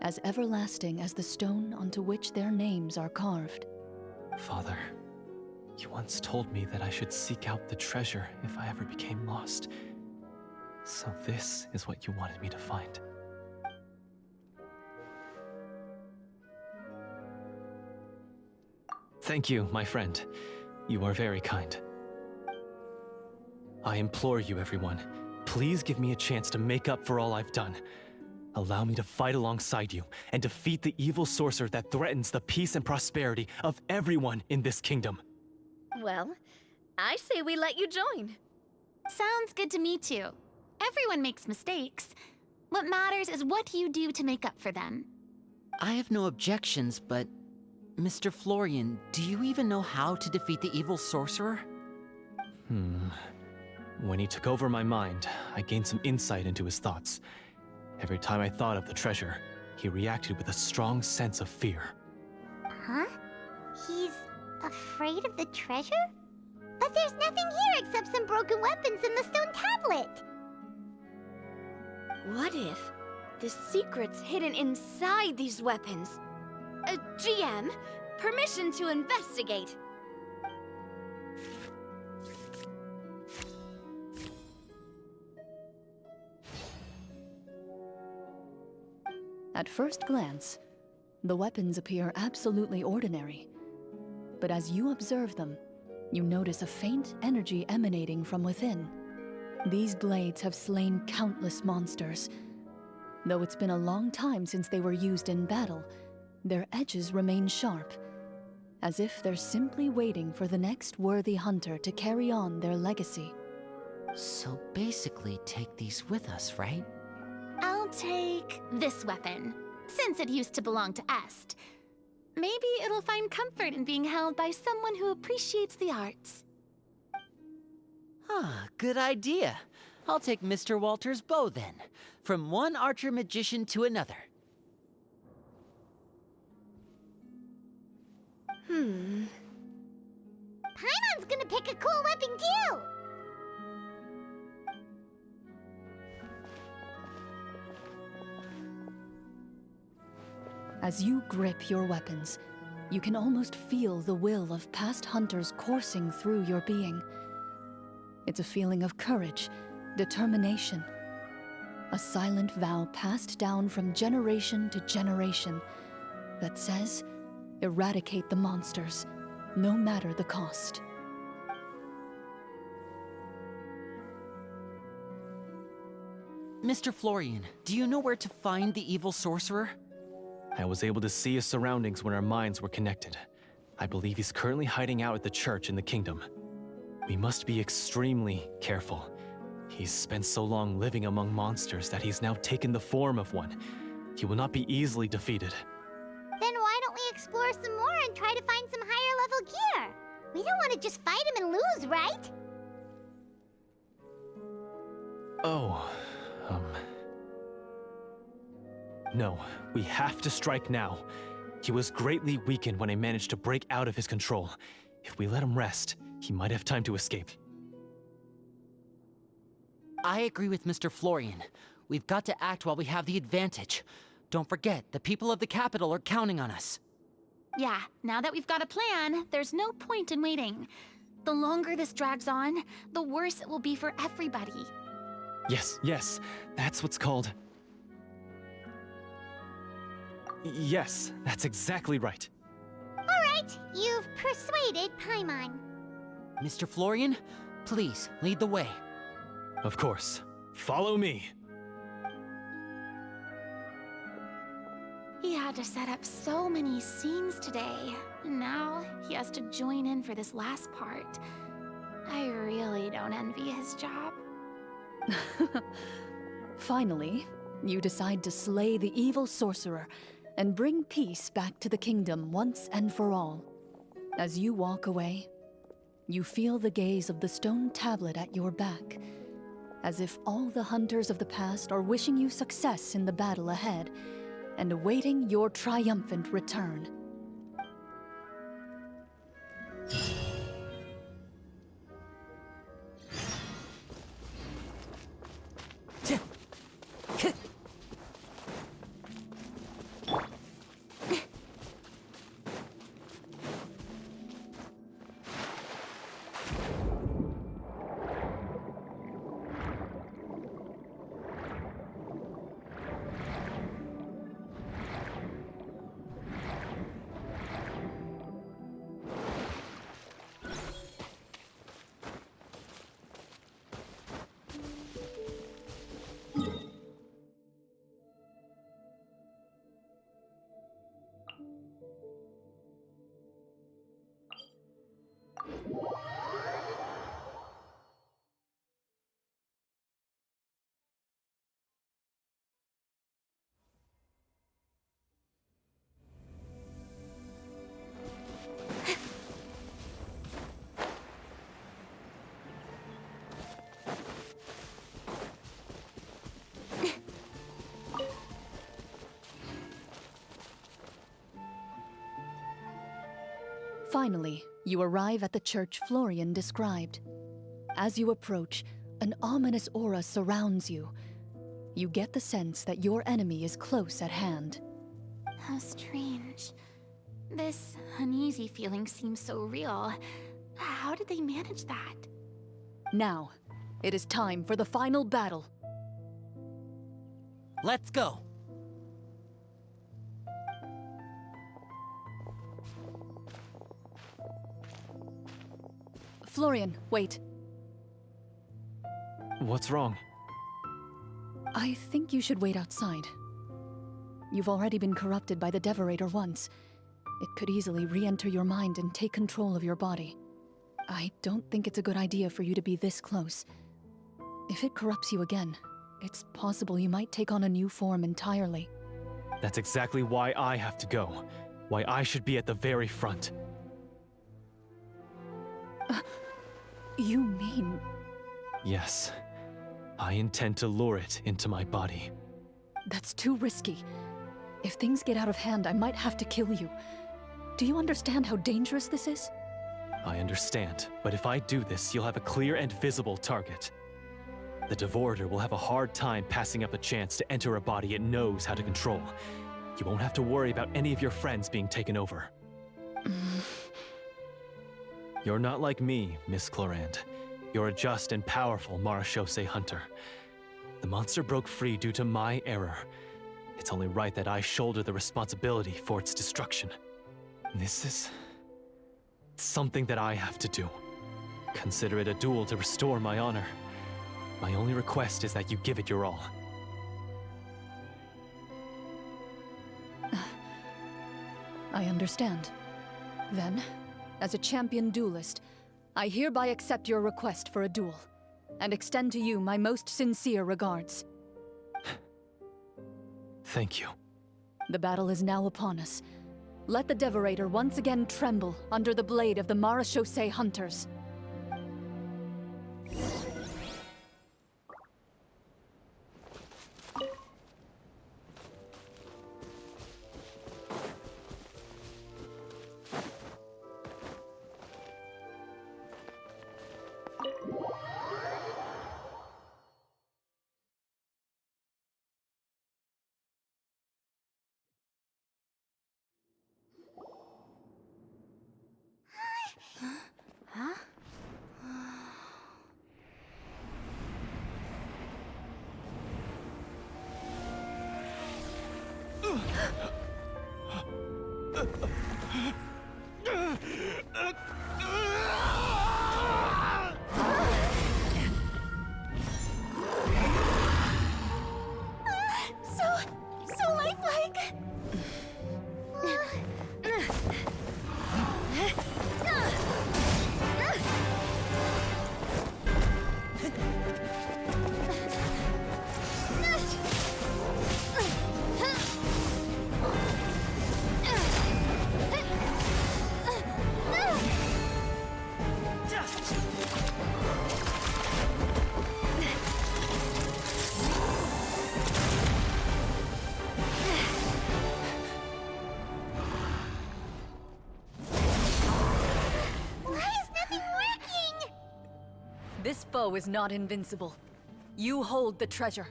[SPEAKER 3] as everlasting as the stone onto which their names are carved.
[SPEAKER 6] Father, you once told me that I should seek out the treasure if I ever became lost. So this is what you wanted me to find. Thank you, my friend. You are very kind. I implore you, everyone, please give me a chance to make up for all I've done. Allow me to fight alongside you and defeat the evil sorcerer that threatens the peace and prosperity of everyone in this kingdom.
[SPEAKER 4] Well, I say we let you join.
[SPEAKER 5] Sounds good to me too. Everyone makes mistakes. What matters is what you do to make up for them.
[SPEAKER 2] I have no objections, but Mr. Florian, do you even know how to defeat the evil sorcerer?
[SPEAKER 6] When he took over my mind, I gained some insight into his thoughts. Every time I thought of the treasure, he reacted with a strong sense of fear.
[SPEAKER 1] Huh? He's afraid of the treasure? But there's nothing here except some broken weapons and the stone tablet.
[SPEAKER 4] What if the secret's hidden inside these weapons? GM, permission to investigate.
[SPEAKER 3] At first glance, the weapons appear absolutely ordinary. But as you observe them, you notice a faint energy emanating from within. These blades have slain countless monsters. Though it's been a long time since they were used in battle, their edges remain sharp, as if they're simply waiting for the next worthy hunter to carry on their legacy.
[SPEAKER 2] So basically take these with us, right?
[SPEAKER 5] I'll take this weapon, since it used to belong to Est. Maybe it'll find comfort in being held by someone who appreciates the arts.
[SPEAKER 2] Ah, good idea. I'll take Mr. Walter's bow then, from one archer magician to another.
[SPEAKER 1] Paimon's gonna pick a cool weapon too!
[SPEAKER 3] As you grip your weapons, you can almost feel the will of past hunters coursing through your being. It's a feeling of courage, determination, a silent vow passed down from generation to generation that says, eradicate the monsters, no matter the cost.
[SPEAKER 2] Mr. Florian, do you know where to find the evil sorcerer?
[SPEAKER 6] I was able to see his surroundings when our minds were connected. I believe he's currently hiding out at the church in the kingdom. We must be extremely careful. He's spent so long living among monsters that he's now taken the form of one. He will not be easily defeated.
[SPEAKER 1] Then why don't we explore some more and try to find some higher level gear? We don't want to just fight him and lose, right?
[SPEAKER 6] Oh, No, we have to strike now. He was greatly weakened when I managed to break out of his control. If we let him rest, he might have time to escape.
[SPEAKER 2] I agree with Mr. Florian. We've got to act while we have the advantage. Don't forget, the people of the capital are counting on us.
[SPEAKER 5] Yeah, now that we've got a plan, there's no point in waiting. The longer this drags on, the worse it will be for everybody.
[SPEAKER 6] Yes, that's what's called... Yes, that's exactly right.
[SPEAKER 1] Alright, you've persuaded Paimon.
[SPEAKER 2] Mr. Florian, please, lead the way.
[SPEAKER 6] Of course. Follow me.
[SPEAKER 5] He had to set up so many scenes today, and now he has to join in for this last part. I really don't envy his job.
[SPEAKER 3] Finally, you decide to slay the evil sorcerer and bring peace back to the kingdom once and for all. As you walk away, you feel the gaze of the stone tablet at your back, as if all the hunters of the past are wishing you success in the battle ahead and awaiting your triumphant return. Finally, you arrive at the church Florian described. As you approach, an ominous aura surrounds you. You get the sense that your enemy is close at hand.
[SPEAKER 5] How strange. This uneasy feeling seems so real. How did they manage that?
[SPEAKER 3] Now, it is time for the final battle.
[SPEAKER 2] Let's go!
[SPEAKER 3] Florian, wait.
[SPEAKER 6] What's wrong?
[SPEAKER 3] I think you should wait outside. You've already been corrupted by the Devorator once. It could easily re-enter your mind and take control of your body. I don't think it's a good idea for you to be this close. If it corrupts you again, it's possible you might take on a new form entirely.
[SPEAKER 6] That's exactly why I have to go. Why I should be at the very front.
[SPEAKER 3] You mean...
[SPEAKER 6] Yes. I intend to lure it into my body.
[SPEAKER 3] That's too risky. If things get out of hand, I might have to kill you. Do you understand how dangerous this is?
[SPEAKER 6] I understand, but if I do this, you'll have a clear and visible target. The Devorator will have a hard time passing up a chance to enter a body it knows how to control. You won't have to worry about any of your friends being taken over. You're not like me, Miss Clorinde. You're a just and powerful Marechaussee hunter. The monster broke free due to my error. It's only right that I shoulder the responsibility for its destruction. This is... something that I have to do. Consider it a duel to restore my honor. My only request is that you give it your all.
[SPEAKER 3] I understand. Then, as a champion duelist, I hereby accept your request for a duel, and extend to you my most sincere regards.
[SPEAKER 6] Thank you.
[SPEAKER 3] The battle is now upon us. Let the Devorator once again tremble under the blade of the Marechaussee hunters.
[SPEAKER 4] So lifelike.
[SPEAKER 3] This foe is not invincible. You hold the treasure.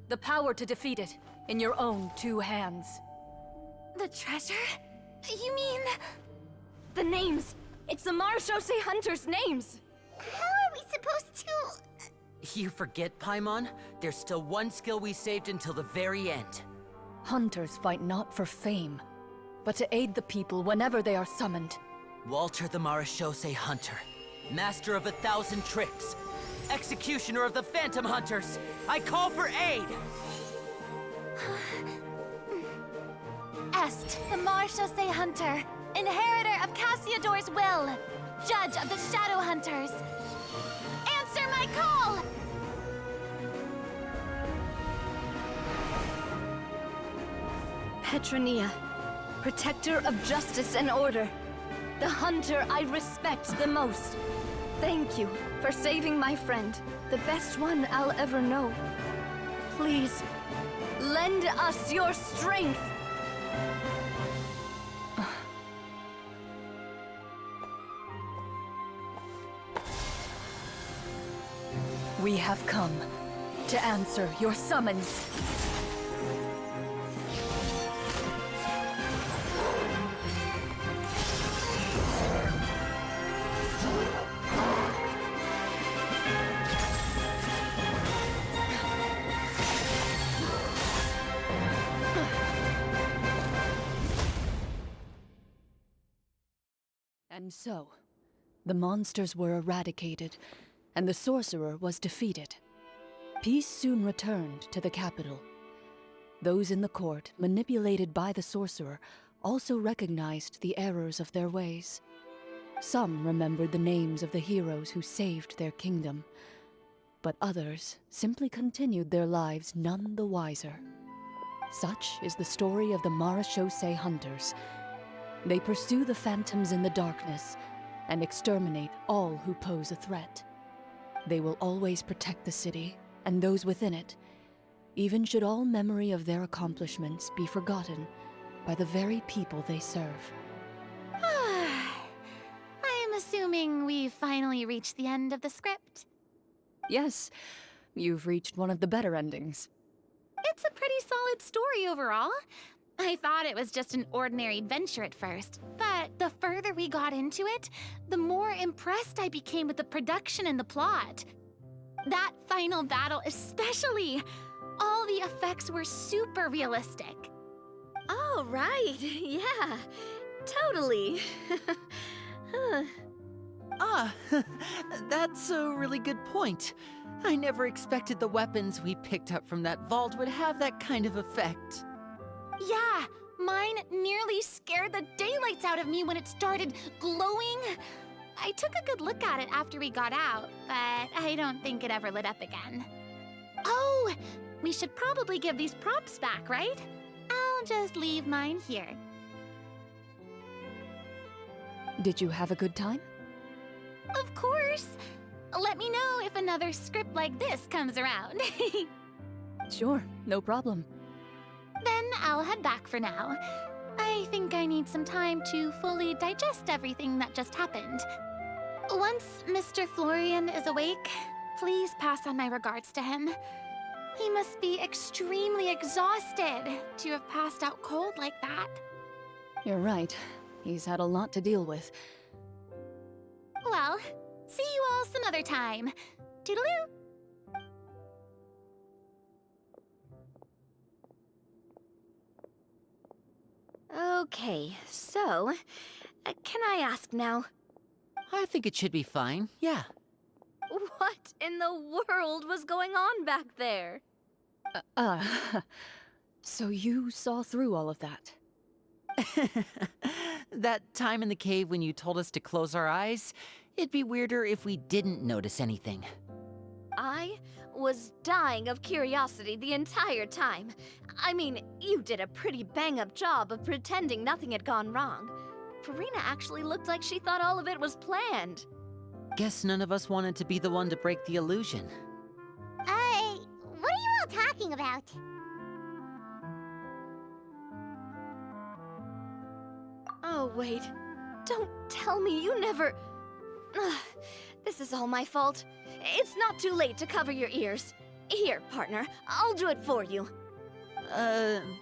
[SPEAKER 3] The power to defeat it in your own 2 hands.
[SPEAKER 4] The treasure? You mean... The names! It's the Marechaussee Hunters' names!
[SPEAKER 1] How are we supposed to...
[SPEAKER 2] You forget, Paimon? There's still one skill we saved until the very end.
[SPEAKER 3] Hunters fight not for fame, but to aid the people whenever they are summoned.
[SPEAKER 2] Walter the Marechaussee Hunter, master of 1,000 tricks, executioner of the Phantom Hunters, I call for aid!
[SPEAKER 5] Est, the Marechaussee Hunter, inheritor of Cassiodor's will, judge of the Shadow Hunters. Answer my call!
[SPEAKER 4] Petronia, protector of justice and order. The hunter I respect the most. Thank you for saving my friend, the best one I'll ever know. Please, lend us your strength!
[SPEAKER 3] We have come to answer your summons. And so, the monsters were eradicated, and the sorcerer was defeated. Peace soon returned to the capital. Those in the court, manipulated by the sorcerer, also recognized the errors of their ways. Some remembered the names of the heroes who saved their kingdom, but others simply continued their lives none the wiser. Such is the story of the Marechaussee Hunters. They pursue the phantoms in the darkness and exterminate all who pose a threat. They will always protect the city and those within it, even should all memory of their accomplishments be forgotten by the very people they serve.
[SPEAKER 7] I am assuming we've finally reached the end of the script.
[SPEAKER 3] Yes, you've reached one of the better endings.
[SPEAKER 7] It's a pretty solid story overall. I thought it was just an ordinary adventure at first, but the further we got into it, the more impressed I became with the production and the plot. That final battle especially. All the effects were super realistic.
[SPEAKER 4] Oh, right. Yeah, totally.
[SPEAKER 2] That's a really good point. I never expected the weapons we picked up from that vault would have that kind of effect.
[SPEAKER 7] Yeah, mine nearly scared the daylights out of me when it started glowing. I took a good look at it after we got out, but I don't think it ever lit up again. Oh, we should probably give these props back, right? I'll just leave mine here.
[SPEAKER 3] Did you have a good time?
[SPEAKER 7] Of course. Let me know if another script like this comes around.
[SPEAKER 3] Sure, no problem.
[SPEAKER 7] Then I'll head back for now. I think I need some time to fully digest everything that just happened. Once Mr. Florian is awake, please pass on my regards to him. He must be extremely exhausted to have passed out cold like that.
[SPEAKER 3] You're right. He's had a lot to deal with.
[SPEAKER 7] Well, see you all some other time. Toodaloo!
[SPEAKER 4] Okay, so, can I ask now?
[SPEAKER 2] I think it should be fine, yeah.
[SPEAKER 4] What in the world was going on back there?
[SPEAKER 3] So you saw through all of that?
[SPEAKER 2] That time in the cave when you told us to close our eyes, it'd be weirder if we didn't notice anything.
[SPEAKER 4] I was dying of curiosity the entire time. I mean, you did a pretty bang-up job of pretending nothing had gone wrong. Farina actually looked like she thought all of it was planned.
[SPEAKER 2] Guess none of us wanted to be the one to break the illusion.
[SPEAKER 1] What are you all talking about?
[SPEAKER 4] Oh, wait. Don't tell me you never... Ugh, this is all my fault. It's not too late to cover your ears. Here, partner, I'll do it for you.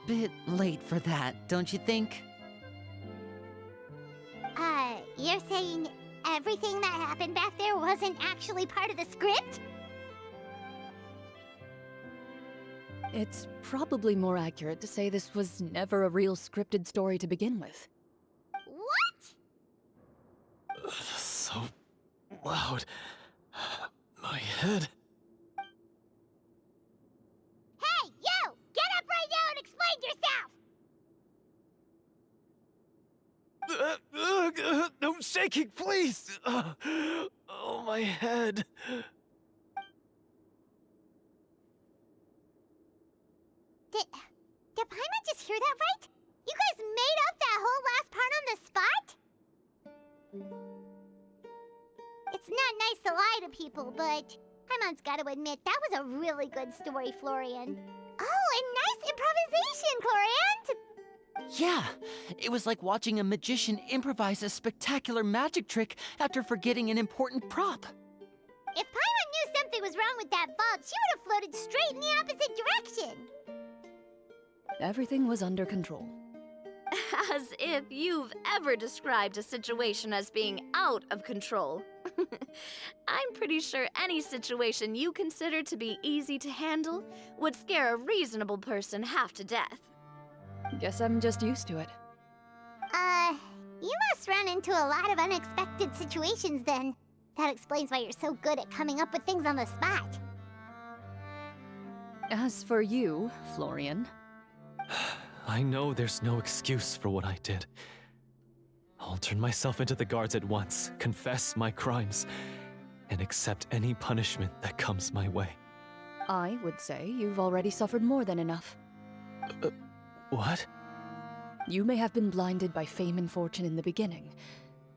[SPEAKER 2] Bit late for that, don't you think?
[SPEAKER 1] You're saying everything that happened back there wasn't actually part of the script?
[SPEAKER 3] It's probably more accurate to say this was never a real scripted story to begin with.
[SPEAKER 1] What?
[SPEAKER 6] So loud. My head.
[SPEAKER 1] Hey, you! Get up right now and explain yourself!
[SPEAKER 6] No shaking, please! Oh, my head.
[SPEAKER 1] Did Paimon just hear that right? You guys made up that whole last part on the spot? It's not nice to lie to people, but Paimon's gotta admit, that was a really good story, Florian. Oh, and nice improvisation, Clorinde!
[SPEAKER 2] Yeah, it was like watching a magician improvise a spectacular magic trick after forgetting an important prop.
[SPEAKER 1] If Paimon knew something was wrong with that vault, she would have floated straight in the opposite direction.
[SPEAKER 3] Everything was under control.
[SPEAKER 4] As if you've ever described a situation as being out of control. I'm pretty sure any situation you consider to be easy to handle would scare a reasonable person half to death.
[SPEAKER 3] Guess I'm just used to it.
[SPEAKER 1] You must run into a lot of unexpected situations then. That explains why you're so good at coming up with things on the spot.
[SPEAKER 3] As for you, Florian...
[SPEAKER 6] I know there's no excuse for what I did. I'll turn myself into the guards at once, confess my crimes, and accept any punishment that comes my way.
[SPEAKER 3] I would say you've already suffered more than enough.
[SPEAKER 6] What?
[SPEAKER 3] You may have been blinded by fame and fortune in the beginning,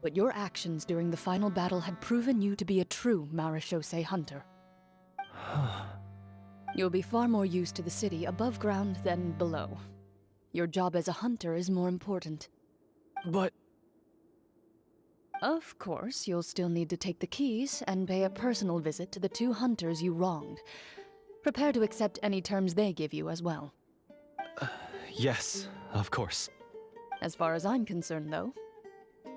[SPEAKER 3] but your actions during the final battle had proven you to be a true Marechaussee hunter. You'll be far more used to the city above ground than below. Your job as a hunter is more important.
[SPEAKER 6] But...
[SPEAKER 3] Of course, you'll still need to take the keys and pay a personal visit to the 2 hunters you wronged. Prepare to accept any terms they give you as well.
[SPEAKER 6] Yes, of course.
[SPEAKER 3] As far as I'm concerned, though,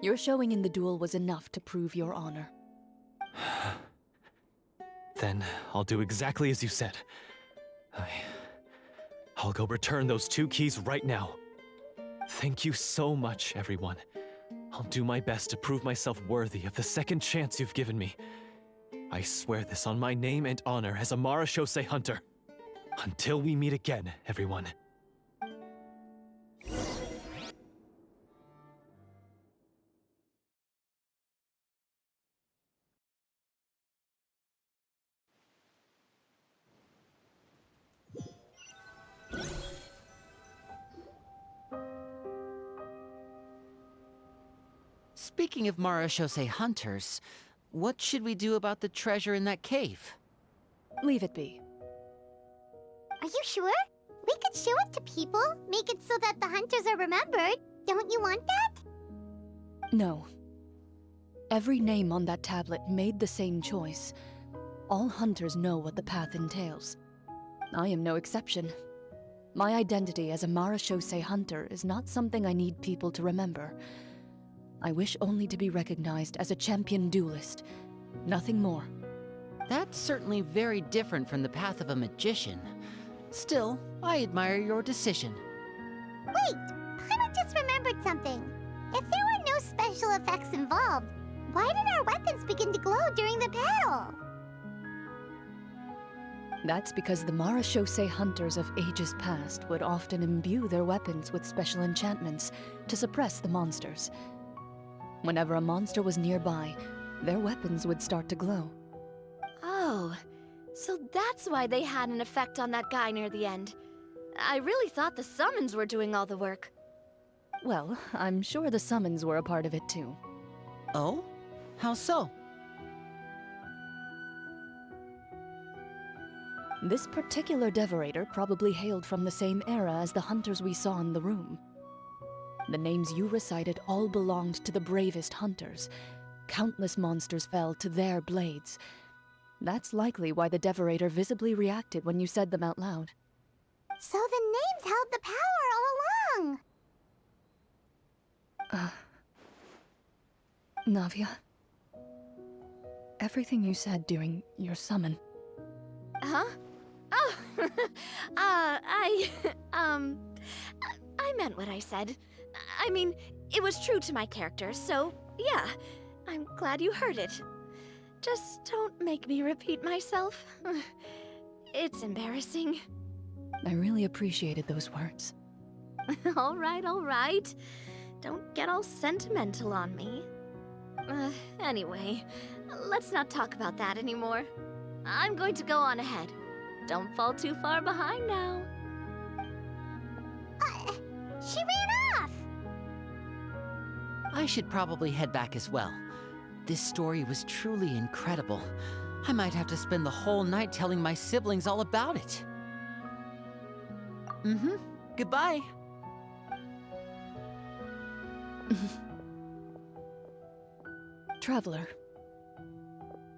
[SPEAKER 3] your showing in the duel was enough to prove your honor.
[SPEAKER 6] Then I'll do exactly as you said. I'll go return those 2 keys right now. Thank you so much, everyone. I'll do my best to prove myself worthy of the second chance you've given me. I swear this on my name and honor as a Marechaussee hunter. Until we meet again, everyone.
[SPEAKER 2] Speaking of Marechaussee hunters, what should we do about the treasure in that cave?
[SPEAKER 3] Leave it be.
[SPEAKER 1] Are you sure? We could show it to people, make it so that the hunters are remembered. Don't you want that?
[SPEAKER 3] No. Every name on that tablet made the same choice. All hunters know what the path entails. I am no exception. My identity as a Marechaussee hunter is not something I need people to remember. I wish only to be recognized as a champion duelist. Nothing more.
[SPEAKER 2] That's certainly very different from the path of a magician. Still, I admire your decision.
[SPEAKER 1] Wait, Paimon just remembered remembered something. If there were no special effects involved, why did our weapons begin to glow during the battle?
[SPEAKER 3] That's because the Marachose hunters of ages past would often imbue their weapons with special enchantments to suppress the monsters. Whenever a monster was nearby, their weapons would start to glow.
[SPEAKER 4] Oh, so that's why they had an effect on that guy near the end. I really thought the summons were doing all the work.
[SPEAKER 3] Well, I'm sure the summons were a part of it too.
[SPEAKER 2] Oh? How so?
[SPEAKER 3] This particular Devorator probably hailed from the same era as the hunters we saw in the room. The names you recited all belonged to the bravest hunters. Countless monsters fell to their blades. That's likely why the Devorator visibly reacted when you said them out loud.
[SPEAKER 1] So the names held the power all along!
[SPEAKER 3] Navia, everything you said during your summon.
[SPEAKER 4] Huh? Oh, I meant what I said. I mean, it was true to my character, so yeah, I'm glad you heard it. Just don't make me repeat myself. It's embarrassing.
[SPEAKER 3] I really appreciated those words.
[SPEAKER 4] All right. Don't get all sentimental on me. Anyway, let's not talk about that anymore. I'm going to go on ahead. Don't fall too far behind now.
[SPEAKER 1] She ran off!
[SPEAKER 2] I should probably head back as well. This story was truly incredible. I might have to spend the whole night telling my siblings all about it. Goodbye.
[SPEAKER 3] Traveler,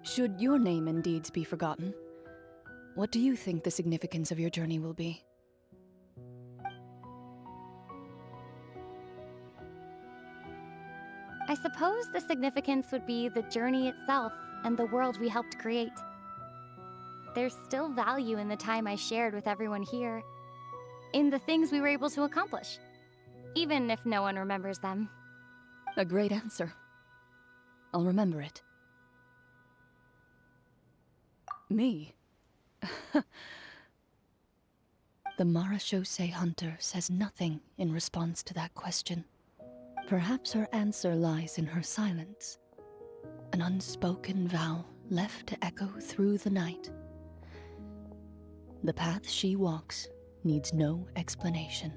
[SPEAKER 3] should your name and deeds be forgotten, what do you think the significance of your journey will be?
[SPEAKER 9] I suppose the significance would be the journey itself and the world we helped create. There's still value in the time I shared with everyone here, in the things we were able to accomplish, even if no one remembers them.
[SPEAKER 3] A great answer. I'll remember it. Me? The Marachose hunter says nothing in response to that question. Perhaps her answer lies in her silence. An unspoken vow left to echo through the night. The path she walks needs no explanation.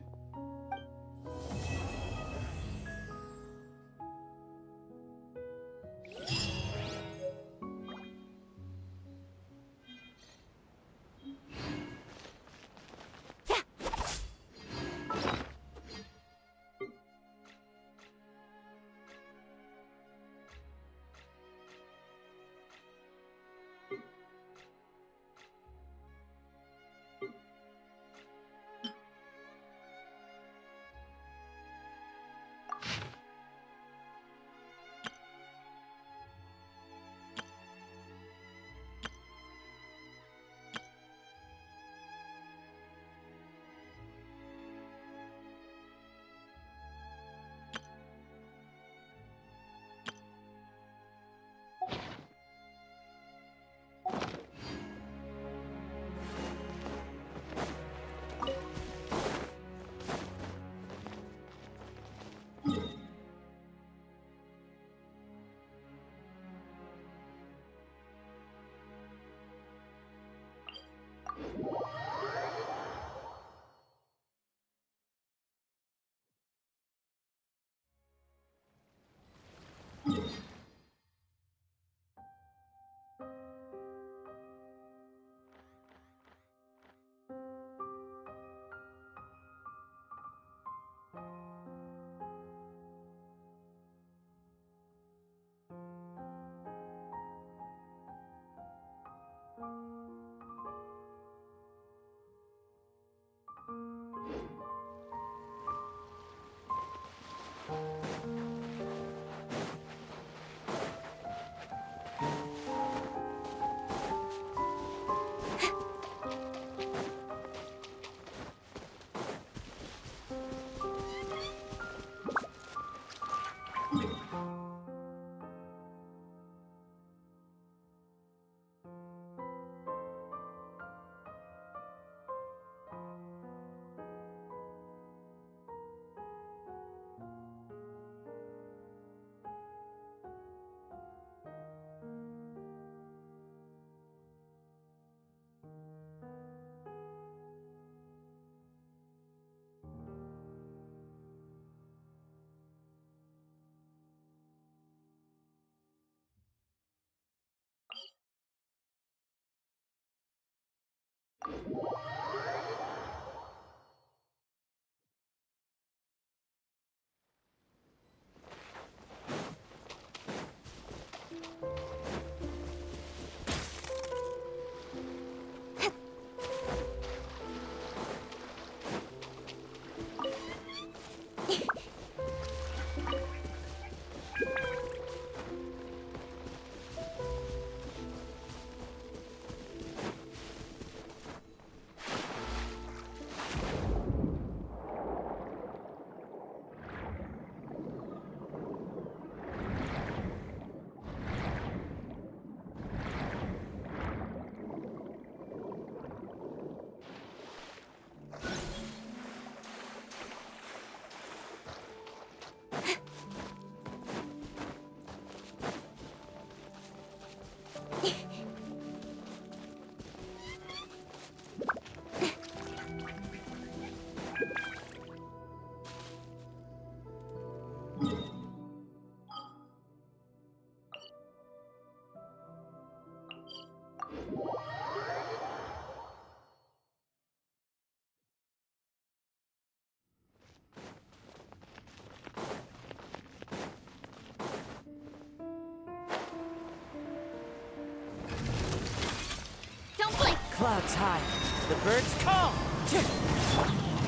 [SPEAKER 10] clouds high. The birds call!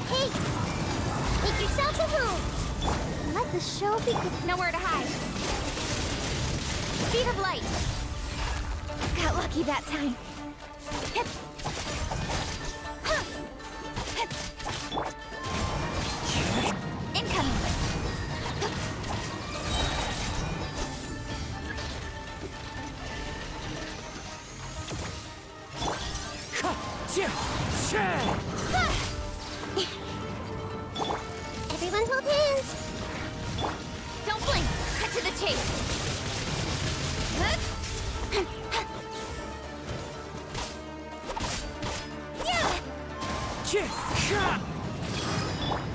[SPEAKER 1] Hey! Make yourselves at home! Let the show begin.
[SPEAKER 5] Nowhere to hide. Speed of light. Got lucky that time. Incoming.
[SPEAKER 1] Everyone hold hands!
[SPEAKER 5] Don't blink. Cut to the chase.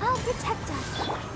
[SPEAKER 1] I'll protect us.